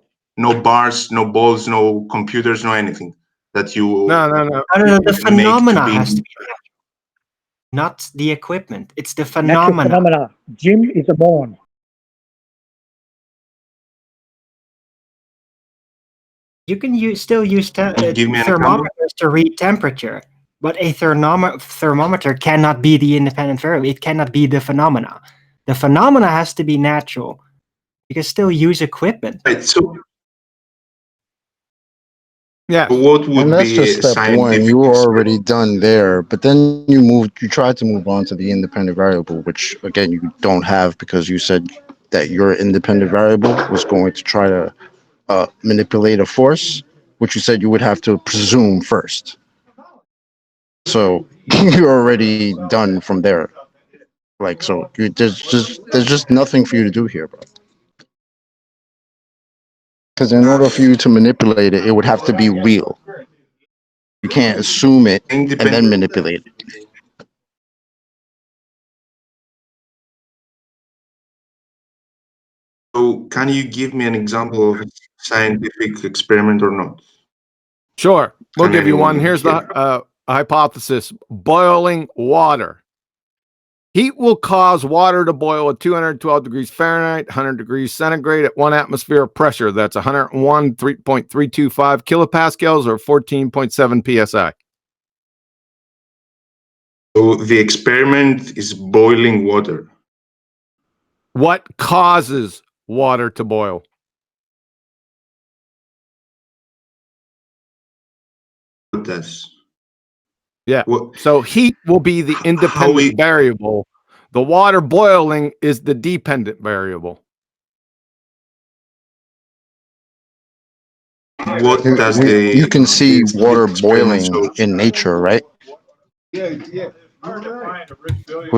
bars, no balls, no computers, no anything that you. No. The phenomena has to be natural, not the equipment. It's the phenomena. Jim is a moron. You can still use thermometers to read temperature, but a thermometer cannot be the independent variable. It cannot be the phenomena. The phenomena has to be natural. You can still use equipment. Right, so yeah. What would and that's be just step one. You were already done there, but then you tried to move on to the independent variable, which again you don't have because you said that your independent variable was going to try to manipulate a force, which you said you would have to presume first. So you're already done from there. Like, so there's just nothing for you to do here, bro. Because in order for you to manipulate it, it would have to be real. You can't assume it and then manipulate it. So, can you give me an example of a scientific experiment or not? Sure. We'll Can give you one. anyone Here's the hypothesis. Boiling water. Heat will cause water to boil at 212 degrees Fahrenheit, 100 degrees centigrade at 1 atmosphere of pressure. That's 101.325 kilopascals or 14.7 psi. So the experiment is boiling water. What causes water to boil? What does? Yeah. So heat will be the independent variable. The water boiling is the dependent variable. What does you can see water boiling in nature, right? Who's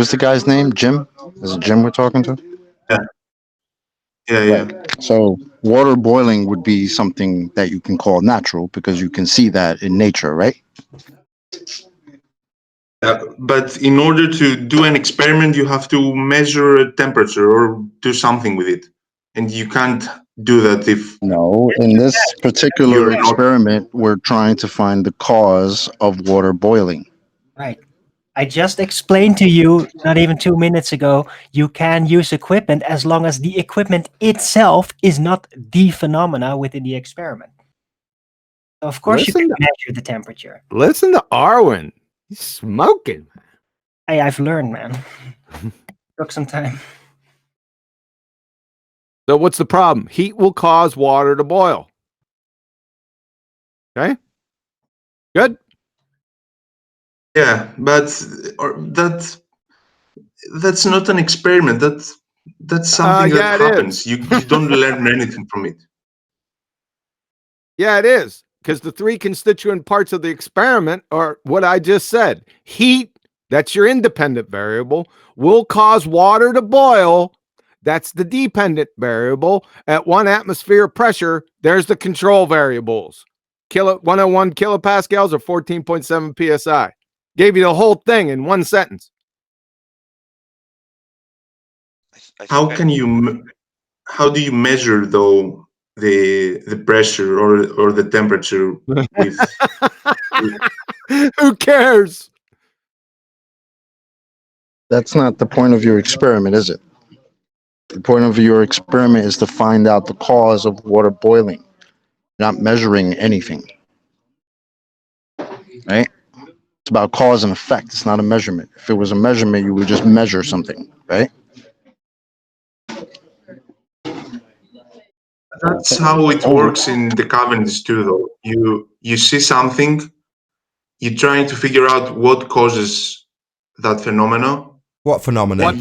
the guy's name? Jim? Is it Jim we're talking to? Yeah. So water boiling would be something that you can call natural because you can see that in nature, right? But in order to do an experiment, you have to measure a temperature or do something with it. And you can't do that if... No, in this particular experiment, we're trying to find the cause of water boiling. Right. I just explained to you, not even 2 minutes ago, you can use equipment as long as the equipment itself is not the phenomena within the experiment. Of course, you can measure the temperature. Listen to Arwen. He's smoking. Hey, I've learned, man. Took some time. So what's the problem? Heat will cause water to boil. Okay? Good? Yeah, but that's not an experiment. That's something that happens. You don't learn anything from it. Yeah, it is. Because the three constituent parts of the experiment are what I just said. Heat, that's your independent variable, will cause water to boil. That's the dependent variable. At 1 atmosphere of pressure, there's the control variables. 101 kilopascals or 14.7 psi. Gave you the whole thing in one sentence. How do you measure though the pressure or the temperature with Who cares? That's not the point of your experiment, is it? The point of your experiment is to find out the cause of water boiling, not measuring anything. Right? It's about cause and effect. It's not a measurement. If it was a measurement, you would just measure something, right? That's how it works in the Cavendish too, though. You see something, you're trying to figure out what causes that phenomena. What phenomena?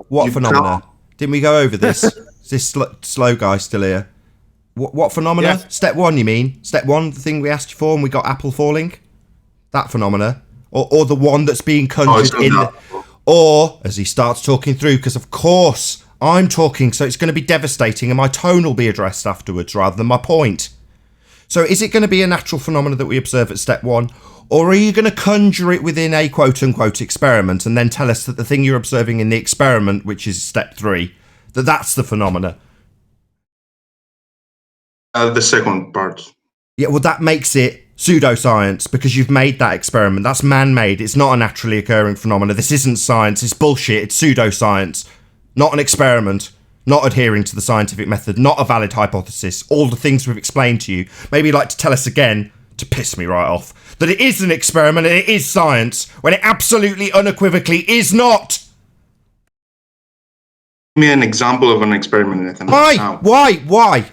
What phenomena? Didn't we go over this? Is this slow guy still here? What phenomena? Yes. Step 1, you mean? Step 1, the thing we asked you for and we got apple falling? That phenomena? Or the one that's being conjured in the... Or, as he starts talking through, because of course I'm talking, so it's going to be devastating and my tone will be addressed afterwards rather than my point. So is it going to be a natural phenomenon that we observe at step 1? Or are you going to conjure it within a quote-unquote experiment and then tell us that the thing you're observing in the experiment, which is step 3, that's the phenomena? The second part. Yeah, well, that makes it pseudoscience because you've made that experiment. That's man-made. It's not a naturally occurring phenomenon. This isn't science. It's bullshit. It's pseudoscience. Not an experiment. Not adhering to the scientific method. Not a valid hypothesis. All the things we've explained to you. Maybe you'd like to tell us again, to piss me right off, that it is an experiment and it is science, when it absolutely unequivocally is not. Give me an example of an experiment, Nathan. Why?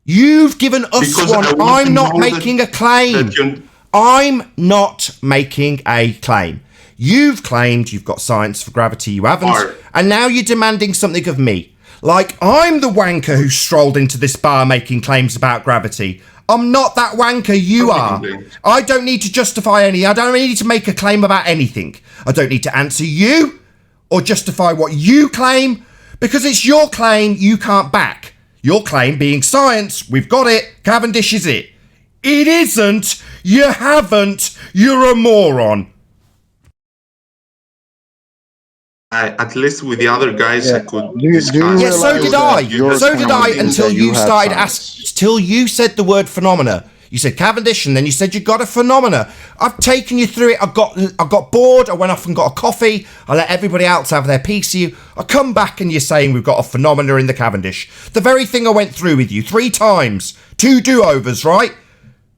You've given us Because one. I'm not making a claim. I'm not making a claim. You've claimed you've got science for gravity, you haven't. And now you're demanding something of me. Like I'm the wanker who strolled into this bar making claims about gravity. I'm not that wanker, you are. I don't need to justify any. I don't need to make a claim about anything. I don't need to answer you or justify what you claim because it's your claim you can't back. Your claim being science, we've got it, Cavendish is it. It isn't, you haven't, you're a moron. At least with the other guys, I could discuss. Yeah, so did I. So did I until you started asking, till you said the word phenomena. You said Cavendish, and then you said you got a phenomena. I've taken you through it. I got bored. I went off and got a coffee. I let everybody else have their piece of you. I come back and you're saying we've got a phenomena in the Cavendish. The very thing I went through with you 3 times. 2 do-overs, right?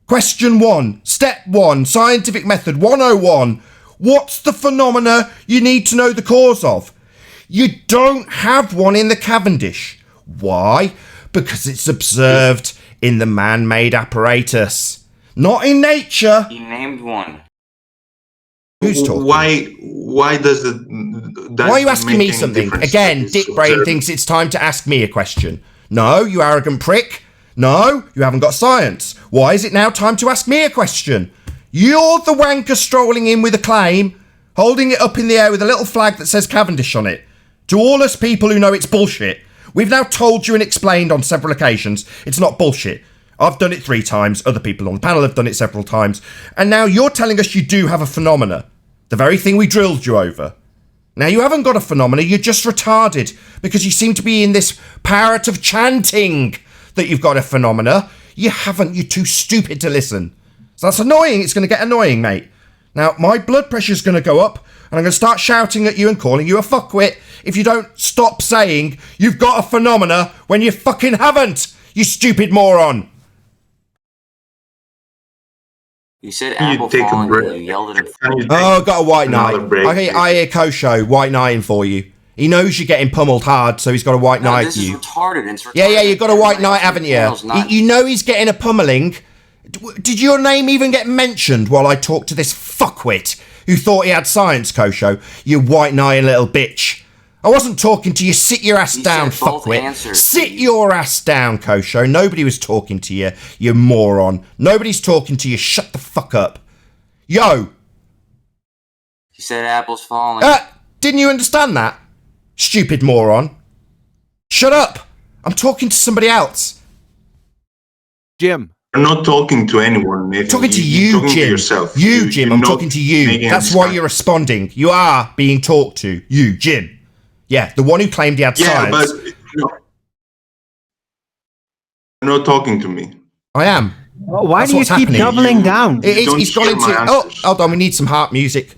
Question 1, step 1, scientific method 101. What's the phenomena you need to know the cause of? You don't have one in the Cavendish. Why? Because it's observed in the man-made apparatus, not in nature. He named one. Who's talking? Why does it? Why are you asking me something? Again, Dick Brain thinks it's time to ask me a question. No, you arrogant prick. No, you haven't got science. Why is it now time to ask me a question? You're the wanker strolling in with a claim, holding it up in the air with a little flag that says Cavendish on it. To all us people who know it's bullshit, we've now told you and explained on several occasions it's not bullshit. I've done it 3 times, other people on the panel have done it several times, and now you're telling us you do have a phenomena. The very thing we drilled you over. Now you haven't got a phenomena, you're just retarded, because you seem to be in this parrot of chanting that you've got a phenomena. You haven't, you're too stupid to listen. So that's annoying, it's going to get annoying, mate. Now, my blood pressure's going to go up, and I'm going to start shouting at you and calling you a fuckwit if you don't stop saying you've got a phenomena when you fucking haven't, you stupid moron. You said apple falling and you yelled at him. Oh, got a white knight. I hear Kosho white knighting for you. He knows you're getting pummeled hard, so he's got a white knight this for you. Is retarded. It's retarded. Yeah, you've got a white knight, haven't you? You know he's getting a pummeling. Did your name even get mentioned while I talked to this fuckwit who thought he had science, Kosho? You white knight little bitch. I wasn't talking to you. Sit your ass down, fuckwit. Sit your ass down, Kosho. Nobody was talking to you, you moron. Nobody's talking to you. Shut the fuck up. Yo. He said apples falling. Didn't you understand that? Stupid moron. Shut up. I'm talking to somebody else. Jim. I'm not talking to anyone, Nathan. Talking to you, Jim. To yourself. You, Jim. I'm talking to you. That's why you're responding. You are being talked to. You, Jim. Yeah, the one who claimed he had science. Yeah, but you're not talking to me. I am. Well, why do you keep doubling down? He's gone into... Oh, hold on. We need some harp music.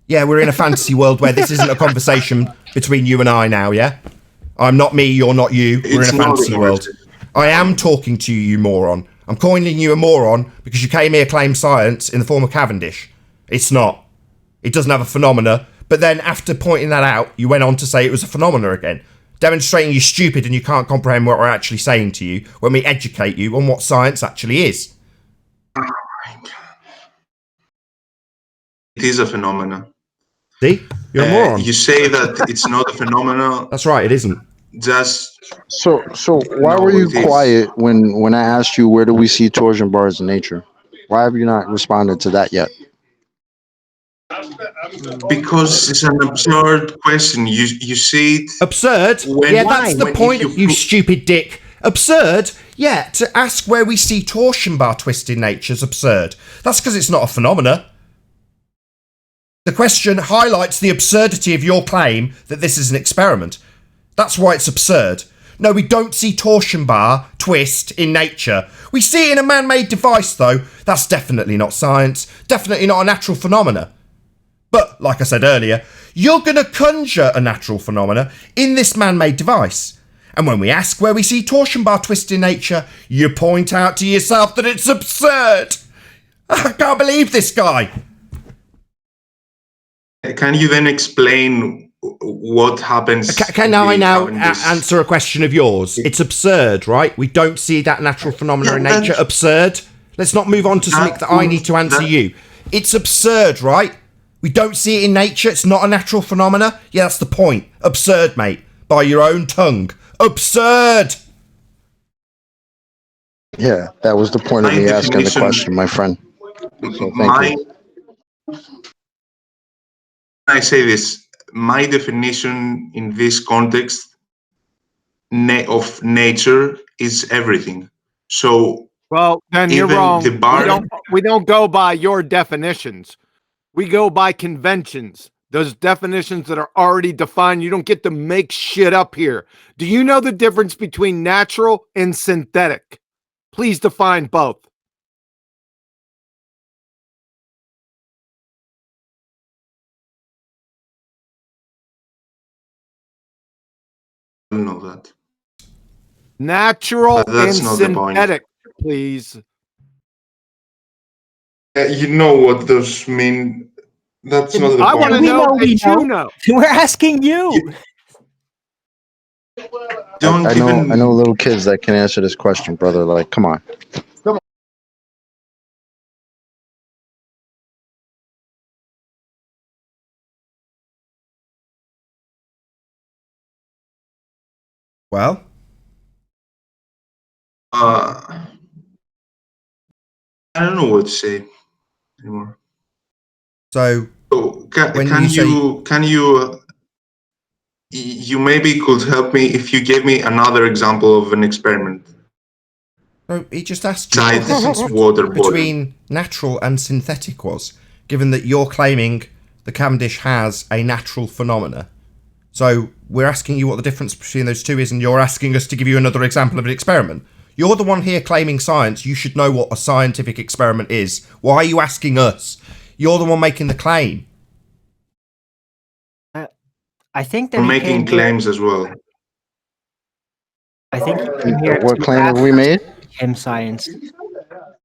Yeah, we're in a fantasy world where this isn't a conversation between you and I now, yeah? I'm not me, you're not you. We're in a fantasy world. I am talking to you, you moron. I'm calling you a moron because you came here claim science in the form of Cavendish. It's not. It doesn't have a phenomena. But then after pointing that out, you went on to say it was a phenomena again, demonstrating you're stupid and you can't comprehend what we're actually saying to you when we educate you on what science actually is. Oh my God. It is a phenomena. See? You're a moron. You say that it's not a phenomenon. That's right, it isn't. Just so why were you quiet when I asked you where do we see torsion bars in nature? Why have you not responded to that yet? Because it's an absurd question. You see it absurd. Yeah, that's the point. You stupid dick. Absurd. Yeah, to ask where we see torsion bar twist in nature is absurd. That's because it's not a phenomena. The question highlights the absurdity of your claim that this is an experiment. That's why it's absurd. No, we don't see torsion bar twist in nature. We see it in a man-made device, though. That's definitely not science. Definitely not a natural phenomena. But, like I said earlier, you're going to conjure a natural phenomena in this man-made device. And when we ask where we see torsion bar twist in nature, you point out to yourself that it's absurd. I can't believe this guy. Can you then explain what happens? Can I now answer a question of yours? It's absurd, right? We don't see that natural phenomena in nature. Absurd. Let's not move on to something that I need to answer you. It's absurd, right? We don't see it in nature. It's not a natural phenomena. Yeah, that's the point. Absurd, mate. By your own tongue. Absurd. Yeah, that was the point of me asking the question, my friend. So thank you. I say this, my definition in this context of nature is everything. So, well, then you're wrong. We don't go by your definitions. We go by conventions. Those definitions that are already defined. You don't get to make shit up here. Do you know the difference between natural and synthetic? Please define both. I don't know that. Natural and synthetic, please. You know what those mean. That's not the I point. want to know that you know. We're asking you. I know little kids that can answer this question, brother. Like, come on. Well, I don't know what to say anymore. So can you maybe could help me if you gave me another example of an experiment? No, he just asked you what the difference between natural and synthetic was, given that you're claiming the Cavendish has a natural phenomena. So we're asking you what the difference between those two is, and you're asking us to give you another example of an experiment. You're the one here claiming science. You should know what a scientific experiment is. Why are you asking us? You're the one making the claim. I think that we're making claims as well. I think he came here. What claim have we made? Him science.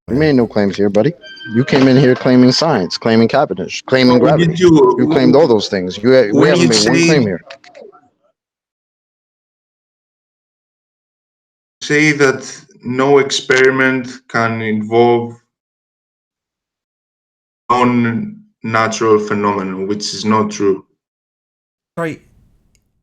We made no claims here, buddy. You came in here claiming science, claiming Cavendish, claiming gravity. You claimed all those things. We haven't made one claim here. Say that no experiment can involve non-natural phenomenon, which is not true. Right.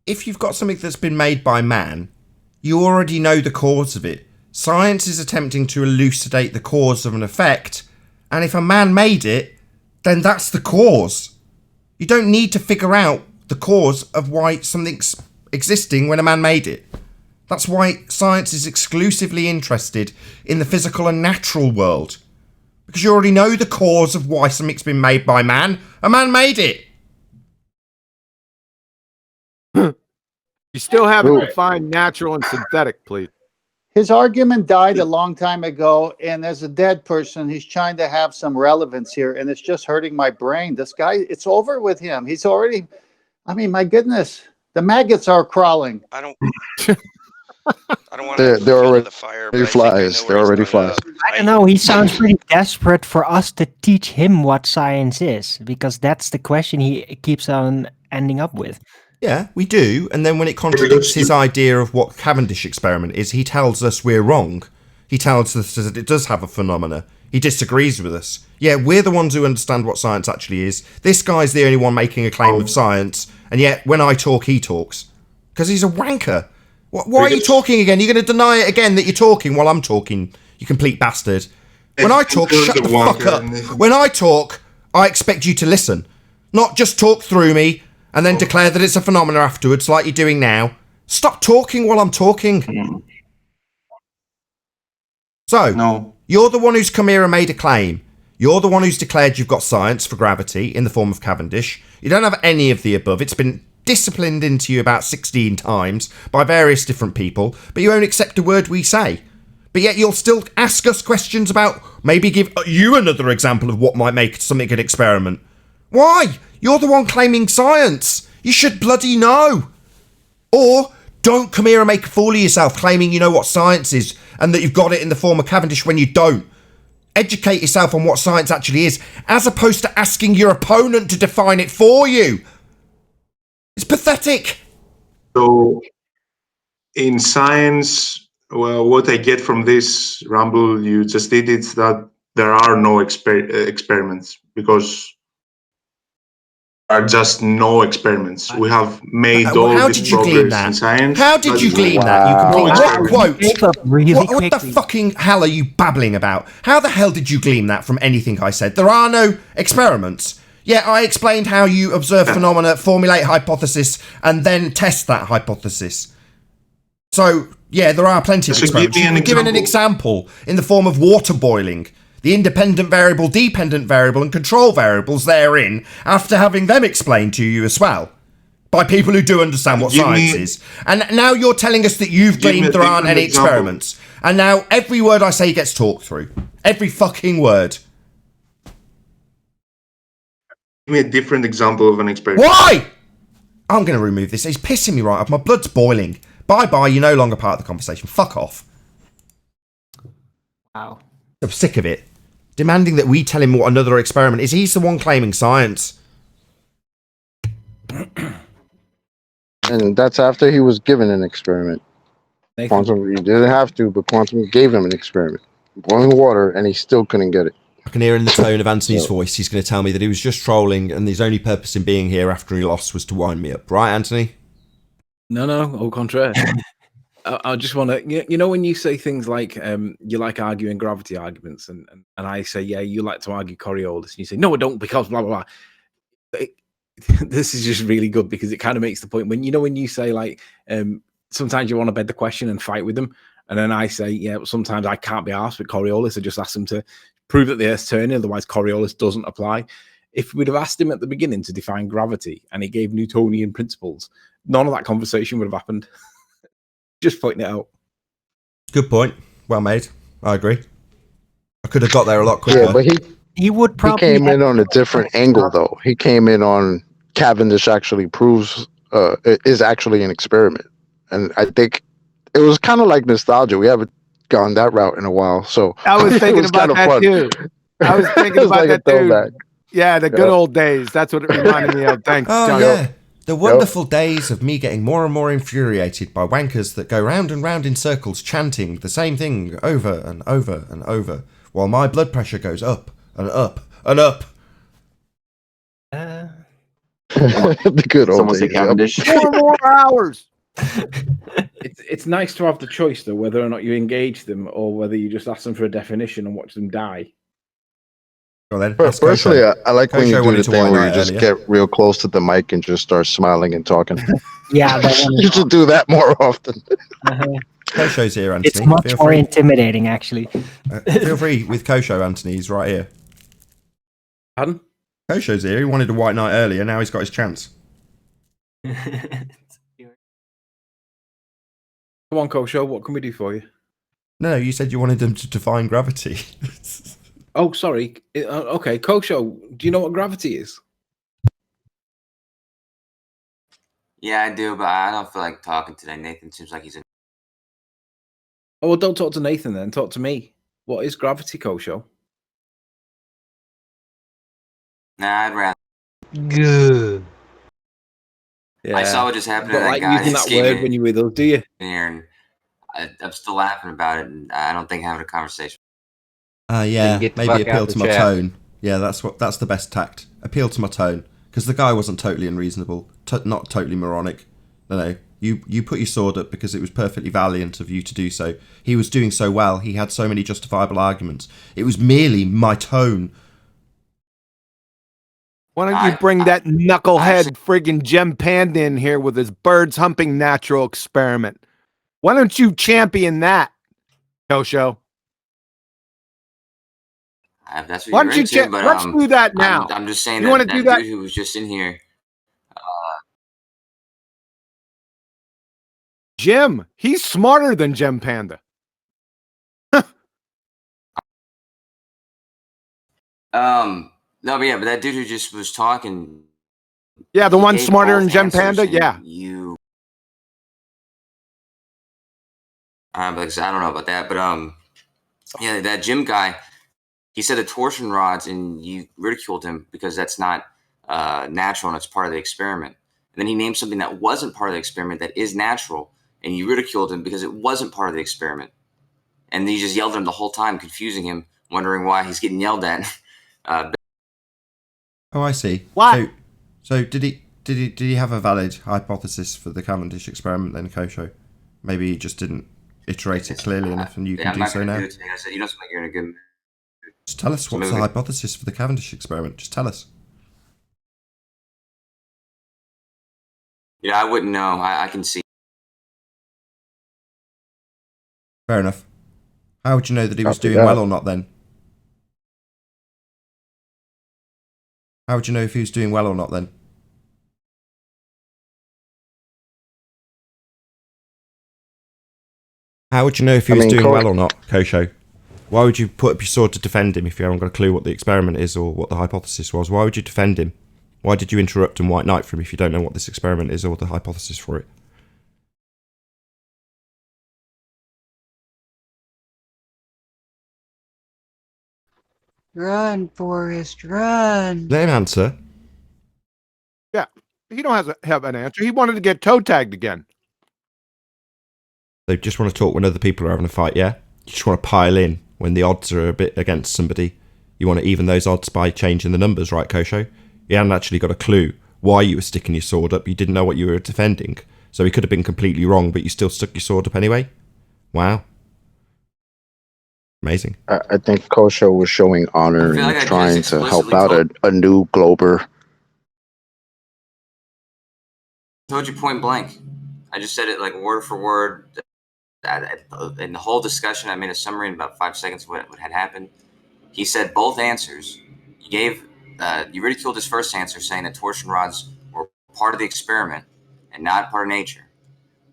If you've got something that's been made by man, you already know the cause of it. Science is attempting to elucidate the cause of an effect, and if a man made it, then that's the cause. You don't need to figure out the cause of why something's existing when a man made it. That's why science is exclusively interested in the physical and natural world. Because you already know the cause of why something's been made by man. A man made it. You still haven't defined natural and synthetic, please. His argument died a long time ago, and as a dead person, he's trying to have some relevance here, and it's just hurting my brain. This guy, it's over with him. He's already, I mean, my goodness, the maggots are crawling. I don't want to. They're already flies. They're already flies. I don't know. He sounds pretty desperate for us to teach him what science is, because that's the question he keeps on ending up with. Yeah, we do. And then when it contradicts his idea of what Cavendish experiment is, he tells us we're wrong. He tells us that it does have a phenomena. He disagrees with us. Yeah, we're the ones who understand what science actually is. This guy's the only one making a claim of science, and yet when I talk, he talks. Because he's a wanker. Why are you talking again? You're going to deny it again that you're talking while I'm talking, you complete bastard. When I talk, shut the fuck up. When I talk, I expect you to listen. Not just talk through me and then declare that it's a phenomena afterwards like you're doing now. Stop talking while I'm talking. So, you're the one who's come here and made a claim. You're the one who's declared you've got science for gravity in the form of Cavendish. You don't have any of the above. It's been disciplined into you about 16 times by various different people, but you won't accept a word we say. But yet you'll still ask us questions about, maybe give you another example of what might make something an experiment. Why? You're the one claiming science. You should bloody know. Or don't come here and make a fool of yourself claiming you know what science is and that you've got it in the form of Cavendish when you don't. Educate yourself on what science actually is, as opposed to asking your opponent to define it for you. It's pathetic. So, in science, well, what I get from this ramble you just did is that there are no experiments, because there are just no experiments. We have made all this progress in science. How did you glean that? You complete what quote? What the fucking hell are you babbling about? How the hell did you glean that from anything I said? There are no experiments. Yeah, I explained how you observe phenomena, formulate hypothesis, and then test that hypothesis. So, yeah, there are plenty of experiments. You were given an example in the form of water boiling. The independent variable, dependent variable, and control variables therein, after having them explained to you as well, by people who do understand what science is. And now you're telling us that you've gleaned there aren't any experiments. And now every word I say gets talked through. Every fucking word. Give me a different example of an experiment. Why? I'm going to remove this. He's pissing me right off. My blood's boiling. Bye-bye, you're no longer part of the conversation. Fuck off. Wow. I'm sick of it. Demanding that we tell him what another experiment is. He's the one claiming science. And that's after he was given an experiment. Quantum, he didn't have to, but Quantum gave him an experiment. Boiling water, and he still couldn't get it. I can hear in the tone of Anthony's voice, he's going to tell me that he was just trolling and his only purpose in being here after he lost was to wind me up. Right, Anthony? No, au contraire. I just want to, you know, when you say things like you like arguing gravity arguments, and I say, yeah, you like to argue Coriolis, and you say, no, I don't, because blah, blah, blah. This is just really good because it kind of makes the point when, you know, when you say like, sometimes you want to bed the question and fight with them. And then I say, yeah, sometimes I can't be asked with Coriolis. I just ask them to prove that the Earth's turning, otherwise Coriolis doesn't apply. If we'd have asked him at the beginning to define gravity and he gave Newtonian principles, none of that conversation would have happened. Just pointing it out. Good point. Well made. I agree. I could have got there a lot quicker. Yeah, but he would probably he came in on a different angle, though. He came in on Cavendish actually proves is actually an experiment, and I think it was kind of like nostalgia. We haven't gone that route in a while, so I was thinking about that fun. too. I was thinking about like that too. Yeah, the good old days. That's what it reminded me of. Thanks, Oh, John. yeah. The wonderful days of me getting more and more infuriated by wankers that go round and round in circles chanting the same thing over and over and over, while my blood pressure goes up and up and up. The good old Someone say days. Cavendish. 4 more hours. It's nice to have the choice, though, whether or not you engage them or whether you just ask them for a definition and watch them die. Well, then, Personally, I like when you Kosho do wanted the to thing whine where you out just earlier. get real close to the mic and just start smiling and talking. Yeah, You should do that more often. Kosho's here, Anthony. It's much Feel more free. intimidating, actually. Feel free with Kosho, Anthony. He's right here. Pardon? Kosho's here. He wanted a white knight earlier. Now he's got his chance. Come on, Kosho, what can we do for you? No, you said you wanted them to define gravity. Oh, sorry. Okay, Kosho, do you know what gravity is? Yeah, I do, but I don't feel like talking today. Nathan seems like he's in. Oh, well, don't talk to Nathan then. Talk to me. What is gravity, Kosho? Nah, I'd rather. Good. Yeah. I saw what just happened to Don't that like guy. using just that came word in when you're with us, do you? here, and I'm still laughing about it, and I don't think having a conversation. Yeah, Get the maybe fuck appeal out to the my chat. tone. Yeah, that's the best tact. Appeal to my tone, because the guy wasn't totally unreasonable, not totally moronic. No, you put your sword up because it was perfectly valiant of you to do so. He was doing so well. He had so many justifiable arguments. It was merely my tone. Why don't you bring that knucklehead friggin' Gem Panda in here with his birds humping natural experiment? Why don't you champion that, Kosho? That's what Why you're don't you into, but let's do that now. I'm just saying You that want to that do dude that? who was just in here. Jim, he's smarter than Gem Panda. No, but yeah, but that dude who just was talking. Yeah, the he one gave smarter both than Gem answers, Panda. and Yeah. You. But I don't know about that, but yeah, that Jim guy. He said the torsion rods, and you ridiculed him because that's not natural and it's part of the experiment. And then he named something that wasn't part of the experiment that is natural, and you ridiculed him because it wasn't part of the experiment. And then you just yelled at him the whole time, confusing him, wondering why he's getting yelled at. Oh, I see. What? So did he have a valid hypothesis for the Cavendish experiment then, Kosho? Maybe he just didn't iterate it clearly enough, and you can do so now. I said, you know something, you're in a good mood. Just tell us what's the hypothesis for the Cavendish experiment. Just tell us. Yeah, I wouldn't know. I can see. Fair enough. How would you know that he was doing well or not then? How would you know if he was doing well or not then? How would you know if he was doing well or not, Kosho? Why would you put up your sword to defend him if you haven't got a clue what the experiment is or what the hypothesis was? Why would you defend him? Why did you interrupt and white knight for him if you don't know what this experiment is or the hypothesis for it? Run, Forrest, run. Let him answer. Yeah, he don't have an answer. He wanted to get toe tagged again. They just want to talk when other people are having a fight, yeah? You just want to pile in when the odds are a bit against somebody. You want to even those odds by changing the numbers, right, Kosho? You hadn't actually got a clue why you were sticking your sword up. You didn't know what you were defending. So he could have been completely wrong, but you still stuck your sword up anyway? Wow. Amazing. I think Kosho was showing honor and trying to help out a new Glober. I told you point blank. I just said it like word for word. In the whole discussion, I made a summary in about 5 seconds of what had happened. He said both answers. You ridiculed his first answer, saying that torsion rods were part of the experiment and not part of nature.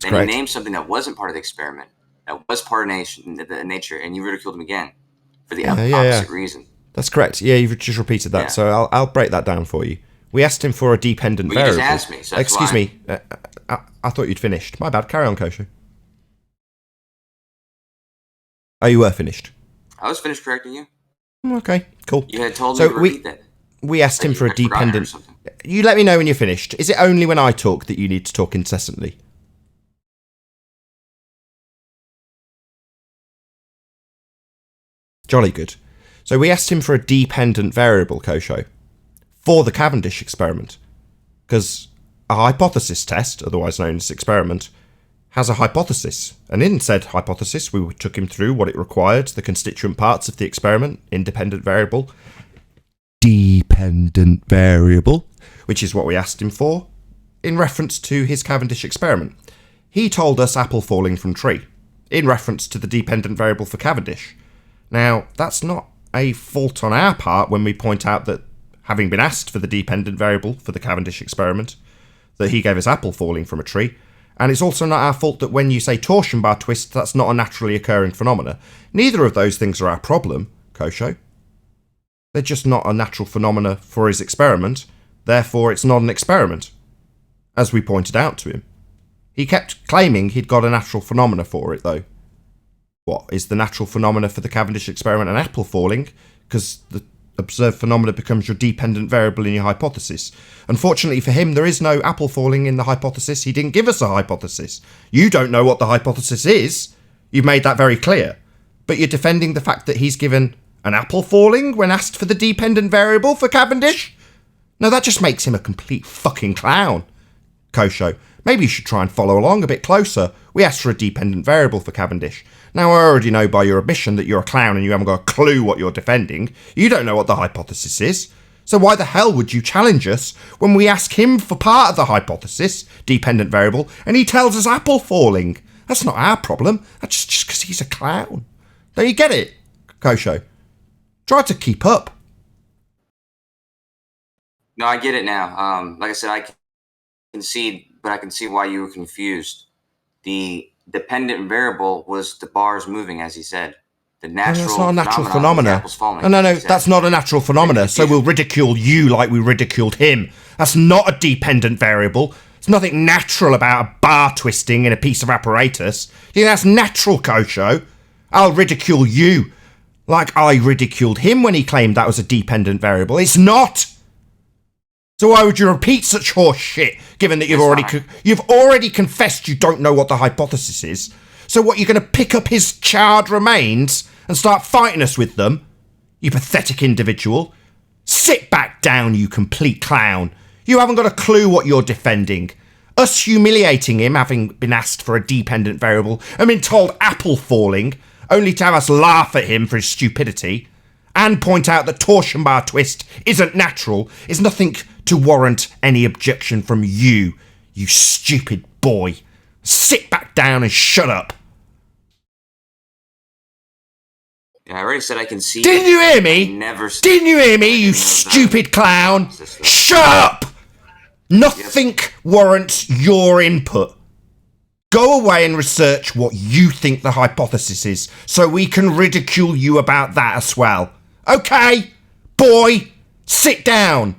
Then he named something that wasn't part of the experiment, that was part of nature, and you ridiculed him again for the opposite reason. That's correct. Yeah, you've just repeated that. Yeah. So I'll break that down for you. We asked him for a dependent variable. You just asked me, so that's Excuse me. I thought you'd finished. My bad. Carry on, Kosho. Oh, you were finished. I was finished correcting you. Okay, cool. You had told me to repeat that. We asked him for a dependent. You let me know when you're finished. Is it only when I talk that you need to talk incessantly? Jolly good. So we asked him for a dependent variable, Kosho, for the Cavendish experiment. Because a hypothesis test, otherwise known as experiment, has a hypothesis. And in said hypothesis, we took him through what it required, the constituent parts of the experiment, independent variable, dependent variable, which is what we asked him for, in reference to his Cavendish experiment. He told us apple falling from tree, in reference to the dependent variable for Cavendish. Now, that's not a fault on our part when we point out that, having been asked for the dependent variable for the Cavendish experiment, that he gave us apple falling from a tree. And it's also not our fault that when you say torsion bar twist, that's not a naturally occurring phenomena. Neither of those things are our problem, Kosho. They're just not a natural phenomena for his experiment, therefore it's not an experiment, as we pointed out to him. He kept claiming he'd got a natural phenomena for it, though. What, is the natural phenomena for the Cavendish experiment an apple falling? Because the observed phenomena becomes your dependent variable in your hypothesis. Unfortunately for him, there is no apple falling in the hypothesis. He didn't give us a hypothesis. You don't know what the hypothesis is. You've made that very clear. But you're defending the fact that he's given an apple falling when asked for the dependent variable for Cavendish? No, that just makes him a complete fucking clown. Kosho, maybe you should try and follow along a bit closer. We asked for a dependent variable for Cavendish. Now, I already know by your admission that you're a clown and you haven't got a clue what you're defending. You don't know what the hypothesis is. So why the hell would you challenge us when we ask him for part of the hypothesis, dependent variable, and he tells us apple falling? That's not our problem. That's just because he's a clown. Don't you get it, Kosho? Try to keep up. No, I get it now. Like I said, I concede, but I can see why you were confused. The dependent variable was the bars moving, as he said. The natural that's not a natural phenomena. phenomena. No, that's not a natural phenomena. So we'll ridicule you like we ridiculed him. That's not a dependent variable. There's nothing natural about a bar twisting in a piece of apparatus. Do you think that's natural, Kosho? I'll ridicule you like I ridiculed him when he claimed that was a dependent variable. It's not. So why would you repeat such horse shit, given that you've already confessed you don't know what the hypothesis is? So what, you're going to pick up his charred remains and start fighting us with them? You pathetic individual. Sit back down, you complete clown. You haven't got a clue what you're defending. Us humiliating him, having been asked for a dependent variable and been told apple falling, only to have us laugh at him for his stupidity, and point out that torsion bar twist isn't natural, is nothing to warrant any objection from you, you stupid boy. Sit back down and shut up. Yeah, I already said I can see. Didn't you hear me? Didn't you hear me, you stupid clown? Shut up! Nothing warrants your input. Go away and research what you think the hypothesis is, so we can ridicule you about that as well. Okay, boy, sit down.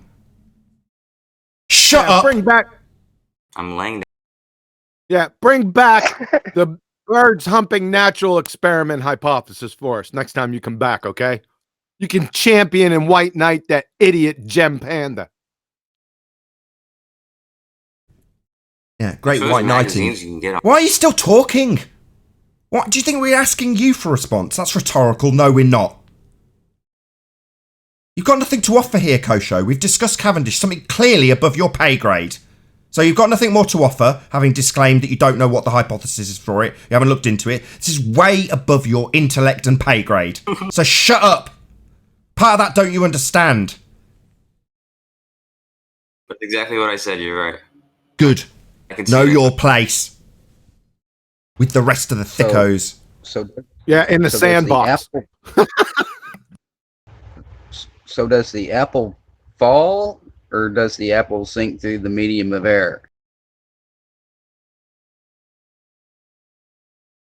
Shut up. Bring back. I'm laying down. Yeah, bring back the birds humping natural experiment hypothesis for us next time you come back, okay? You can champion and white knight that idiot gem panda. Yeah, great white knighting. Why are you still talking? What do you think we're asking you for a response? That's rhetorical. No, we're not. You've got nothing to offer here, Kosho. We've discussed Cavendish, something clearly above your pay grade. So you've got nothing more to offer, having disclaimed that you don't know what the hypothesis is for it. You haven't looked into it. This is way above your intellect and pay grade. So shut up. Part of that don't you understand? That's exactly what I said. You're right. Good. I can see Know it. your place. With the rest of the thickos. Yeah, in the so does sandbox. So does the apple fall, or does the apple sink through the medium of air?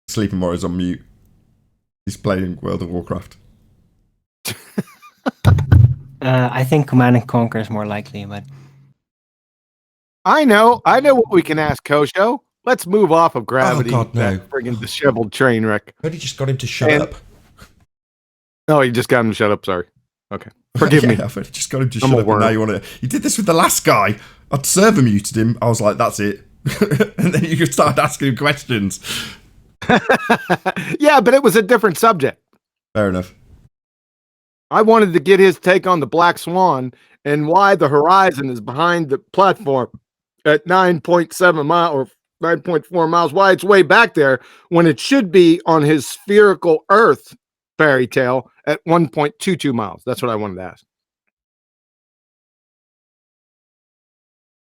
Sleeping Warrior's on mute. He's playing World of Warcraft. I think Command & Conquer is more likely, but... I know what we can ask Kosho. Let's move off of gravity. Oh, God, no. That friggin' disheveled train wreck. But he just got him to shut up. No, you just got him to shut up. Sorry. Okay. Forgive me. I've already just got him to shut up. And now you want to... You did this with the last guy. I'd server muted him. I was like, that's it. And then you started asking him questions. Yeah, but it was a different subject. Fair enough. I wanted to get his take on the Black Swan and why the horizon is behind the platform at 9.7 miles or 9.4 miles, why it's way back there when it should be on his spherical Earth fairy tale at 1.22 miles. That's what I wanted to ask.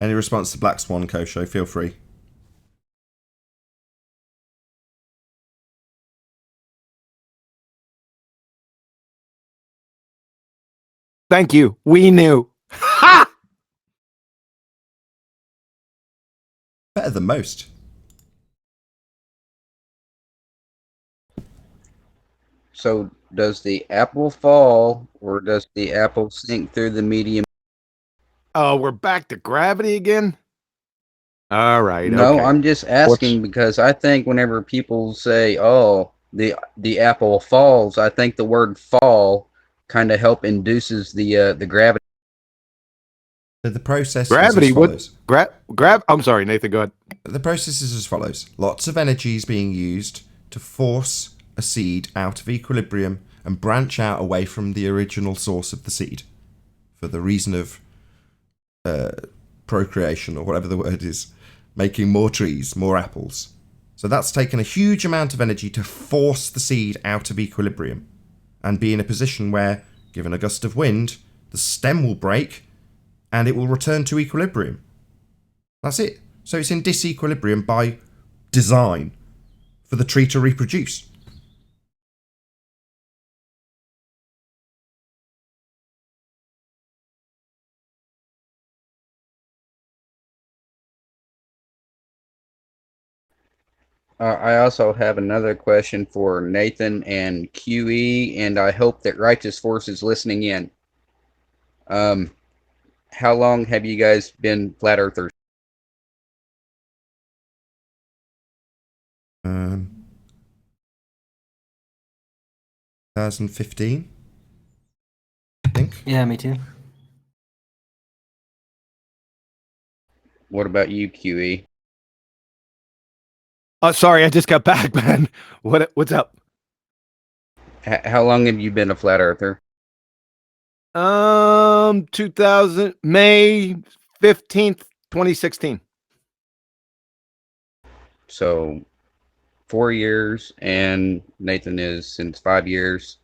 Any response to Black Swan, Kosho? Feel free. Thank you. We knew. Ha! Better than most. So does the apple fall, or does the apple sink through the medium? Oh, we're back to gravity again? All right. No, okay. I'm just asking because I think whenever people say, "Oh, the apple falls," I think the word "fall" kind of induces the gravity. The process Gravity is as would follows. I'm sorry, Nathan, go ahead. The process is as follows. Lots of energy is being used to force a seed out of equilibrium and branch out away from the original source of the seed for the reason of procreation, or whatever the word is, making more trees, more apples. So that's taken a huge amount of energy to force the seed out of equilibrium and be in a position where, given a gust of wind, the stem will break, and it will return to equilibrium. That's it. So it's in disequilibrium by design for the tree to reproduce. I also have another question for Nathan and QE, and I hope that Righteous Force is listening in. How long have you guys been flat earthers? 2015, I think. Yeah, me too. What about you, QE? Oh, sorry, I just got back, man. What's up? How long have you been a flat earther? 2000 May 15th, 2016. So 4 years, and Nathan is since 5 years.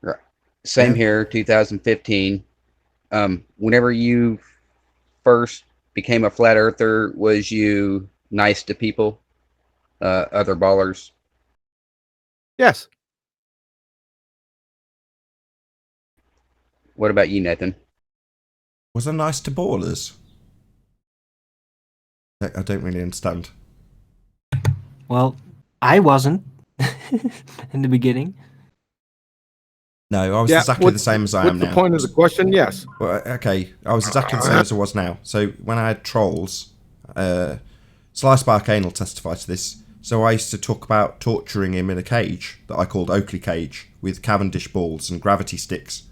Right. Same here, 2015. Whenever you first became a flat earther, was you nice to people, other ballers? Yes. What about you, Nathan? Was I nice to ballers? I don't really understand. Well, I wasn't in the beginning. No, I was exactly the same as I am now. What's the point of the question? Yes. Well, okay, I was exactly the same as I was now. So when I had trolls, Sly Spark Anal testify to this. So I used to talk about torturing him in a cage that I called Oakley Cage with Cavendish balls and gravity sticks.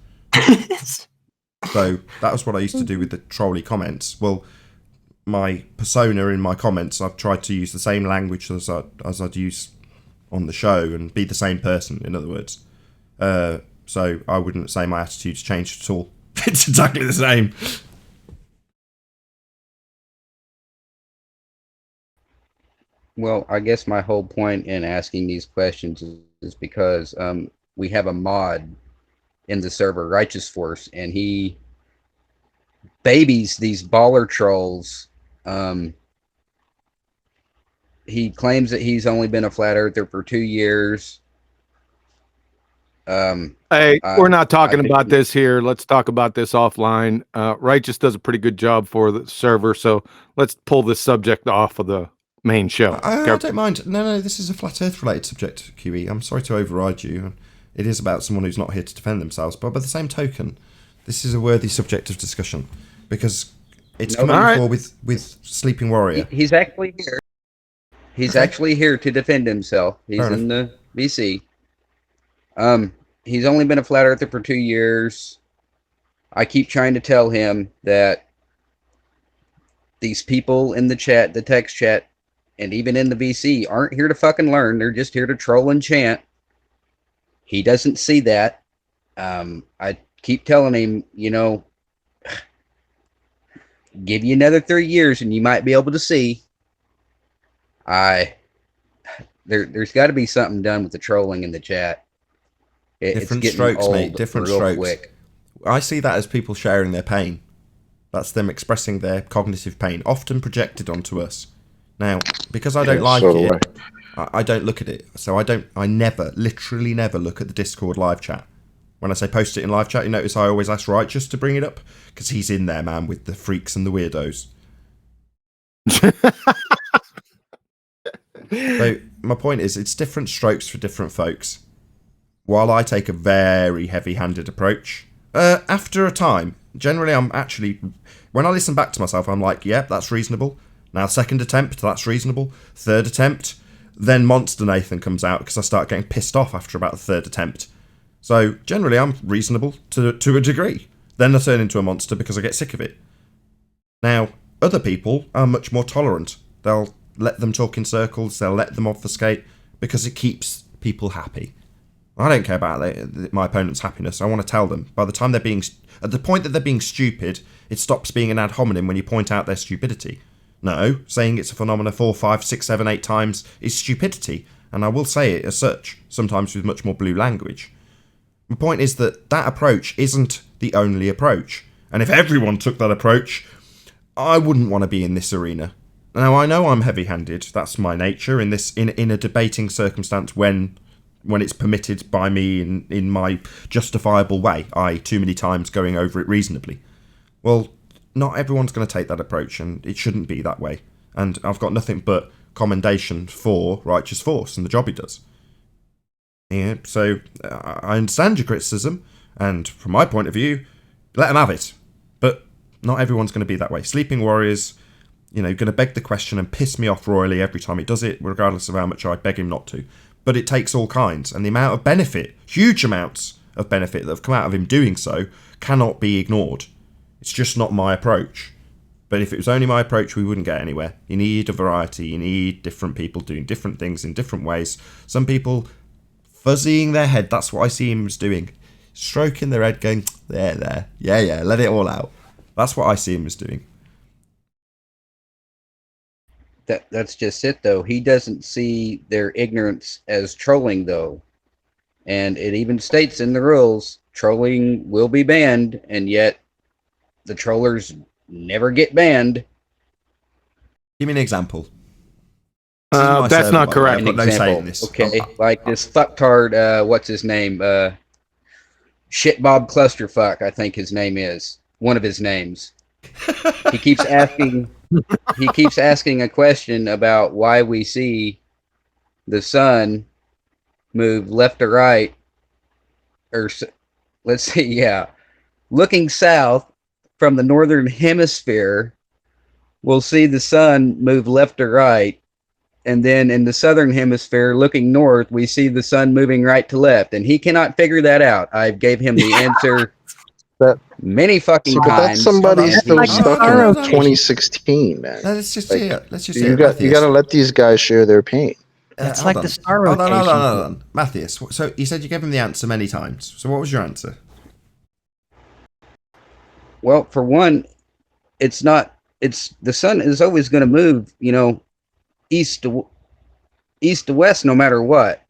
So that was what I used to do with the trolly comments. Well, my persona in my comments, I've tried to use the same language as I'd use on the show and be the same person, in other words. So I wouldn't say my attitude's changed at all. It's exactly the same. Well, I guess my whole point in asking these questions is because we have a mod in the server, Righteous Force, and he babies these baller trolls. He claims that he's only been a flat earther for 2 years. Hey, we're not talking about this here. Let's talk about this offline. Righteous does a pretty good job for the server, so let's pull this subject off of the main show. I don't mind. No, this is a flat earth related subject, QE. I'm sorry to override you. It is about someone who's not here to defend themselves, but by the same token, this is a worthy subject of discussion because it's come up before with Sleeping Warrior. He's actually here. He's actually here to defend himself. He's in the VC. He's only been a flat earther for 2 years. I keep trying to tell him that these people in the chat, the text chat, and even in the VC aren't here to fucking learn. They're just here to troll and chant. He doesn't see that. I keep telling him, give you another 3 years and you might be able to see. There's got to be something done with the trolling in the chat. Different strokes, mate. Different strokes. Quick. I see that as people sharing their pain. That's them expressing their cognitive pain, often projected onto us. Now, because I don't like it, I don't look at it. So I literally never look at the Discord live chat. When I say post it in live chat, you notice I always ask Righteous to bring it up because he's in there, man, with the freaks and the weirdos. So my point is, it's different strokes for different folks. While I take a very heavy-handed approach, after a time, generally when I listen back to myself, I'm like, yep, that's reasonable. Now, second attempt, that's reasonable. Third attempt, then Monster Nathan comes out because I start getting pissed off after about the third attempt. So, generally, I'm reasonable to a degree. Then I turn into a monster because I get sick of it. Now, other people are much more tolerant. They'll let them talk in circles, they'll let them obfuscate, because it keeps people happy. I don't care about my opponent's happiness. I want to tell them. By the time at the point that they're being stupid, it stops being an ad hominem when you point out their stupidity. No, saying it's a phenomena 4, 5, 6, 7, 8 times is stupidity, and I will say it as such, sometimes with much more blue language. My point is that approach isn't the only approach. And if everyone took that approach, I wouldn't want to be in this arena. Now, I know I'm heavy-handed. That's my nature in this in a debating circumstance when it's permitted by me in my justifiable way, i.e. too many times going over it reasonably. Well, not everyone's going to take that approach, and it shouldn't be that way. And I've got nothing but commendation for Righteous Force and the job he does. Yeah, so I understand your criticism, and from my point of view, let them have it. But not everyone's going to be that way. Sleeping Warriors, going to beg the question and piss me off royally every time he does it, regardless of how much I beg him not to. But it takes all kinds, and the amount of benefit, huge amounts of benefit that have come out of him doing so, cannot be ignored. It's just not my approach. But if it was only my approach, we wouldn't get anywhere. You need a variety. You need different people doing different things in different ways. Some people fuzzying their head. That's what I see him as doing. Stroking their head, going, there. Yeah, let it all out. That's what I see him as doing. That's just it, though. He doesn't see their ignorance as trolling, though. And it even states in the rules, trolling will be banned, and yet the trollers never get banned. Give me an example. That's not correct. An example. Okay, like this fucktard, what's his name? Shit Bob Clusterfuck, I think his name is. One of his names. He keeps asking a question about why we see the sun move left or right, or let's see, yeah. Looking south from the northern hemisphere, we'll see the sun move left or right, and then in the southern hemisphere, looking north, we see the sun moving right to left, and he cannot figure that out. I gave him the answer many fucking but times. that's somebody still Like stuck in 2016, man. Let's just Like, see it. Let's just see you it. you got to let these guys share their pain. It's Hold like on. the star Hold on, rotation. Matthias, so you said you gave him the answer many times. So what was your answer? Well, for one, it's the sun is always going to move, east to west no matter what.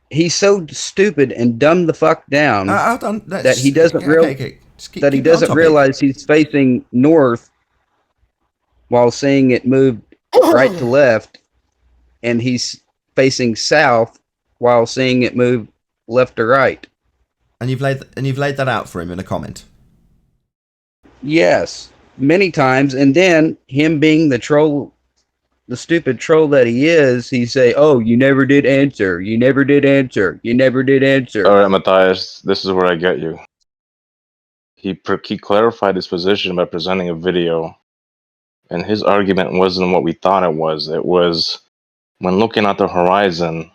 He's so stupid and dumb the fuck down that he doesn't realize he's facing north while seeing it move right to left, and he's facing south while seeing it move left to right. And you've laid that out for him in a comment. Yes, many times, and then him being the troll, the stupid troll that he is, he say, "Oh, you never did answer. You never did answer. You never did answer." All right, Matthias, this is where I get you. He clarified his position by presenting a video, and his argument wasn't what we thought it was. It was when looking at the horizon,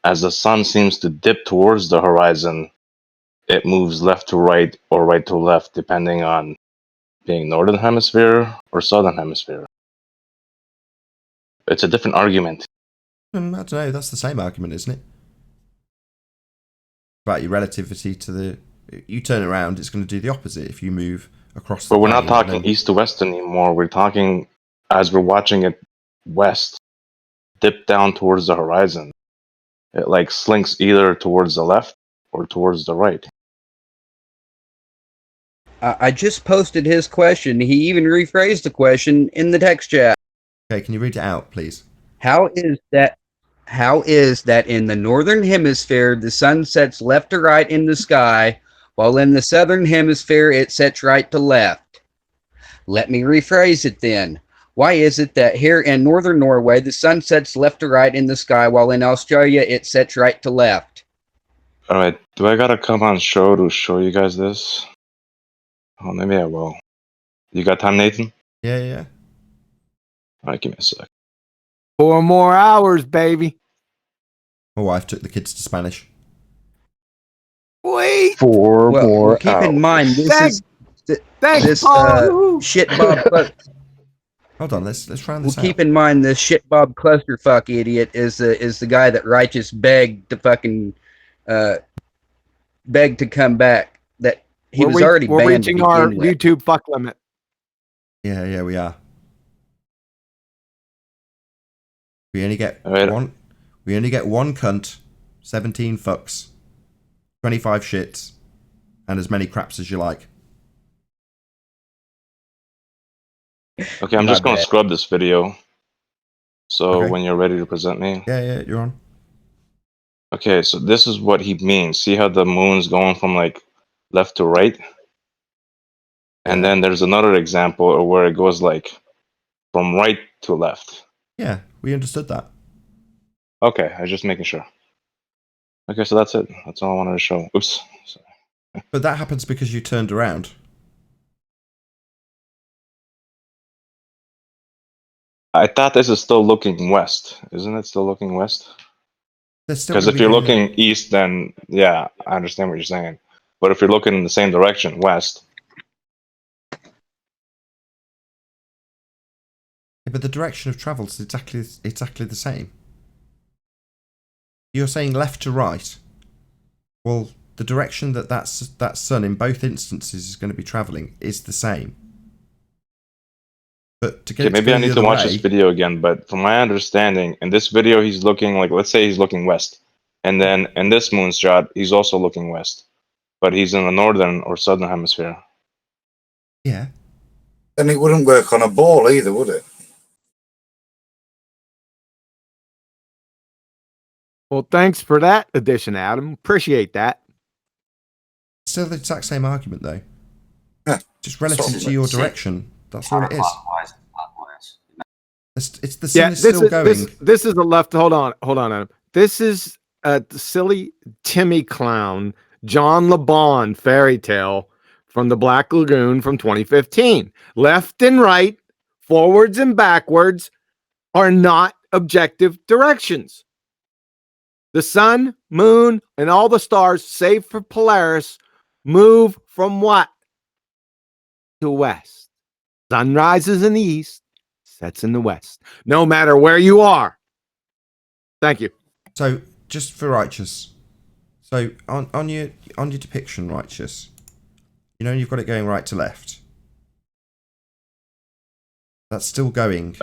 as the sun seems to dip towards the horizon, it moves left to right or right to left, depending on being northern hemisphere or southern hemisphere. It's a different argument. I don't know, that's the same argument, isn't it? About your relativity to the... You turn around, it's going to do the opposite if you move across the But we're not plane, talking east to west anymore. We're talking, as we're watching it west, dip down towards the horizon. It like slinks either towards the left or towards the right. I just posted his question. He even rephrased the question in the text chat. Okay, can you read it out, please? How is that in the northern hemisphere the sun sets left to right in the sky, while in the southern hemisphere it sets right to left? Let me rephrase it then. Why is it that here in northern Norway the sun sets left to right in the sky, while in Australia it sets right to left? All right, do I gotta come on show to show you guys this? Oh, maybe I will. You got time, Nathan? Yeah. All right, give me a sec. 4 more hours, baby. My wife took the kids to Spanish. Wait. 4 more keep hours. in mind, this shit Bob. Hold on, let's round this out. Keep in mind, this shit Bob Clusterfuck idiot is the guy that Righteous begged to fucking beg to come back. That he was already banned. We're reaching our YouTube fuck limit. Yeah, we are. We only get one. We only get one cunt, 17 fucks, 25 shits, and as many craps as you like. Okay, I'm just going to scrub this video. So when you're ready to present me. Yeah, you're on. Okay, so this is what he means. See how the moon's going from like left to right? And then there's another example where it goes like from right to left. Yeah, we understood that. Okay, I was just making sure. Okay, so that's it. That's all I wanted to show. Oops. Sorry. But that happens because you turned around. I thought this is still looking west. Isn't it still looking west? Because if you're looking east, then yeah, I understand what you're saying. But if you're looking in the same direction, west. Yeah, but the direction of travel is exactly the same. You're saying left to right. Well, the direction that sun in both instances is going to be traveling is the same. But to get Okay, maybe I need to watch this video again. But from my understanding, in this video, he's looking like, let's say he's looking west, and then in this moonshot, he's also looking west, but he's in the northern or southern hemisphere. Yeah. Then it wouldn't work on a ball either, would it? Well, thanks for that addition, Adam. Appreciate that. Still the exact same argument, though. Yeah. Just relative to your direction. That's all it is. It's the sun Yeah, is still going. This is a left. Hold on, Adam. This is a silly Timmy clown, John LeBon fairy tale from the Black Lagoon from 2015. Left and right, forwards and backwards are not objective directions. The sun, moon, and all the stars, save for Polaris, move from what? To west. Sun rises in the east, sets in the west. No matter where you are. Thank you. So, just for Righteous. So, on your depiction, Righteous, you know you've got it going right to left. That's still going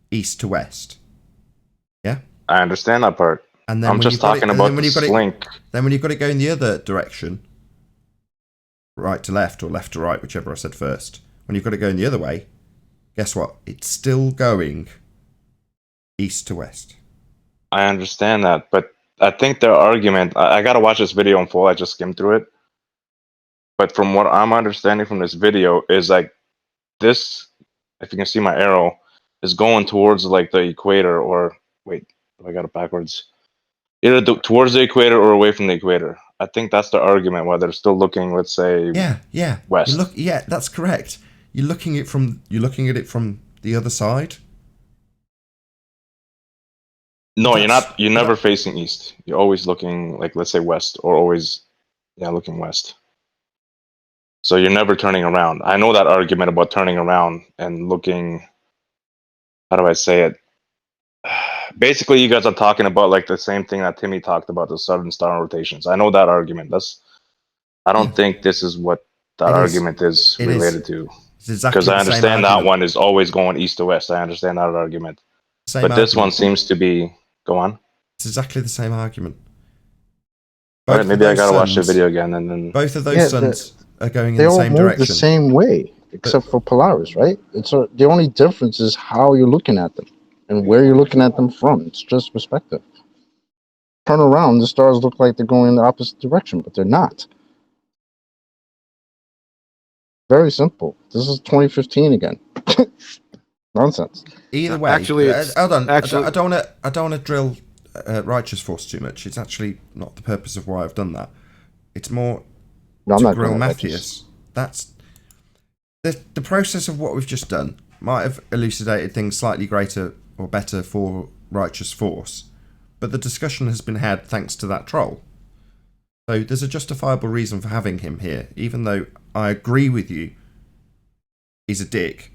east to west. Yeah? I understand that part. And then I'm just talking about the slink. Then when you've got it going the other direction, right to left or left to right, whichever I said first, when you've got it going the other way, guess what? It's still going east to west. I understand that, but I think their argument, I got to watch this video in full. I just skimmed through it. But from what I'm understanding from this video is like this, if you can see my arrow, is going towards like the equator or, wait, I got it backwards. Either towards the equator or away from the equator. I think that's the argument, why they're still looking, let's say, west. Yeah, that's correct. You're looking at it from the other side. No, you're not. You're never facing east. You're always looking, like, let's say west, or always, looking west. So you're never turning around. I know that argument about turning around and looking. How do I say it? Basically, you guys are talking about like the same thing that Timmy talked about, the southern star rotations. I know that argument. I don't think this is what that argument is related to. Because I understand that one is always going east to west. I understand that argument. But this one seems to be. Go on. It's exactly the same argument. All right, maybe I gotta watch the video again, and then both of those suns are going in They the all same move direction. the same way, except for Polaris, right? The only difference is how you're looking at them and where you're looking at them from. It's just perspective. Turn around, the stars look like they're going in the opposite direction, but they're not. Very simple. This is 2015 again. Nonsense. Either way, hold on. I don't want to drill Righteous Force too much. It's actually not the purpose of why I've done that. It's more to grill Matthias. That's the process of what we've just done. Might have elucidated things slightly greater or better for Righteous Force, but the discussion has been had thanks to that troll. So there's a justifiable reason for having him here, even though I agree with you. He's a dick.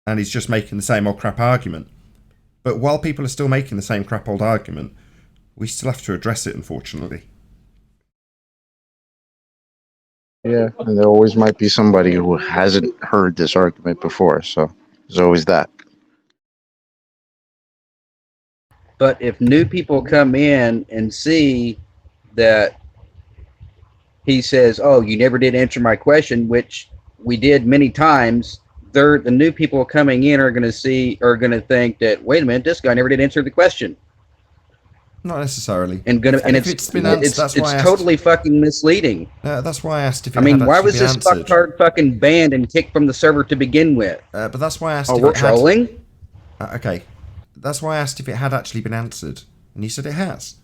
And he's just making the same old crap argument. But while people are still making the same crap old argument, we still have to address it, unfortunately. Yeah, and there always might be somebody who hasn't heard this argument before, so there's always that. But if new people come in and see that he says, "Oh, you never did answer my question," which we did many times. The new people coming in are going to think that, wait a minute, this guy never did answer the question. Not necessarily. And it's been answered, that's why I asked. Totally fucking misleading. That's why I asked if it I mean, had why actually was been this answered. fucktard fucking banned and kicked from the server to begin with? But that's why I asked Oh, if we're it had... trolling? Okay. That's why I asked if it had actually been answered. And you said it has.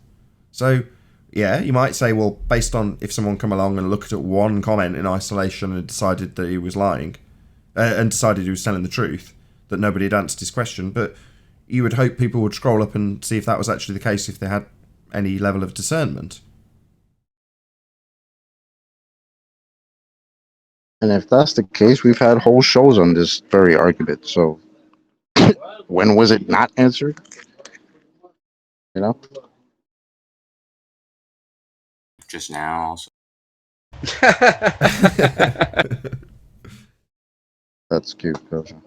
So, yeah, you might say, well, based on if someone come along and looked at one comment in isolation and decided that he was lying, and decided he was telling the truth, that nobody had answered his question, but you would hope people would scroll up and see if that was actually the case, if they had any level of discernment. And if that's the case, we've had whole shows on this very argument. So when was it not answered? You know? Just now, also. That's cute, Kosha.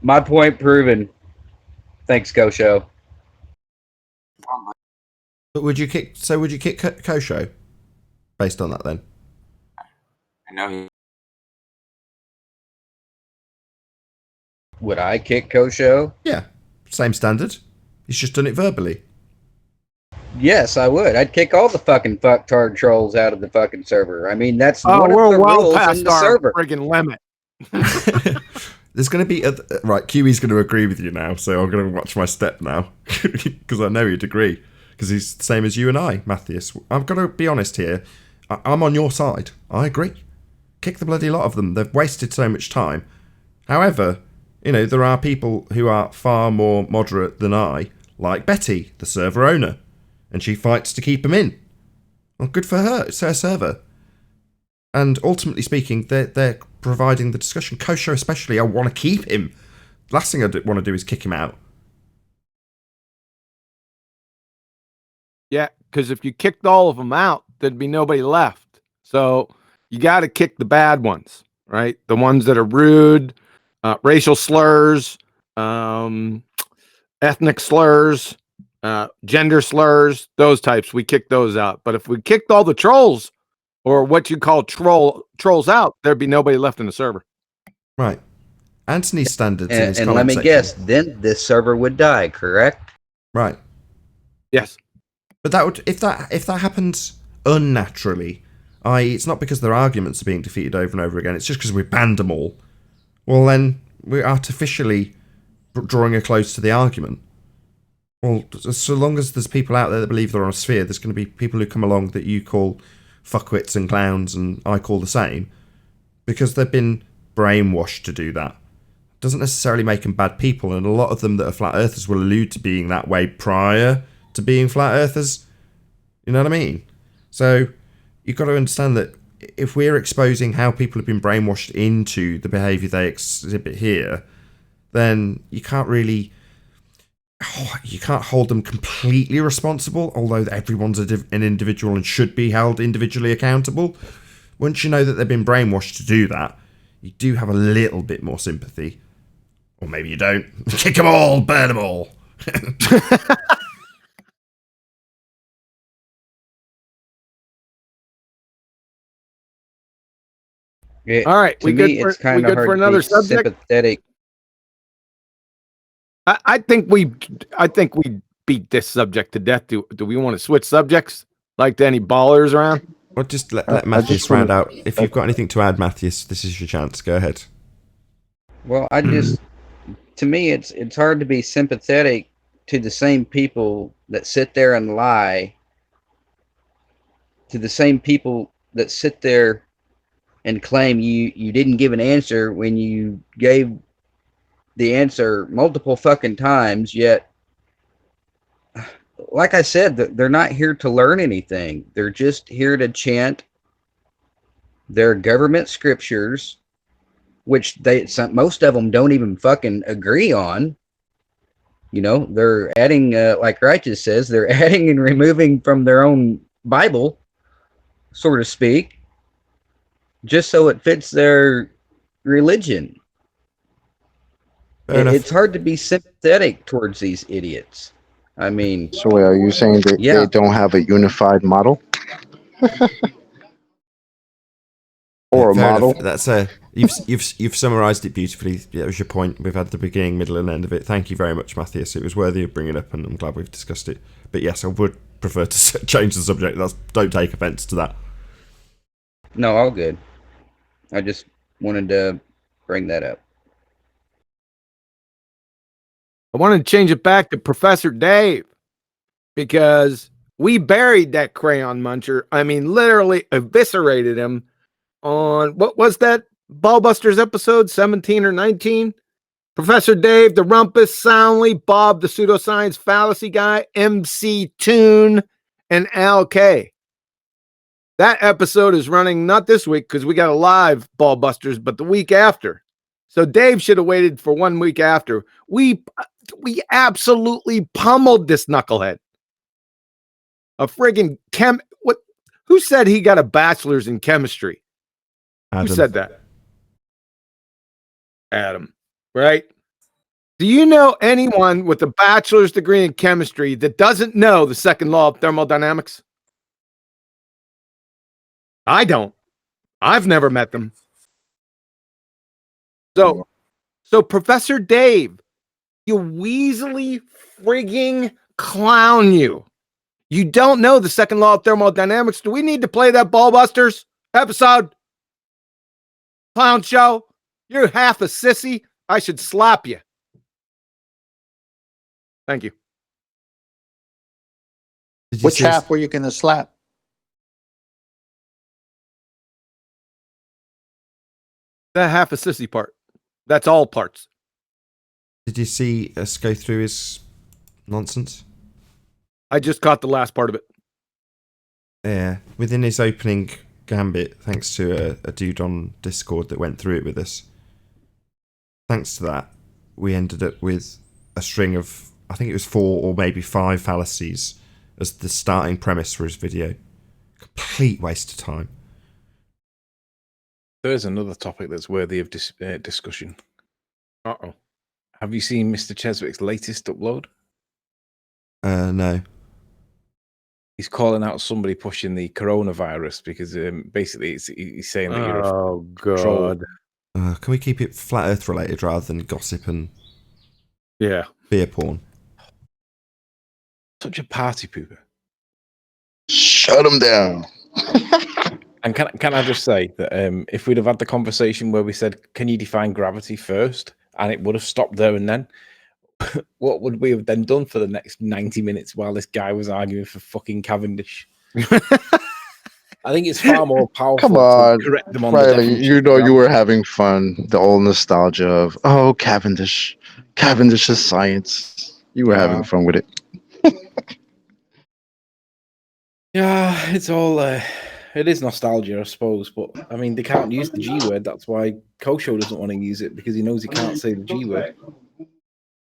My point proven. Thanks, Kosho. But would you kick Kosho based on that then? I know he. Would I kick Kosho? Yeah, same standard. He's just done it verbally. Yes, I would. I'd kick all the fucking fucktard trolls out of the fucking server. I mean, that's one we're of the well rules past in the our server. friggin' limit. There's going to be right. QE's going to agree with you now, so I'm going to watch my step now because I know he'd agree because he's the same as you and I, Matthias. I've got to be honest here. I'm on your side. I agree. Kick the bloody lot of them. They've wasted so much time. However, you know, there are people who are far more moderate than I, like Betty, the server owner, and she fights to keep them in. Well, good for her. It's her server. And ultimately speaking, they're providing the discussion. Kosho especially, I want to keep him. Last thing I want to do is kick him out. Yeah, because if you kicked all of them out, there'd be nobody left. So you got to kick the bad ones, right? The ones that are rude, racial slurs, ethnic slurs, gender slurs, those types. We kick those out. But if we kicked all the trolls, or what you call trolls out, there'd be nobody left in the server. Right. Anthony's standards in his And comment let me section. guess, then this server would die, correct? Right. Yes. But that would if that happens unnaturally, i.e. it's not because their arguments are being defeated over and over again, it's just because we banned them all, well then we're artificially drawing a close to the argument. Well, so long as there's people out there that believe they're on a sphere, there's going to be people who come along that you call fuckwits and clowns and I call the same, because they've been brainwashed to do that. Doesn't necessarily make them bad people, and a lot of them that are flat earthers will allude to being that way prior to being flat earthers. You know what I mean? So you've got to understand that if we're exposing how people have been brainwashed into the behaviour they exhibit here, then you can't really you can't hold them completely responsible, although everyone's an individual and should be held individually accountable. Once you know that they've been brainwashed to do that, you do have a little bit more sympathy. Or maybe you don't. Kick them all, burn them all. All right, To me, it's kind of hard for another to be subject. sympathetic. I think we beat this subject to death. Do we want to switch subjects? Like to any ballers around? Or just let Matthias round out. If you've got anything to add, Matthias, this is your chance. Go ahead. Well, to me, it's hard to be sympathetic to the same people that sit there and lie, to the same people that sit there and claim you didn't give an answer when you gave the answer multiple fucking times, yet, like I said, they're not here to learn anything. They're just here to chant their government scriptures, which most of them don't even fucking agree on. You know, they're adding, like Righteous says, they're adding and removing from their own Bible, so to speak, just so it fits their religion. It's hard to be sympathetic towards these idiots. I mean, So are you saying that yeah. they don't have a unified model? Or a Fair model? enough. That's you've summarised it beautifully. That was your point. We've had the beginning, middle, and end of it. Thank you very much, Matthias. It was worthy of bringing up, and I'm glad we've discussed it. But yes, I would prefer to change the subject. Don't take offence to that. No, all good. I just wanted to bring that up. I wanted to change it back to Professor Dave because we buried that crayon muncher. I mean, literally eviscerated him on what was that Ballbusters episode 17 or 19? Professor Dave, the rumpus soundly, Bob, the pseudoscience fallacy guy, MC Toon, and Al K. That episode is running not this week because we got a live Ballbusters, but the week after. So Dave should have waited for 1 week after. We absolutely pummeled this knucklehead. A friggin' who said he got a bachelor's in chemistry? Adam. Who said that? Adam, right? Do you know anyone with a bachelor's degree in chemistry that doesn't know the second law of thermodynamics? I don't. I've never met them. So Professor Dave, you weaselly frigging clown you. You don't know the second law of thermodynamics. Do we need to play that Ballbusters episode? Clown show? You're half a sissy. I should slap you. Thank you. Which half were you going to slap? That half a sissy part. That's all parts. Did you see us go through his nonsense? I just caught the last part of it. Yeah. Within his opening gambit, thanks to a dude on Discord that went through it with us, thanks to that, we ended up with a string of, I think it was 4 or maybe 5 fallacies as the starting premise for his video. Complete waste of time. There's another topic that's worthy of discussion. Uh-oh. Have you seen Mr. Cheswick's latest upload? No. He's calling out somebody pushing the coronavirus because basically he's saying that you're a troll. Can we keep it flat earth related rather than gossip and beer porn? Such a party pooper. Shut him down. And can I just say that if we'd have had the conversation where we said, can you define gravity first? And it would have stopped there and then, what would we have then done for the next 90 minutes while this guy was arguing for fucking Cavendish? I think it's far more powerful Come on, to correct them on Riley, the you know you were having fun. The old nostalgia of, oh, Cavendish. Cavendish is science. You were having fun with it. Yeah, it's all... it is nostalgia, I suppose, but I mean, they can't use the G word. That's why Kosho doesn't want to use it, because he knows he can't say the G word.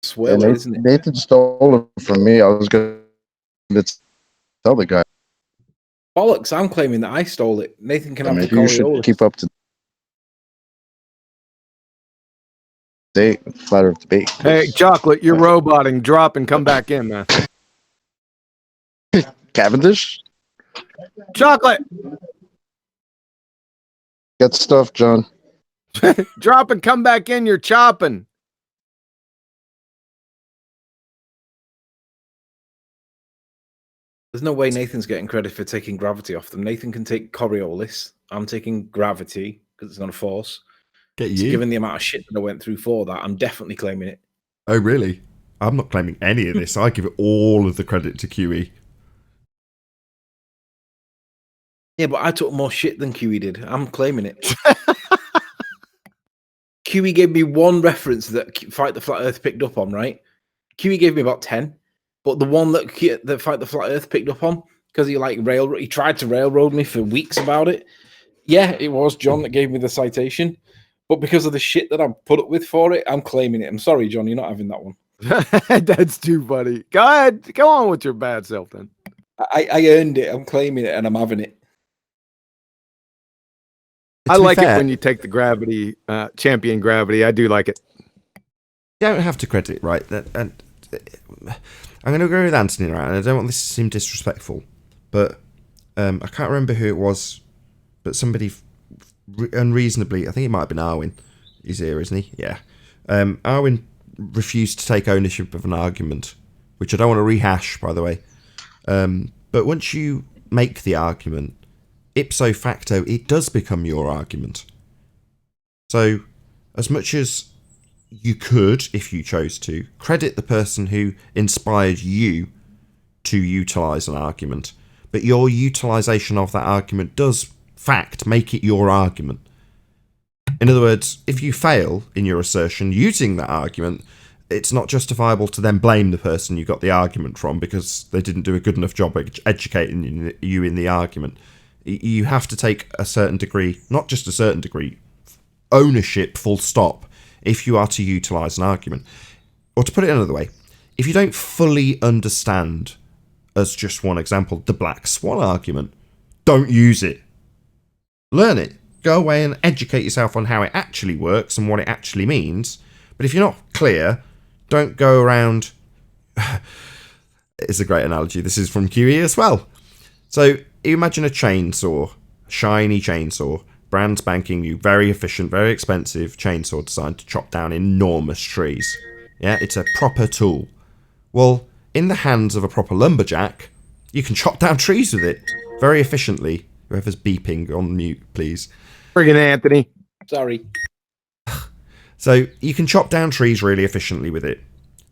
Swear word, isn't it? Nathan stole it from me. I was going to tell the guy. Bollocks, I'm claiming that I stole it. Nathan can have the Maybe you should Coriolis. keep up to date. Flat Earth debate. Hey, Chocolate, you're roboting. Drop and come back in, man. Cavendish? Chocolate! Get stuff, John. Drop and come back in. You're chopping. There's no way Nathan's getting credit for taking gravity off them. Nathan can take Coriolis. I'm taking gravity because it's not a force. Given the amount of shit that I went through for that, I'm definitely claiming it. Oh, really? I'm not claiming any of this. I give it all of the credit to QE. Yeah, but I took more shit than QE did. I'm claiming it. QE gave me one reference that Fight the Flat Earth picked up on, right? QE gave me about 10. But the one that Fight the Flat Earth picked up on, because he tried to railroad me for weeks about it. Yeah, it was John that gave me the citation. But because of the shit that I put up with for it, I'm claiming it. I'm sorry, John, you're not having that one. That's too funny. Go ahead. Go on with your bad self then. I earned it. I'm claiming it and I'm having it. I like it when you take the gravity, champion gravity. I do like it. You don't have to credit, right? I'm going to go with Anthony now, and I don't want this to seem disrespectful, but I can't remember who it was, but somebody unreasonably, I think it might have been Arwin. He's here, isn't he? Yeah. Arwin refused to take ownership of an argument, which I don't want to rehash, by the way. But once you make the argument, ipso facto, it does become your argument. So, as much as you could, if you chose to, credit the person who inspired you to utilise an argument, but your utilisation of that argument does, fact, make it your argument. In other words, if you fail in your assertion using that argument, it's not justifiable to then blame the person you got the argument from because they didn't do a good enough job educating you in the argument. You have to take a certain degree, not just a certain degree, ownership, full stop, if you are to utilise an argument. Or to put it another way, if you don't fully understand, as just one example, the Black Swan argument, don't use it. Learn it. Go away and educate yourself on how it actually works and what it actually means. But if you're not clear, don't go around... It's a great analogy. This is from QE as well. So you imagine a chainsaw, shiny chainsaw, brand spanking new, very efficient, very expensive chainsaw designed to chop down enormous trees. Yeah, it's a proper tool. Well, in the hands of a proper lumberjack, you can chop down trees with it very efficiently. Whoever's beeping, on mute, please. Friggin' Anthony. Sorry. So you can chop down trees really efficiently with it.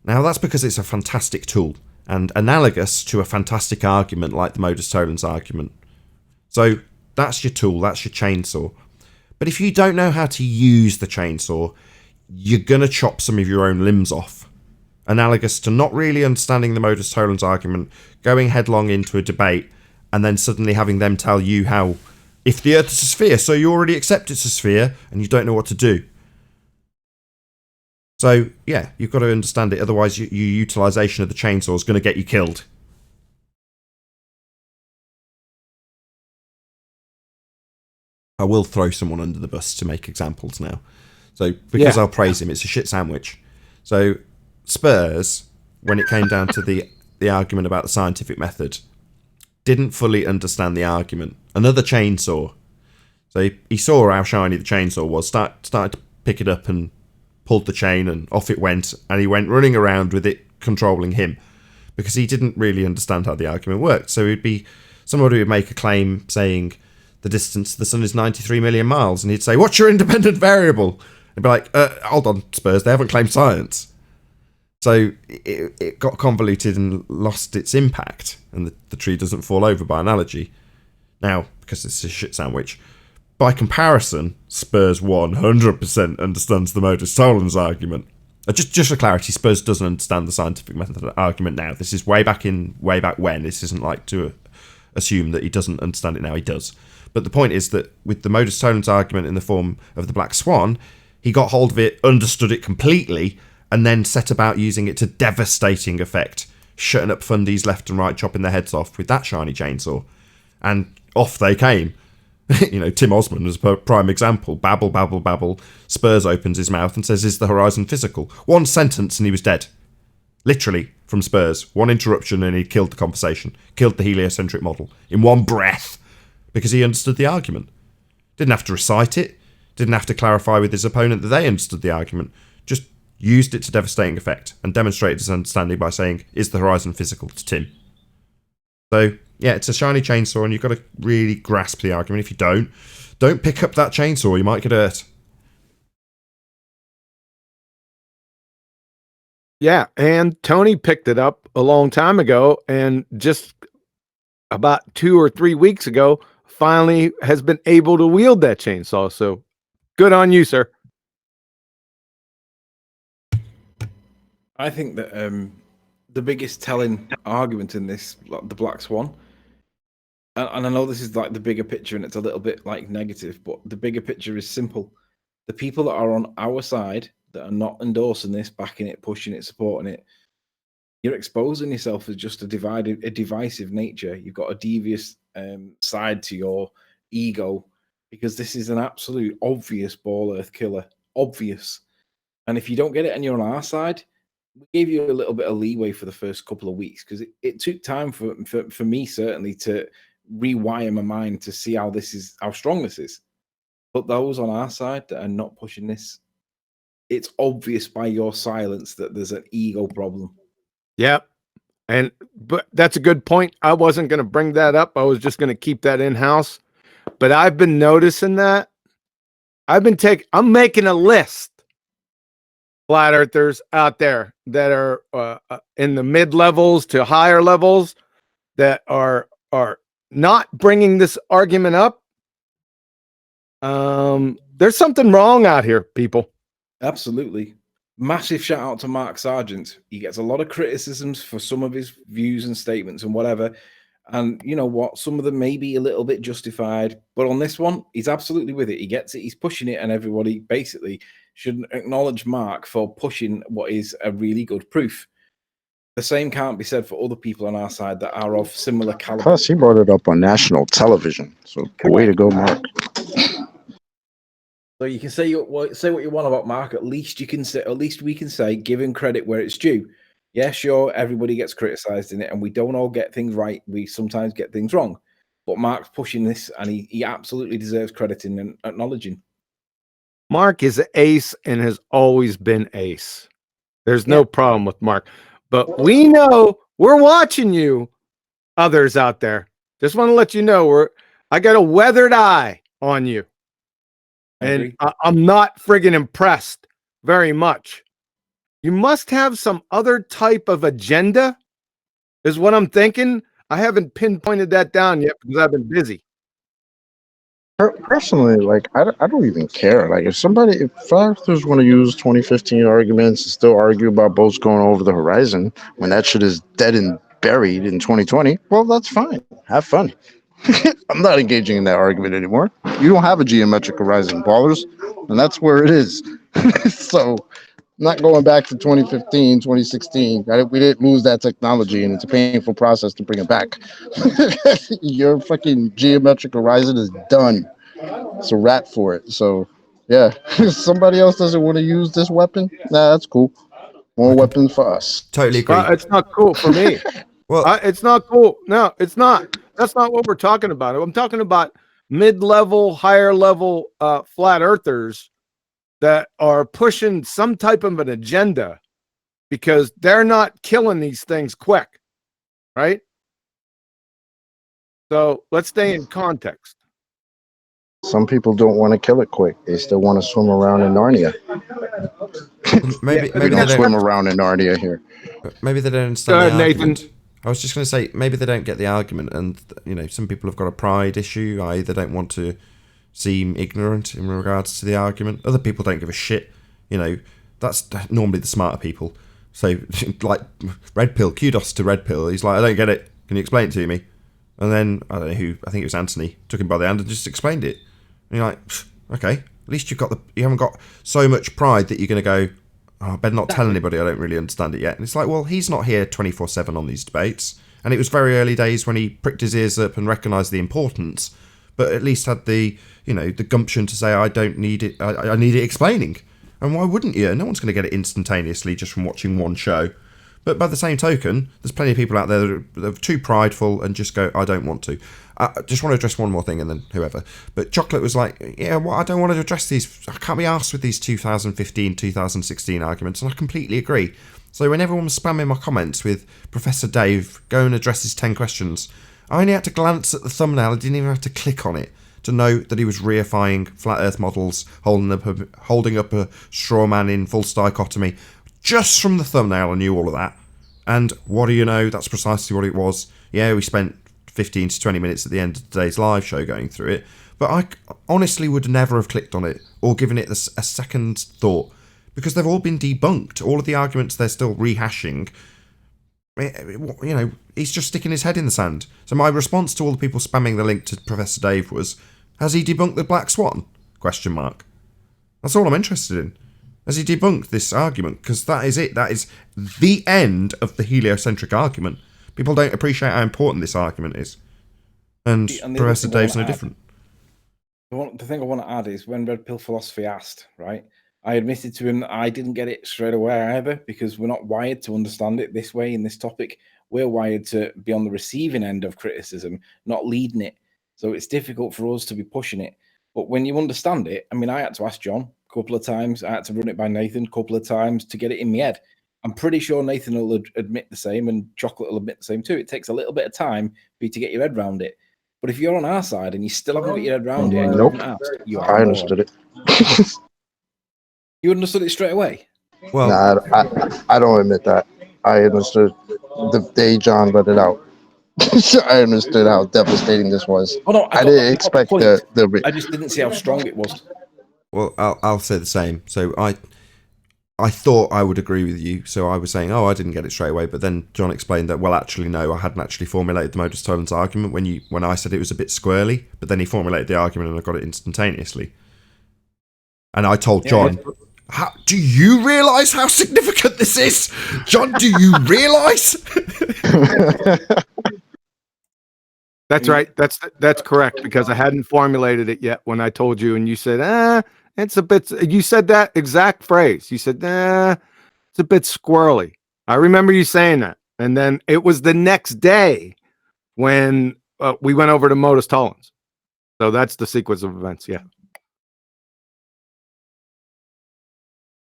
Now that's because it's a fantastic tool and analogous to a fantastic argument like the modus tollens argument. So that's your tool, that's your chainsaw. But if you don't know how to use the chainsaw, you're going to chop some of your own limbs off. Analogous to not really understanding the modus tollens argument, going headlong into a debate, and then suddenly having them tell you how, if the Earth is a sphere, so you already accept it's a sphere, and you don't know what to do. So, yeah, you've got to understand it, otherwise your utilisation of the chainsaw is going to get you killed. I will throw someone under the bus to make examples now. So, because I'll praise him, it's a shit sandwich. So, Spurs, when it came down to the argument about the scientific method, didn't fully understand the argument. Another chainsaw. So he saw how shiny the chainsaw was, started to pick it up and pulled the chain and off it went, and he went running around with it controlling him because he didn't really understand how the argument worked. So he'd be somebody would make a claim saying the distance to the sun is 93 million miles, and he'd say, "What's your independent variable?" He'd be like, "Hold on, Spurs, they haven't claimed science." So it got convoluted and lost its impact, and the tree doesn't fall over by analogy. Now, because it's a shit sandwich, by comparison, Spurs 100% understands the modus tollens argument. Just for clarity, Spurs doesn't understand the scientific method argument now. This is way back when. This isn't like to assume that he doesn't understand it now. He does. But the point is that with the modus tollens argument in the form of the Black Swan, he got hold of it, understood it completely, and then set about using it to devastating effect, shutting up fundies left and right, chopping their heads off with that shiny chainsaw. And off they came. You know, Tim Osman was a prime example. Babble, babble, babble. Spurs opens his mouth and says, "Is the horizon physical?" One sentence and he was dead. Literally, from Spurs. One interruption and he killed the conversation. Killed the heliocentric model. In one breath. Because he understood the argument. Didn't have to recite it. Didn't have to clarify with his opponent that they understood the argument. Just used it to devastating effect and demonstrated his understanding by saying, "Is the horizon physical?" to Tim. So, yeah, it's a shiny chainsaw and you've got to really grasp the argument. If you don't pick up that chainsaw, you might get hurt. Yeah, and Tony picked it up a long time ago, and just about 2 or 3 weeks ago, finally has been able to wield that chainsaw. So good on you, sir. I think that the biggest telling argument in this, like, the Black Swan, and I know this is like the bigger picture and it's a little bit like negative, but the bigger picture is simple. The people that are on our side, that are not endorsing this, backing it, pushing it, supporting it, you're exposing yourself as just a divisive nature. You've got a devious side to your ego, because this is an absolute obvious ball earth killer. Obvious. And if you don't get it and you're on our side, we gave you a little bit of leeway for the first couple of weeks because it took time for me certainly to rewire my mind to see how strong this is. But those on our side that are not pushing this, it's obvious by your silence that there's an ego problem. Yep. But that's a good point. I wasn't going to bring that up. I was just going to keep that in-house. But I've been noticing that. I'm making a list. Flat earthers out there that are in the mid levels to higher levels that are not bringing this argument up. There's something wrong out here, people. Absolutely. Massive shout out to Mark Sargent. He gets a lot of criticisms for some of his views and statements and whatever. And you know what? Some of them may be a little bit justified, but on this one, he's absolutely with it. He gets it. He's pushing it, and everybody basically should acknowledge Mark for pushing what is a really good proof. The same can't be said for other people on our side that are of similar caliber. Plus, he brought it up on national television. So, way to go, Mark. So you can say what you want about Mark. At least you can say, at least we can say, give him credit where it's due. Yeah, sure, everybody gets criticized in it, and we don't all get things right. We sometimes get things wrong. But Mark's pushing this, and he absolutely deserves crediting and acknowledging. Mark is an ace and has always been ace. There's no problem with Mark. But we know we're watching you, others out there. Just want to let you know I got a weathered eye on you. And I'm not friggin' impressed very much. You must have some other type of agenda, is what I'm thinking. I haven't pinpointed that down yet because I've been busy. Personally, like, I don't even care. Like, if flat earthers want to use 2015 arguments and still argue about boats going over the horizon when that shit is dead and buried in 2020, well, that's fine. Have fun. I'm not engaging in that argument anymore. You don't have a geometric horizon, ballers, and that's where it is. So, I'm not going back to 2015, 2016. We didn't lose that technology, and it's a painful process to bring it back. Your fucking geometric horizon is done. It's a wrap for it. So, yeah, if somebody else doesn't want to use this weapon, nah, that's cool. More weapons for us. Totally agree. It's not cool for me. Well, it's not cool. No, it's not. That's not what we're talking about. I'm talking about mid-level, higher-level flat earthers that are pushing some type of an agenda because they're not killing these things quick, right? So let's stay in context. Some people don't want to kill it quick. They still want to swim around in Narnia. Maybe we don't swim around in Narnia here. Maybe they don't understand the Nathan. argument. I was just going to say, maybe they don't get the argument, and some people have got a pride issue, i.e. they don't want to seem ignorant in regards to the argument. Other people don't give a shit. That's normally the smarter people. So, like, Red Pill, kudos to Red Pill. He's like, I don't get it. Can you explain it to me? And then, I don't know who, I think it was Anthony, took him by the hand and just explained it. And you're like, okay, at least you haven't got so much pride that you're going to go, oh, I better not tell anybody, I don't really understand it yet. And it's like, well, he's not here 24/7 on these debates. And it was very early days when he pricked his ears up and recognised the importance, but at least had the gumption to say, I don't need it, I need it explaining. And why wouldn't you? No one's going to get it instantaneously just from watching one show. But by the same token, there's plenty of people out there that are too prideful and just go, I don't want to. I just want to address one more thing and then whoever. But Chocolate was like, yeah, well, I don't want to address these. I can't be arsed with these 2015, 2016 arguments. And I completely agree. So when everyone was spamming my comments with Professor Dave, go and address his 10 questions, I only had to glance at the thumbnail. I didn't even have to click on it to know that he was reifying flat earth models, holding up a straw man in false dichotomy. Just from the thumbnail, I knew all of that. And what do you know? That's precisely what it was. Yeah, we spent 15 to 20 minutes at the end of today's live show going through it. But I honestly would never have clicked on it or given it a second thought because they've all been debunked. All of the arguments they're still rehashing. He's just sticking his head in the sand. So my response to all the people spamming the link to Professor Dave was, has he debunked the Black Swan? ? That's all I'm interested in. Has he debunked this argument? Because that is it. That is the end of the heliocentric argument. People don't appreciate how important this argument is. And Professor Dave's no different. The thing I want to add is when Red Pill Philosophy asked, right, I admitted to him that I didn't get it straight away either, because we're not wired to understand it this way in this topic. We're wired to be on the receiving end of criticism, not leading it. So it's difficult for us to be pushing it. But when you understand it, I mean, I had to ask John a couple of times. I had to run it by Nathan a couple of times to get it in my head. I'm pretty sure Nathan will admit the same, and Chocolate will admit the same too. It takes a little bit of time for you to get your head around it. But if you're on our side and you still haven't got your head around it and you Nope. haven't asked, you are I wrong. understood it. You understood it straight away? Well, nah, I don't admit that. I understood the day John let it out. I understood how devastating this was. Oh no, I I didn't expect point. the. I just didn't see how strong it was. Well, I'll say the same. So I thought I would agree with you. So I was saying, oh, I didn't get it straight away. But then John explained that, well, actually, no, I hadn't actually formulated the modus tollens argument when I said it was a bit squirrely. But then he formulated the argument and I got it instantaneously. And I told John, do you realise how significant this is? John, do you realise? That's right. That's correct, because I hadn't formulated it yet when I told you, and you said, it's a bit. You said that exact phrase. You said, it's a bit squirrely. I remember you saying that, and then it was the next day when we went over to modus tollens. So that's the sequence of events. Yeah.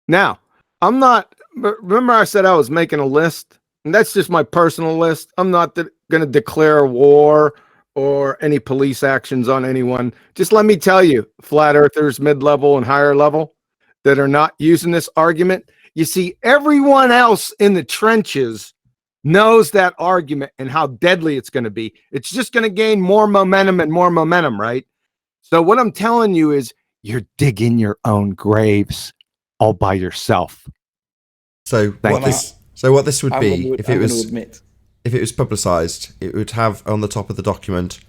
Now, I'm not. Remember, I said I was making a list, and that's just my personal list. I'm not going to declare war or any police actions on anyone. Just let me tell you, flat earthers, mid-level and higher level, that are not using this argument. You see, everyone else in the trenches knows that argument and how deadly it's going to be. It's just going to gain more momentum and more momentum, right? So what I'm telling you is, you're digging your own graves all by yourself. So what this would be, if it was publicized, it would have on the top of the document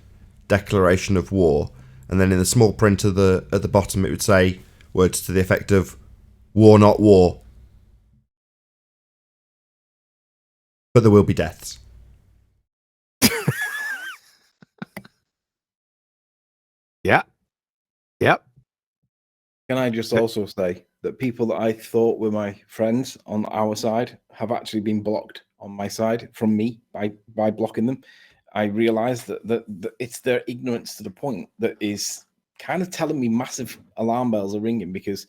declaration of war, and then in the small print at the bottom it would say words to the effect of war not war, but there will be deaths. Yeah. Yep. Can I just also say that people that I thought were my friends on our side have actually been blocked on my side from me by blocking them. I realized that it's their ignorance to the point that is kind of telling me massive alarm bells are ringing, because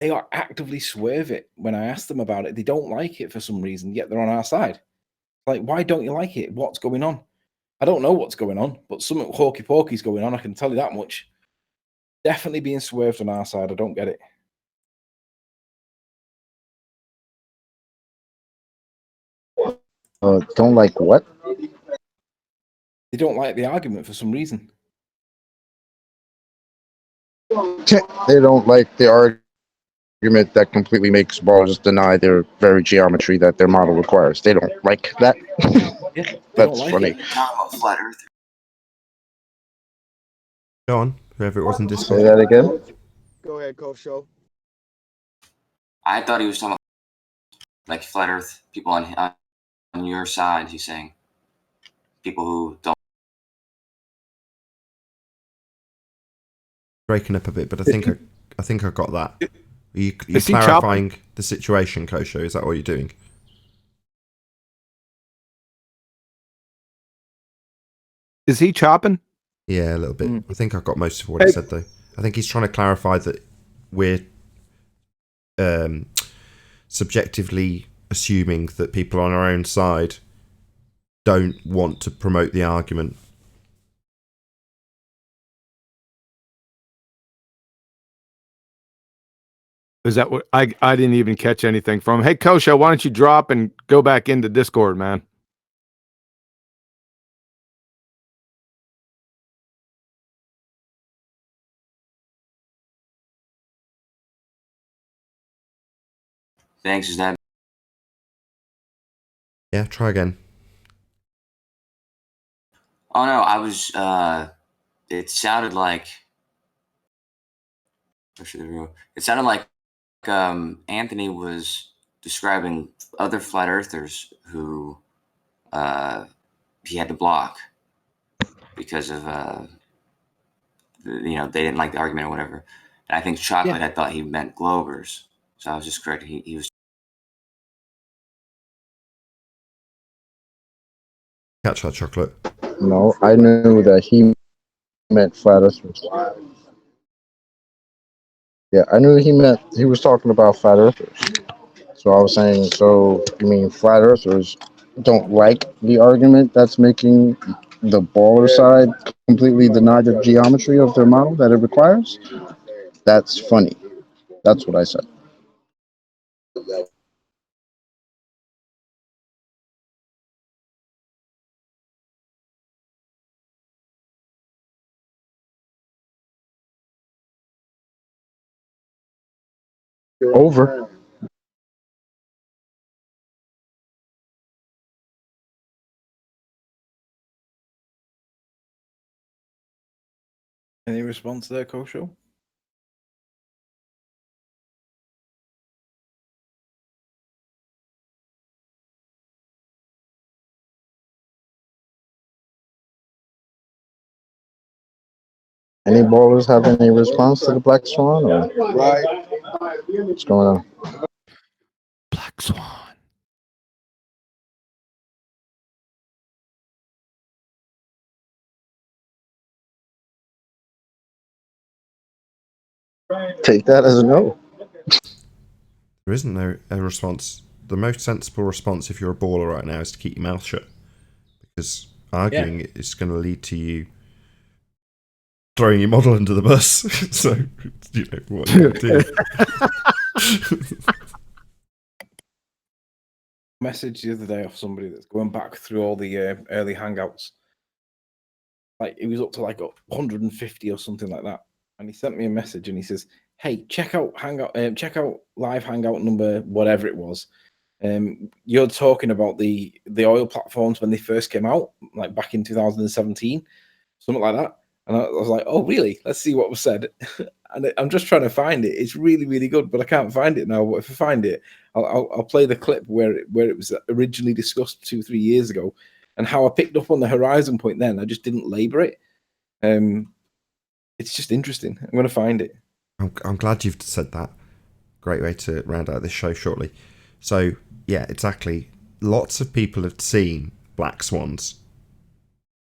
they are actively swerve it when I ask them about it. They don't like it for some reason, yet they're on our side. Like, why don't you like it? What's going on? I don't know what's going on, but something hawky pawky's going on. I can tell you that much. Definitely being swerved on our side. I don't get it. Don't like what? They don't like the argument for some reason. They don't like the argument that completely makes balls deny their very geometry that their model requires. They don't like that. That's funny. Flat Earth. Go on, whoever it was in Discord. Say that again. Go ahead, Kosho. I thought he was talking about like flat Earth people on your side. He's saying people who don't. Breaking up a bit, but I think I got that. Are you Is he clarifying the situation, Kosho? Is that what you're doing? Is he chopping? Yeah, a little bit. I think I got most of what he said, though. I think he's trying to clarify that we're subjectively assuming that people on our own side don't want to promote the argument. Is that what I didn't even catch anything from? Hey, Kosho, why don't you drop and go back into Discord, man? Thanks, is that? Yeah, try again. Oh no, I was. It sounded like. It sounded like Anthony was describing other flat earthers who he had to block because of they didn't like the argument or whatever. And I think chocolate, I thought he meant Glovers. So I was just correct. He was. Catch that chocolate. No, I knew that he meant flat earthers. Yeah, I knew he was talking about flat earthers. So I was saying, so you mean flat earthers don't like the argument that's making the baller side completely deny the geometry of their model that it requires? That's funny. That's what I said. Over. Any response there, Kosho? Any ballers have any response to the Black Swan? Or what's going on? Black Swan. Take that as a no. There isn't a response. The most sensible response if you're a baller right now is to keep your mouth shut. Because arguing is going to lead to you throwing your model under the bus. So, you know, what you do. Message the other day off somebody that's going back through all the early Hangouts. Like, it was up to like 150 or something like that. And he sent me a message and he says, hey, check out live Hangout number, whatever it was. You're talking about the oil platforms when they first came out, like back in 2017, something like that. And I was like, oh, really? Let's see what was said. And I'm just trying to find it. It's really, really good, but I can't find it now. But if I find it, I'll play the clip where it was originally discussed 2-3 years ago, and how I picked up on the horizon point then. I just didn't labor it. It's just interesting. I'm going to find it. I'm glad you've said that. Great way to round out this show shortly. So, yeah, exactly. Lots of people have seen black swans.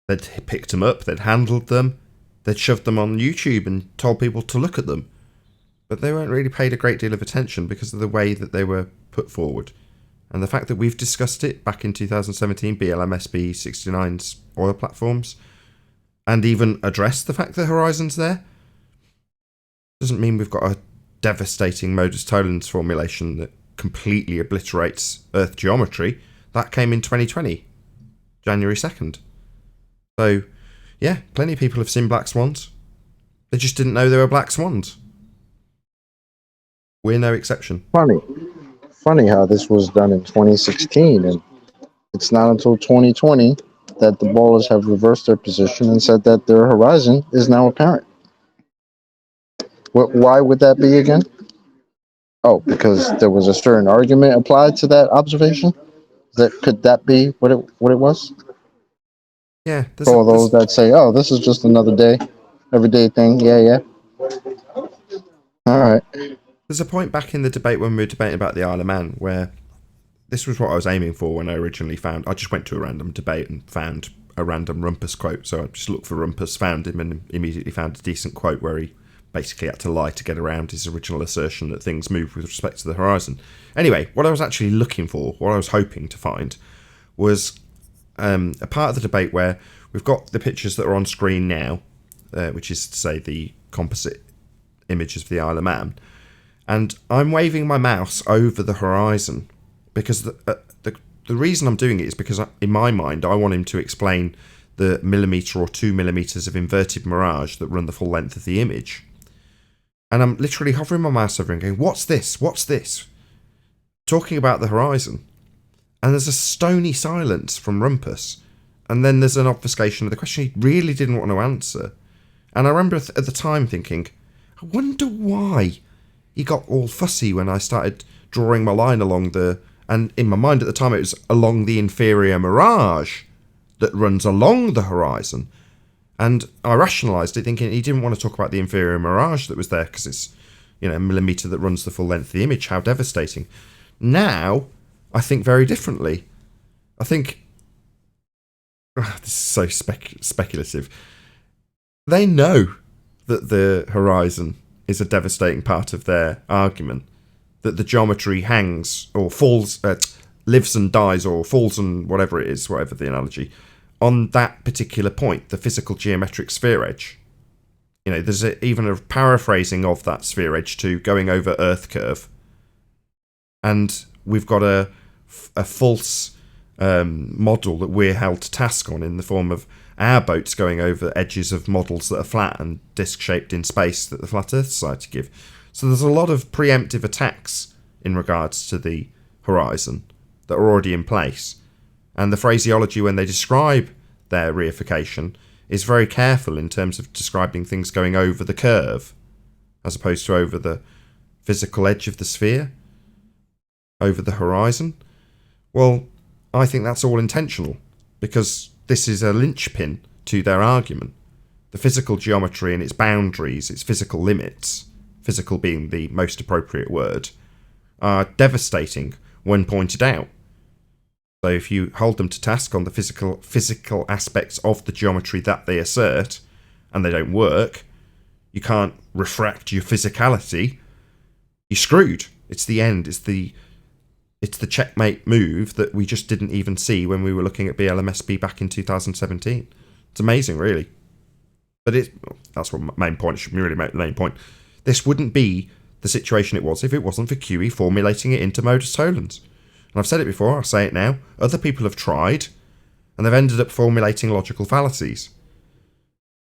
They'd picked them up, they'd handled them, they'd shoved them on YouTube and told people to look at them. But they weren't really paid a great deal of attention because of the way that they were put forward. And the fact that we've discussed it back in 2017, BLMSB 69's oil platforms, and even addressed the fact that Horizon's there, doesn't mean we've got a devastating modus tollens formulation that completely obliterates Earth geometry. That came in 2020, January 2nd. So, yeah, plenty of people have seen black swans. They just didn't know they were black swans. We're no exception. Funny how this was done in 2016, and it's not until 2020 that the ballers have reversed their position and said that their horizon is now apparent. Why would that be again? Oh, because there was a certain argument applied to that observation? Could that be what it was? Yeah. For all those that say, oh, this is just another day, everyday thing. Yeah. All right. There's a point back in the debate when we were debating about the Isle of Man where this was what I was aiming for when I originally found... I just went to a random debate and found a random Rumpus quote. So I just looked for Rumpus, found him, and immediately found a decent quote where he basically had to lie to get around his original assertion that things move with respect to the horizon. Anyway, what I was actually looking for, what I was hoping to find, was a part of the debate where we've got the pictures that are on screen now, which is to say the composite images of the Isle of Man, and I'm waving my mouse over the horizon because the reason I'm doing it is because in my mind I want him to explain the millimetre or 2 millimetres of inverted mirage that run the full length of the image. And I'm literally hovering my mouse over and going, what's this? What's this? Talking about the horizon. And there's a stony silence from Rumpus. And then there's an obfuscation of the question he really didn't want to answer. And I remember at the time thinking, I wonder why he got all fussy when I started drawing my line along the... And in my mind at the time it was along the inferior mirage that runs along the horizon. And I rationalised it, thinking he didn't want to talk about the inferior mirage that was there because it's, a millimetre that runs the full length of the image. How devastating. Now, I think very differently. I think... this is so speculative. They know that the horizon is a devastating part of their argument. That the geometry hangs or falls, lives and dies or falls and whatever it is, whatever the analogy, on that particular point, the physical geometric sphere edge. There's even a paraphrasing of that sphere edge to going over Earth curve. And we've got a false model that we're held to task on in the form of our boats going over edges of models that are flat and disc-shaped in space that the Flat Earth Society give. So there's a lot of preemptive attacks in regards to the horizon that are already in place. And the phraseology when they describe their reification is very careful in terms of describing things going over the curve as opposed to over the physical edge of the sphere, over the horizon. Well, I think that's all intentional because this is a linchpin to their argument. The physical geometry and its boundaries, its physical limits, physical being the most appropriate word, are devastating when pointed out. So if you hold them to task on the physical aspects of the geometry that they assert, and they don't work, you can't refract your physicality, you're screwed. It's the end. It's the checkmate move that we just didn't even see when we were looking at BLMSB back in 2017. It's amazing, really. But that's what my main point. It should really make the main point. This wouldn't be the situation it was if it wasn't for QE formulating it into modus tollens. And I've said it before, I'll say it now. Other people have tried, and they've ended up formulating logical fallacies.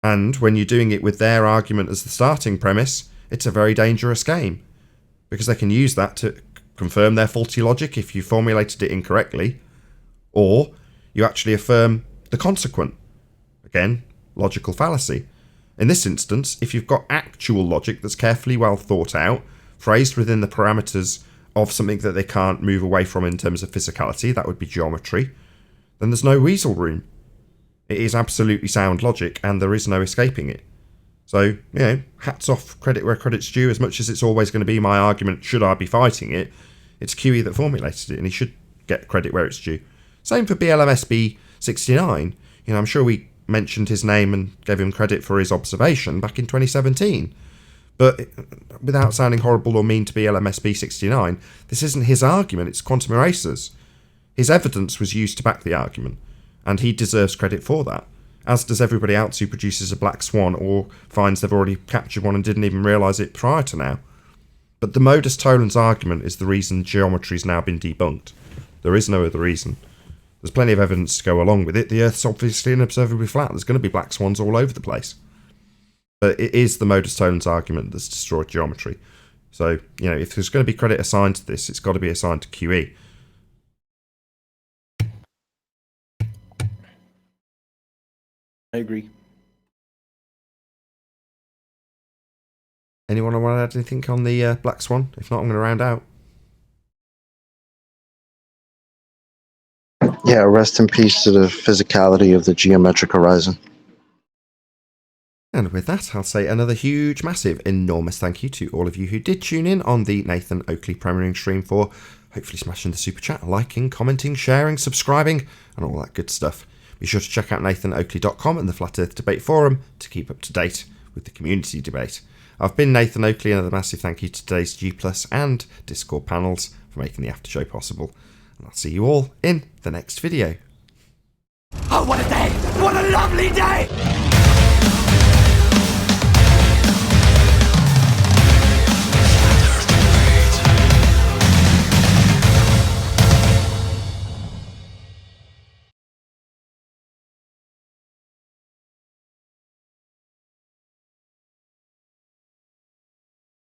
And when you're doing it with their argument as the starting premise, it's a very dangerous game. Because they can use that to confirm their faulty logic if you formulated it incorrectly, or you actually affirm the consequent. Again, logical fallacy. In this instance, if you've got actual logic that's carefully well thought out, phrased within the parameters of something that they can't move away from in terms of physicality, that would be geometry, then there's no weasel room. It is absolutely sound logic, and there is no escaping it. So, hats off, credit where credit's due. As much as it's always going to be my argument, should I be fighting it, it's QE that formulated it, and he should get credit where it's due. Same for BLMSB 69. I'm sure we mentioned his name and gave him credit for his observation back in 2017. But without sounding horrible or mean to BLMSB 69, this isn't his argument, it's quantum erasers. His evidence was used to back the argument, and he deserves credit for that, as does everybody else who produces a black swan or finds they've already captured one and didn't even realise it prior to now. But the modus tollens argument is the reason geometry's now been debunked. There is no other reason. There's plenty of evidence to go along with it. The Earth's obviously unobservably flat. There's going to be black swans all over the place. But it is the modus tollens argument that's destroyed geometry. So, if there's going to be credit assigned to this, it's got to be assigned to QE. I agree. Anyone want to add anything on the black swan? If not, I'm going to round out. Yeah, rest in peace to the physicality of the geometric horizon. And with that, I'll say another huge, massive, enormous thank you to all of you who did tune in on the Nathan Oakley premiering stream for hopefully smashing the super chat, liking, commenting, sharing, subscribing, and all that good stuff. Be sure to check out nathanoakley.com and the Flat Earth Debate Forum to keep up to date with the community debate. I've been Nathan Oakley, and another massive thank you to today's G+ and Discord panels for making the after show possible. And I'll see you all in the next video. Oh, what a day! What a lovely day!